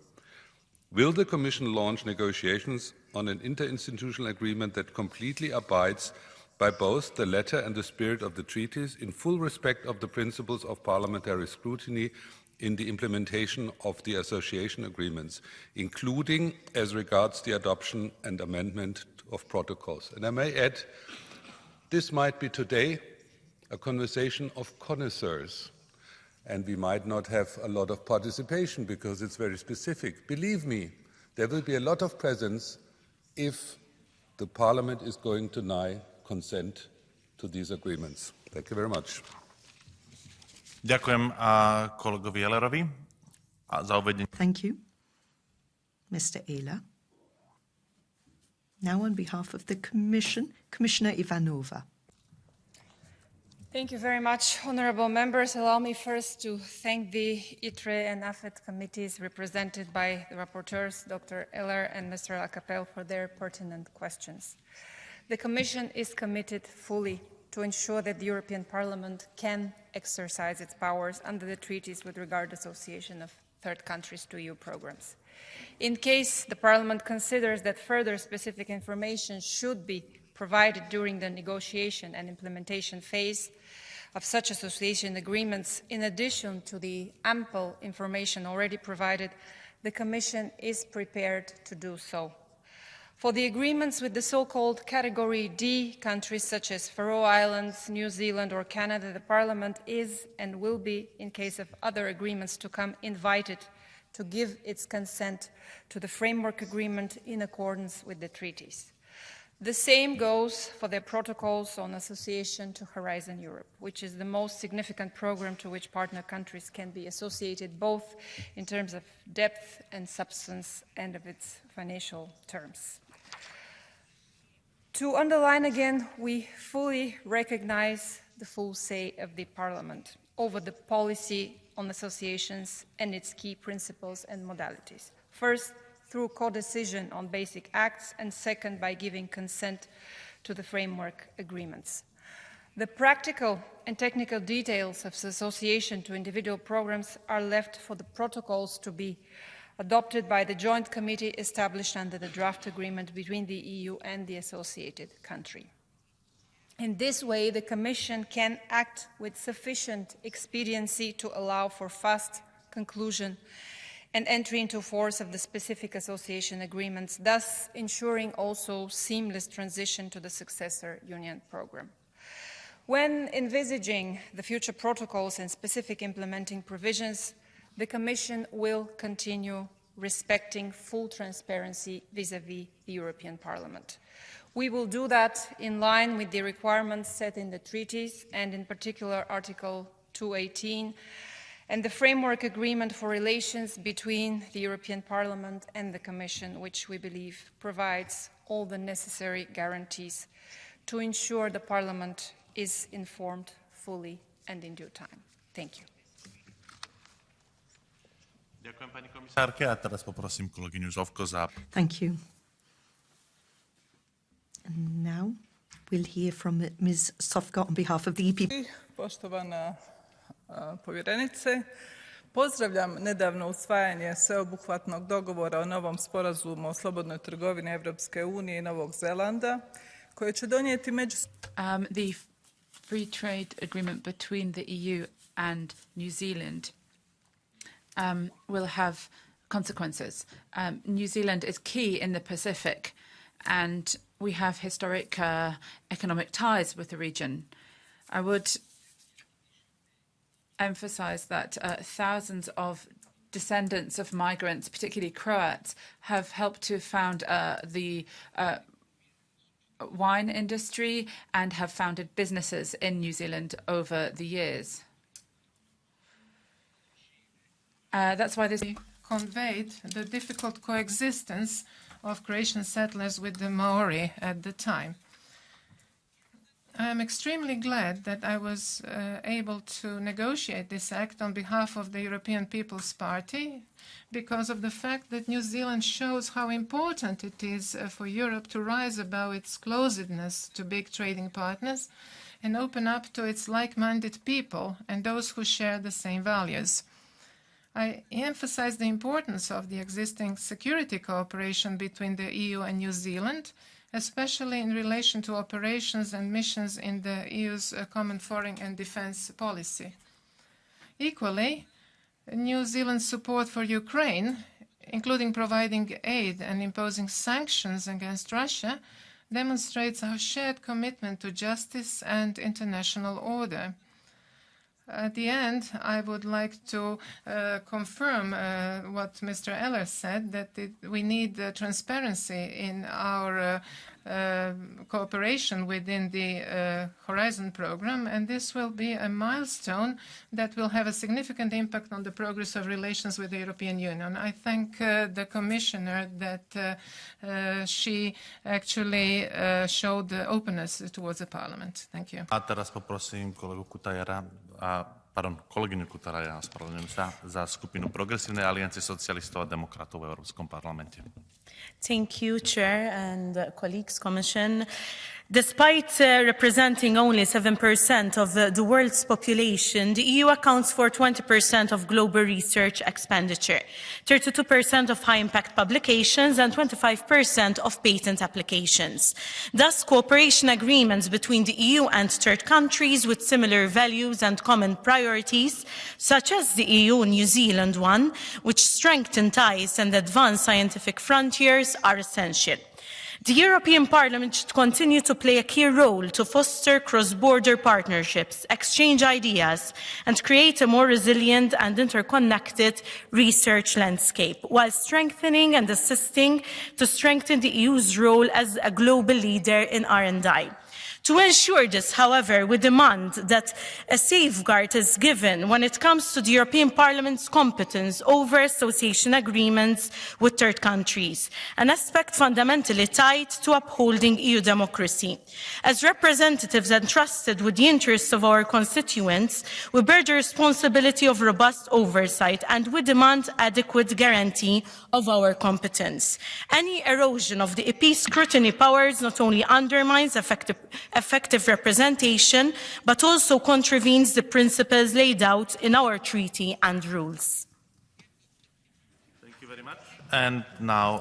H: Will the Commission launch negotiations on an interinstitutional agreement that completely abides by both the letter and the spirit of the treaties, in full respect of the principles of parliamentary scrutiny in the implementation of the association agreements, including as regards the adoption and amendment of protocols? And I may add, this might be today a conversation of connoisseurs, and we might not have a lot of participation because it's very specific. Believe me, there will be a lot of presence if the Parliament is going to deny consent to these agreements. Thank you very much.
A: Ďakujem kolegovi Ehlerovi za uvedenie.
C: Thank you, Mr. Ehler. Now on behalf of the Commission, Commissioner Ivanova.
E: Thank you very much, honourable members. Allow me first to thank the ITRE and AFET committees represented by the rapporteurs, Dr. Ehler and Mr. Lacapelle, for their pertinent questions. The Commission is committed fully to ensure that the European Parliament can exercise its powers under the treaties with regard to association of third countries to EU programmes. In case the Parliament considers that further specific information should be provided during the negotiation and implementation phase of such association agreements, in addition to the ample information already provided, the Commission is prepared to do so. For the agreements with the so-called Category D countries such as Faroe Islands, New Zealand or Canada, the Parliament is and will be, in case of other agreements to come, invited to give its consent to the framework agreement in accordance with the treaties. The same goes for their protocols on association to Horizon Europe, which is the most significant program to which partner countries can be associated, both in terms of depth and substance and of its financial terms. To underline again, we fully recognize the full say of the Parliament over the policy on associations and its key principles and modalities. First, through co-decision on basic acts, and second, by giving consent to the framework agreements. The practical and technical details of association to individual programs are left for the protocols to be adopted by the joint committee established under the draft agreement between the EU and the associated country. In this way, the Commission can act with sufficient expediency to allow for fast conclusion and entry into force of the specific association agreements, thus ensuring also seamless transition to the successor Union programme. When envisaging the future protocols and specific implementing provisions, the Commission will continue respecting full transparency vis-à-vis the European Parliament. We will do that in line with the requirements set in the treaties, and in particular Article 218, and the framework agreement for relations between the European Parliament and the Commission, which we believe provides all the necessary guarantees to ensure the Parliament is informed fully and in due time. Thank you.
A: Ďakujem pani komisárke a teraz poprosím kolegyňu Zovko za...
C: Thank you. And now we'll hear from Ms. Sofka on behalf of the EPP.
K: Poštovana povjerenice, pozdravljam nedavno usvajanje sveobuhvatnog dogovora o novom sporazumu o slobodnoj trgovini Evropske unije i Novog Zelanda, koje će donijeti
F: the free trade agreement between the EU and New Zealand will have consequences. New Zealand is key in the Pacific, and we have historic economic ties with the region. I would emphasize that thousands of descendants of migrants, particularly Croats, have helped to found the wine industry and have founded businesses in New Zealand over the years. That's why this
N: conveyed the difficult coexistence of Croatian settlers with the Maori at the time. I am extremely glad that I was able to negotiate this act on behalf of the European People's Party, because of the fact that New Zealand shows how important it is for Europe to rise above its closedness to big trading partners and open up to its like-minded people and those who share the same values. I emphasize the importance of the existing security cooperation between the EU and New Zealand, especially in relation to operations and missions in the EU's common foreign and defense policy. Equally, New Zealand's support for Ukraine, including providing aid and imposing sanctions against Russia, demonstrates our shared commitment to justice and international order. At the end, I would like to confirm what Mr. Eller said, that we need transparency in our cooperation within the Horizon program, and this will be a milestone that will have a significant impact on the progress of relations with the European Union. I thank the Commissioner that she actually showed the openness towards the Parliament. Thank you.
A: A teraz poprosím kolegyňu Kutaraja, ospravedlňujem sa, za skupinu Progresívnej aliancie socialistov a demokratov v Európskom parlamente.
O: Thank you, Chair and colleagues, Commission. Despite representing only 7% of the world's population, the EU accounts for 20% of global research expenditure, 32% of high-impact publications, and 25% of patent applications. Thus, cooperation agreements between the EU and third countries with similar values and common priorities, such as the EU-New Zealand one, which strengthen ties and advance scientific frontiers, are essential. The European Parliament should continue to play a key role to foster cross-border partnerships, exchange ideas, and create a more resilient and interconnected research landscape, while strengthening and assisting to strengthen the EU's role as a global leader in R&I. To ensure this, however, we demand that a safeguard is given when it comes to the European Parliament's competence over association agreements with third countries, an aspect fundamentally tied to upholding EU democracy. As representatives entrusted with the interests of our constituents, we bear the responsibility of robust oversight and we demand adequate guarantee of our competence. Any erosion of the EP scrutiny powers not only undermines effective representation, but also contravenes the principles laid out in our treaty and rules.
A: Thank you very much. And now,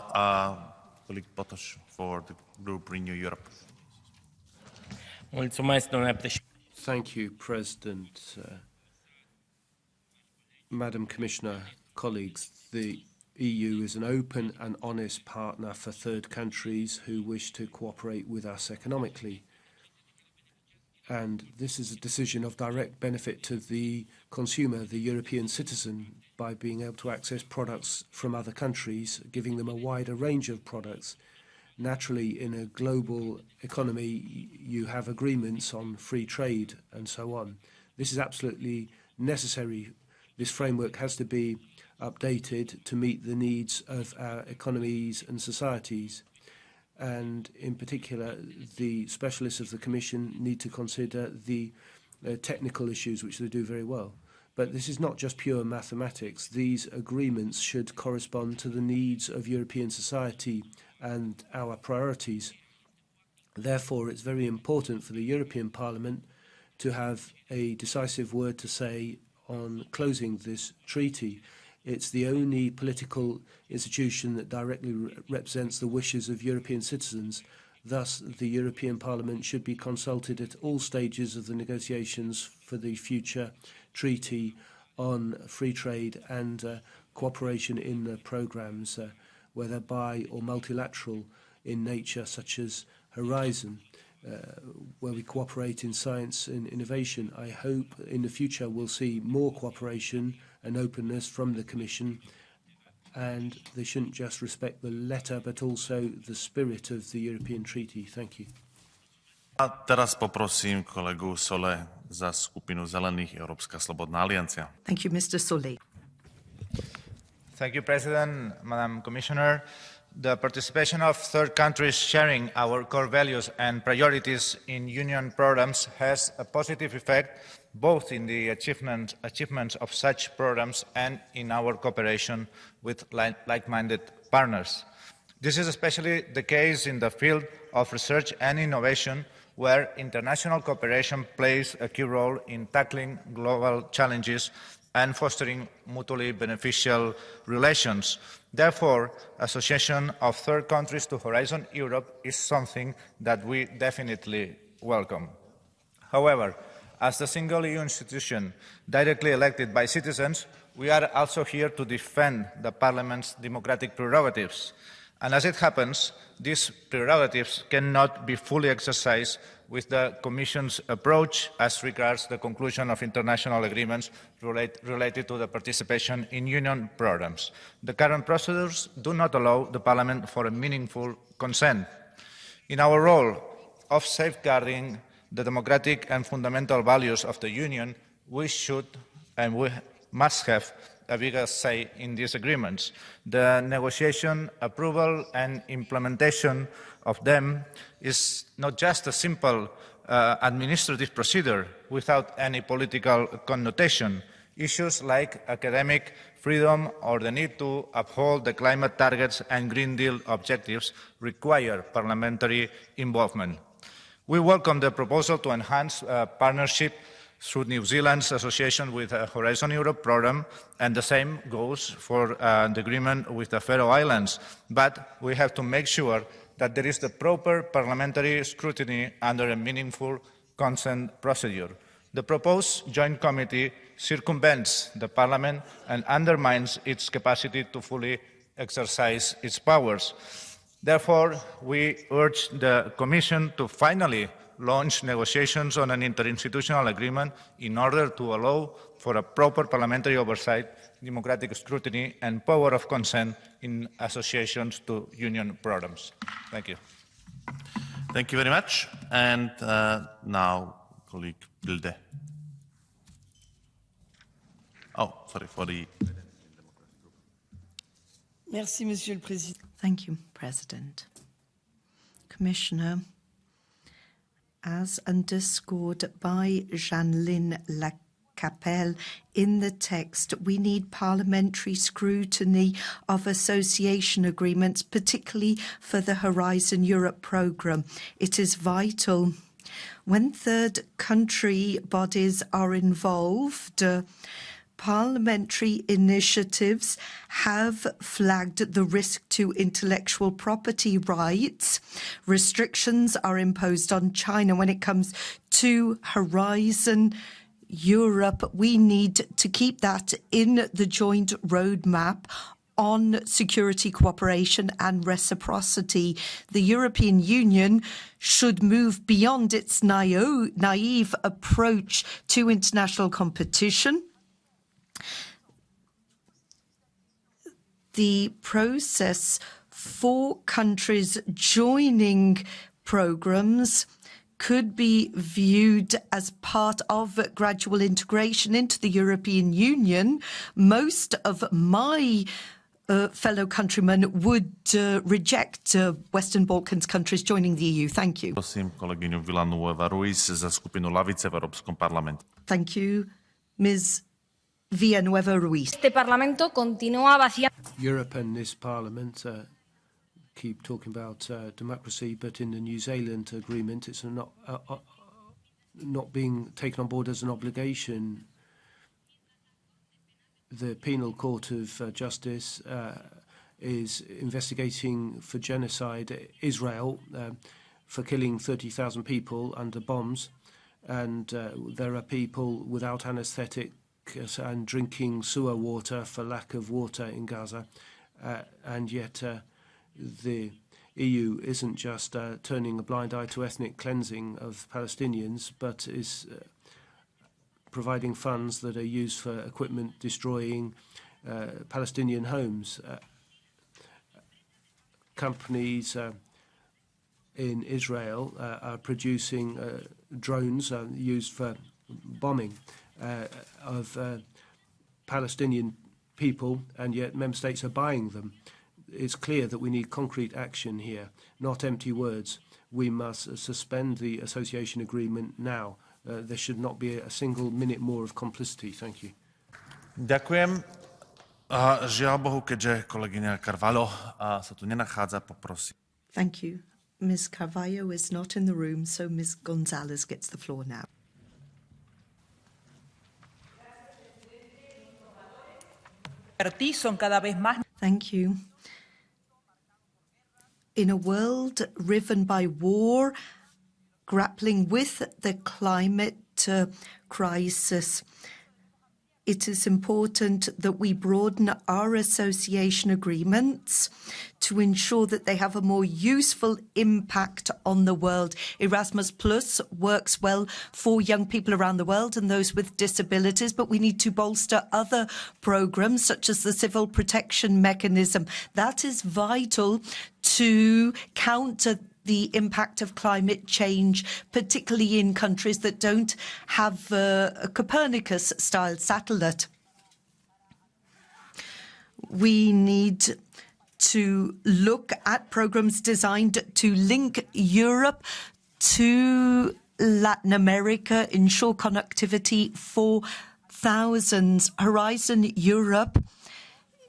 A: colleague Potosh for the group Renew Europe.
B: Thank you, President. Madam Commissioner, colleagues, the EU is an open and honest partner for third countries who wish to cooperate with us economically. And this is a decision of direct benefit to the consumer, the European citizen, by being able to access products from other countries, giving them a wider range of products. Naturally, in a global economy, you have agreements on free trade and so on. This is absolutely necessary. This framework has to be updated to meet the needs of our economies and societies. And in particular, the specialists of the Commission need to consider the technical issues, which they do very well. But this is not just pure mathematics. These agreements should correspond to the needs of European society and our priorities. Therefore, it's very important for the European Parliament to have a decisive word to say on closing this treaty. It's the only political institution that directly represents the wishes of European citizens. Thus, the European Parliament should be consulted at all stages of the negotiations for the future treaty on free trade and cooperation in the programmes, whether bi or multilateral in nature, such as Horizon, where we cooperate in science and innovation. I hope in the future we'll see more cooperation and openness from the Commission, and they shouldn't just respect the letter but also the spirit of the European Treaty. Thank you.
A: A teraz poprosím kolegu Sole za skupinu Zelených Európska slobodná aliancia.
C: Thank you, Mr. Solé.
G: Thank you, President, Madam Commissioner. The participation of third countries sharing our core values and priorities in Union programs has a positive effect both in the achievements of such programs and in our cooperation with like-minded partners. This is especially the case in the field of research and innovation, where international cooperation plays a key role in tackling global challenges and fostering mutually beneficial relations. Therefore, association of third countries to Horizon Europe is something that we definitely welcome. However, as the single EU institution directly elected by citizens, we are also here to defend the Parliament's democratic prerogatives. And as it happens, these prerogatives cannot be fully exercised with the Commission's approach as regards the conclusion of international agreements related to the participation in Union programs. The current procedures do not allow the Parliament for a meaningful consent. In our role of safeguarding the democratic and fundamental values of the Union, we should and we must have a bigger say in these agreements. The negotiation, approval and implementation of them is not just a simple administrative procedure without any political connotation. Issues like academic freedom or the need to uphold the climate targets and Green Deal objectives require parliamentary involvement. We welcome the proposal to enhance partnership through New Zealand's association with the Horizon Europe programme, and the same goes for the agreement with the Faroe Islands. But we have to make sure that there is the proper parliamentary scrutiny under a meaningful consent procedure. The proposed joint committee circumvents the Parliament and undermines its capacity to fully exercise its powers. Therefore, we urge the Commission to finally launch negotiations on an interinstitutional agreement in order to allow for a proper parliamentary oversight, democratic scrutiny and power of consent in associations to union programs. Thank you.
A: Thank you very much. And now, colleague Bilde. Oh, sorry, for the...
I: Merci, Monsieur le Président.
C: Thank you, President. Commissioner, as underscored by Jeanne-Lynne Lacapelle in the text, we need parliamentary scrutiny of association agreements, particularly for the Horizon Europe programme. It is vital. When third country bodies are involved, parliamentary initiatives have flagged the risk to intellectual property rights. Restrictions are imposed on China when it comes to Horizon Europe. We need to keep that in the joint roadmap on security cooperation and reciprocity. The European Union should move beyond its naive approach to international competition. The process for countries joining programs could be viewed as part of gradual integration into the European Union. Most of my fellow countrymen would reject Western Balkans countries joining the EU. Thank you.
A: Prosím kolegyňu Villanueva Ruiz za skupinu Lavice v Európskom parlamente.
C: Thank you, Ms. Villanueva Ruiz.
L: Este Parlamento continúa vaciando.
B: Europe and this Parliament keep talking about democracy, but in the New Zealand agreement, it's not being taken on board as an obligation. The Penal Court of Justice is investigating for genocide Israel for killing 30,000 people under bombs, and there are people without anaesthetic and drinking sewer water for lack of water in Gaza, and yet the EU isn't just turning a blind eye to ethnic cleansing of Palestinians, but is providing funds that are used for equipment destroying Palestinian homes. Companies in Israel are producing drones used for bombing of Palestinian people, and yet member states are buying them. It's clear that we need concrete action here, not empty words. We must suspend the association agreement now. There should not be a single minute more of complicity. Thank you.
A: Ďakujem. Žiaľ Bohu, keďže kolegyňa Carvalho sa tu nenachádza, poprosím.
C: Thank you. Ms. Carvalho is not in the room, so Ms. Gonzalez gets the floor now. Thank you. In a world riven by war, grappling with the climate crisis, it is important that we broaden our association agreements to ensure that they have a more useful impact on the world. Erasmus Plus works well for young people around the world and those with disabilities, but we need to bolster other programs such as the Civil Protection Mechanism. That is vital to counter the impact of climate change, particularly in countries that don't have a Copernicus-style satellite. We need to look at programs designed to link Europe to Latin America, ensure connectivity for thousands. Horizon Europe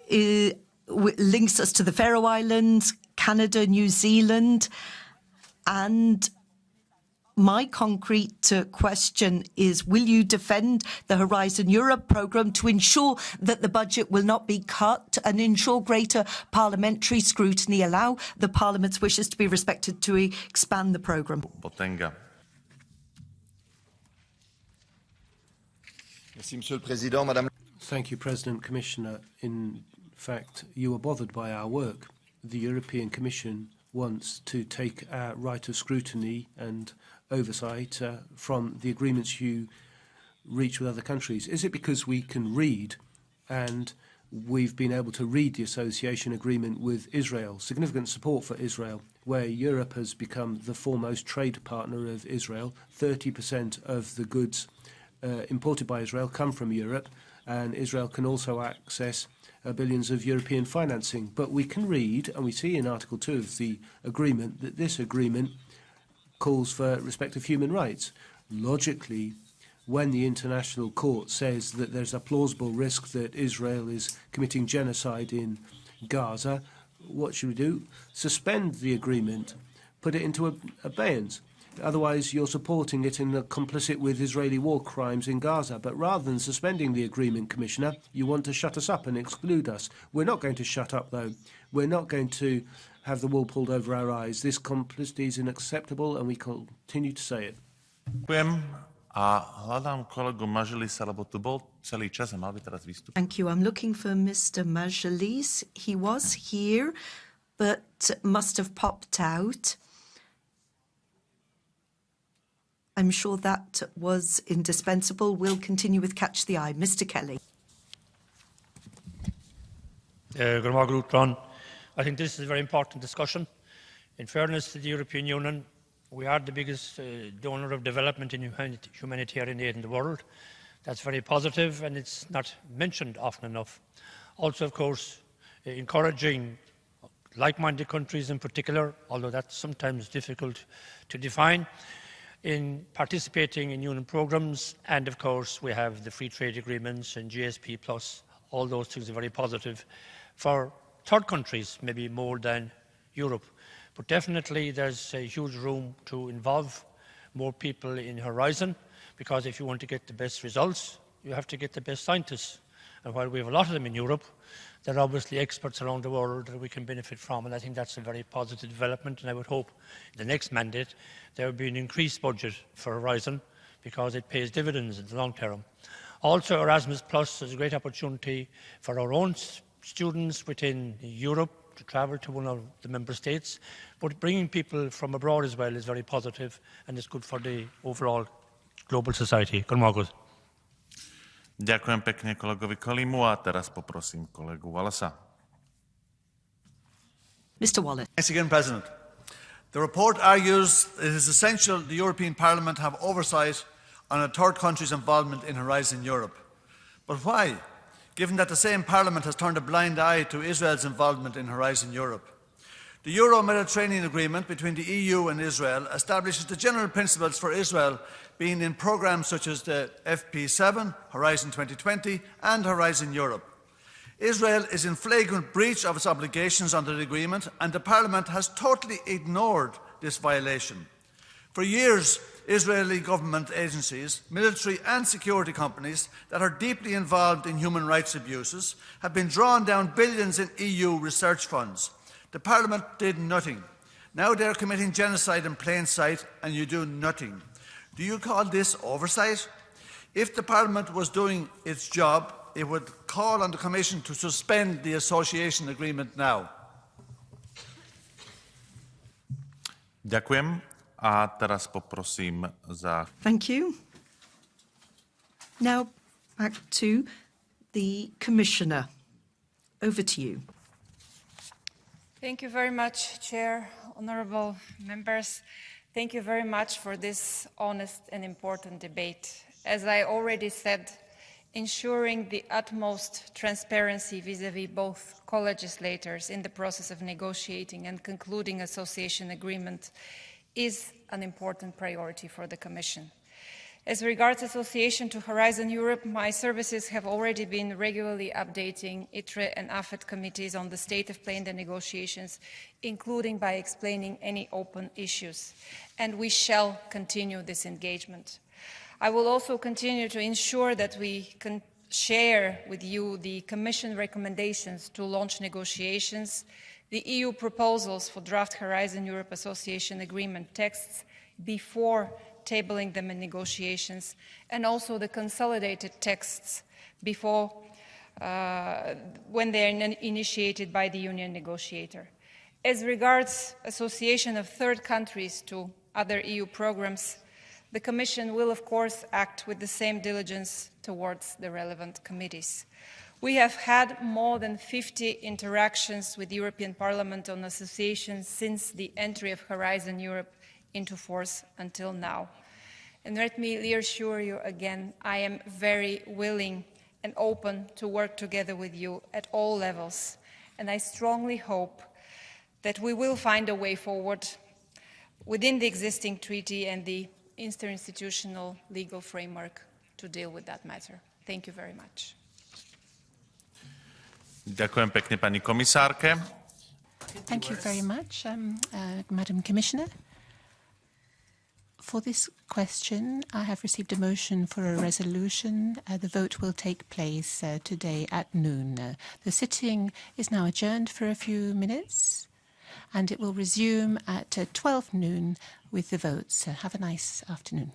C: links us to the Faroe Islands, Canada, New Zealand, and my concrete question is, will you defend the Horizon Europe programme to ensure that the budget will not be cut and ensure greater parliamentary scrutiny, allow the Parliament's wishes to be respected to expand the programme?
A: Botenga.
B: Thank you, President, Commissioner. In fact, you are bothered by our work. The European Commission wants to take a right of scrutiny and oversight from the agreements you reach with other countries? Is it because we can read and we've been able to read the association agreement with Israel, significant support for Israel, where Europe has become the foremost trade partner of Israel? 30% of the goods imported by Israel come from Europe, and Israel can also access billions of European financing. But we can read, and we see in Article 2 of the agreement, that this agreement calls for respect of human rights. Logically, when the International Court says that there's a plausible risk that Israel is committing genocide in Gaza, what should we do? Suspend the agreement, put it into abeyance. Otherwise, you're supporting it and complicit with Israeli war crimes in Gaza. But rather than suspending the agreement, Commissioner, you want to shut us up and exclude us. We're not going to shut up, though. We're not going to have the wool pulled over our eyes. This complicity is unacceptable, and we continue to say it.
C: Thank you. I'm looking for Mr. Majalis. He was here, but must have popped out. I'm sure that was indispensable. We'll continue with Catch the Eye. Mr. Kelly.
V: I think this is a very important discussion. In fairness to the European Union, we are the biggest donor of development and humanitarian aid in the world. That's very positive, and it's not mentioned often enough. Also, of course, encouraging like-minded countries in particular, although that's sometimes difficult to define, in participating in union programmes. And of course we have the free trade agreements and GSP+. All those things are very positive for third countries, maybe more than Europe. But definitely there's a huge room to involve more people in Horizon, because if you want to get the best results, you have to get the best scientists. And while we have a lot of them in Europe, there are obviously experts around the world that we can benefit from, and I think that's a very positive development. And I would hope in the next mandate there will be an increased budget for Horizon, because it pays dividends in the long term. Also, Erasmus Plus is a great opportunity for our own students within Europe to travel to one of the member states, but bringing people from abroad as well is very positive, and it's good for the overall global society. Good morning.
A: Ďakujem pekne kolegovi Kolimu a teraz poprosím kolegu Wallasa.
C: Mr. Wallace.
X: Thanks again, President. The report argues it is essential the European Parliament have oversight on a third country's involvement in Horizon Europe. But why, given that the same Parliament has turned a blind eye to Israel's involvement in Horizon Europe? The Euro-Mediterranean Agreement between the EU and Israel establishes the general principles for Israel being in programmes such as the FP7, Horizon 2020 and Horizon Europe. Israel is in flagrant breach of its obligations under the agreement, and the Parliament has totally ignored this violation. For years, Israeli government agencies, military and security companies that are deeply involved in human rights abuses have been drawn down billions in EU research funds. The Parliament did nothing. Now they are committing genocide in plain sight, and you do nothing. Do you call this oversight? If the Parliament was doing its job, it would call on the Commission to suspend the association agreement now.
A: Ďakujem. A teraz poprosím za...
C: Thank you. Now back to the Commissioner. Over to you.
E: Thank you very much, Chair, honourable members. Thank you very much for this honest and important debate. As I already said, ensuring the utmost transparency vis-à-vis both co-legislators in the process of negotiating and concluding association agreement is an important priority for the Commission. As regards association to Horizon Europe, my services have already been regularly updating ITRE and AFET committees on the state of play in the negotiations, including by explaining any open issues. And we shall continue this engagement. I will also continue to ensure that we can share with you the Commission recommendations to launch negotiations, the EU proposals for draft Horizon Europe Association Agreement texts before tabling them in negotiations, and also the consolidated texts before when they are initiated by the union negotiator. As regards association of third countries to other EU programs, the Commission will, of course, act with the same diligence towards the relevant committees. We have had more than 50 interactions with the European Parliament on associations since the entry of Horizon Europe into force until now. And let me reassure you again, I am very willing and open to work together with you at all levels. And I strongly hope that we will find a way forward within the existing treaty and the interinstitutional legal framework to deal with that matter. Thank you very much.
A: Ďakujem pekne pani komisárke.
P: Thank you very much, Madam Commissioner. For this question, I have received a motion for a resolution. The vote will take place today at noon. The sitting is now adjourned for a few minutes, and it will resume at 12 noon with the votes. Have a nice afternoon.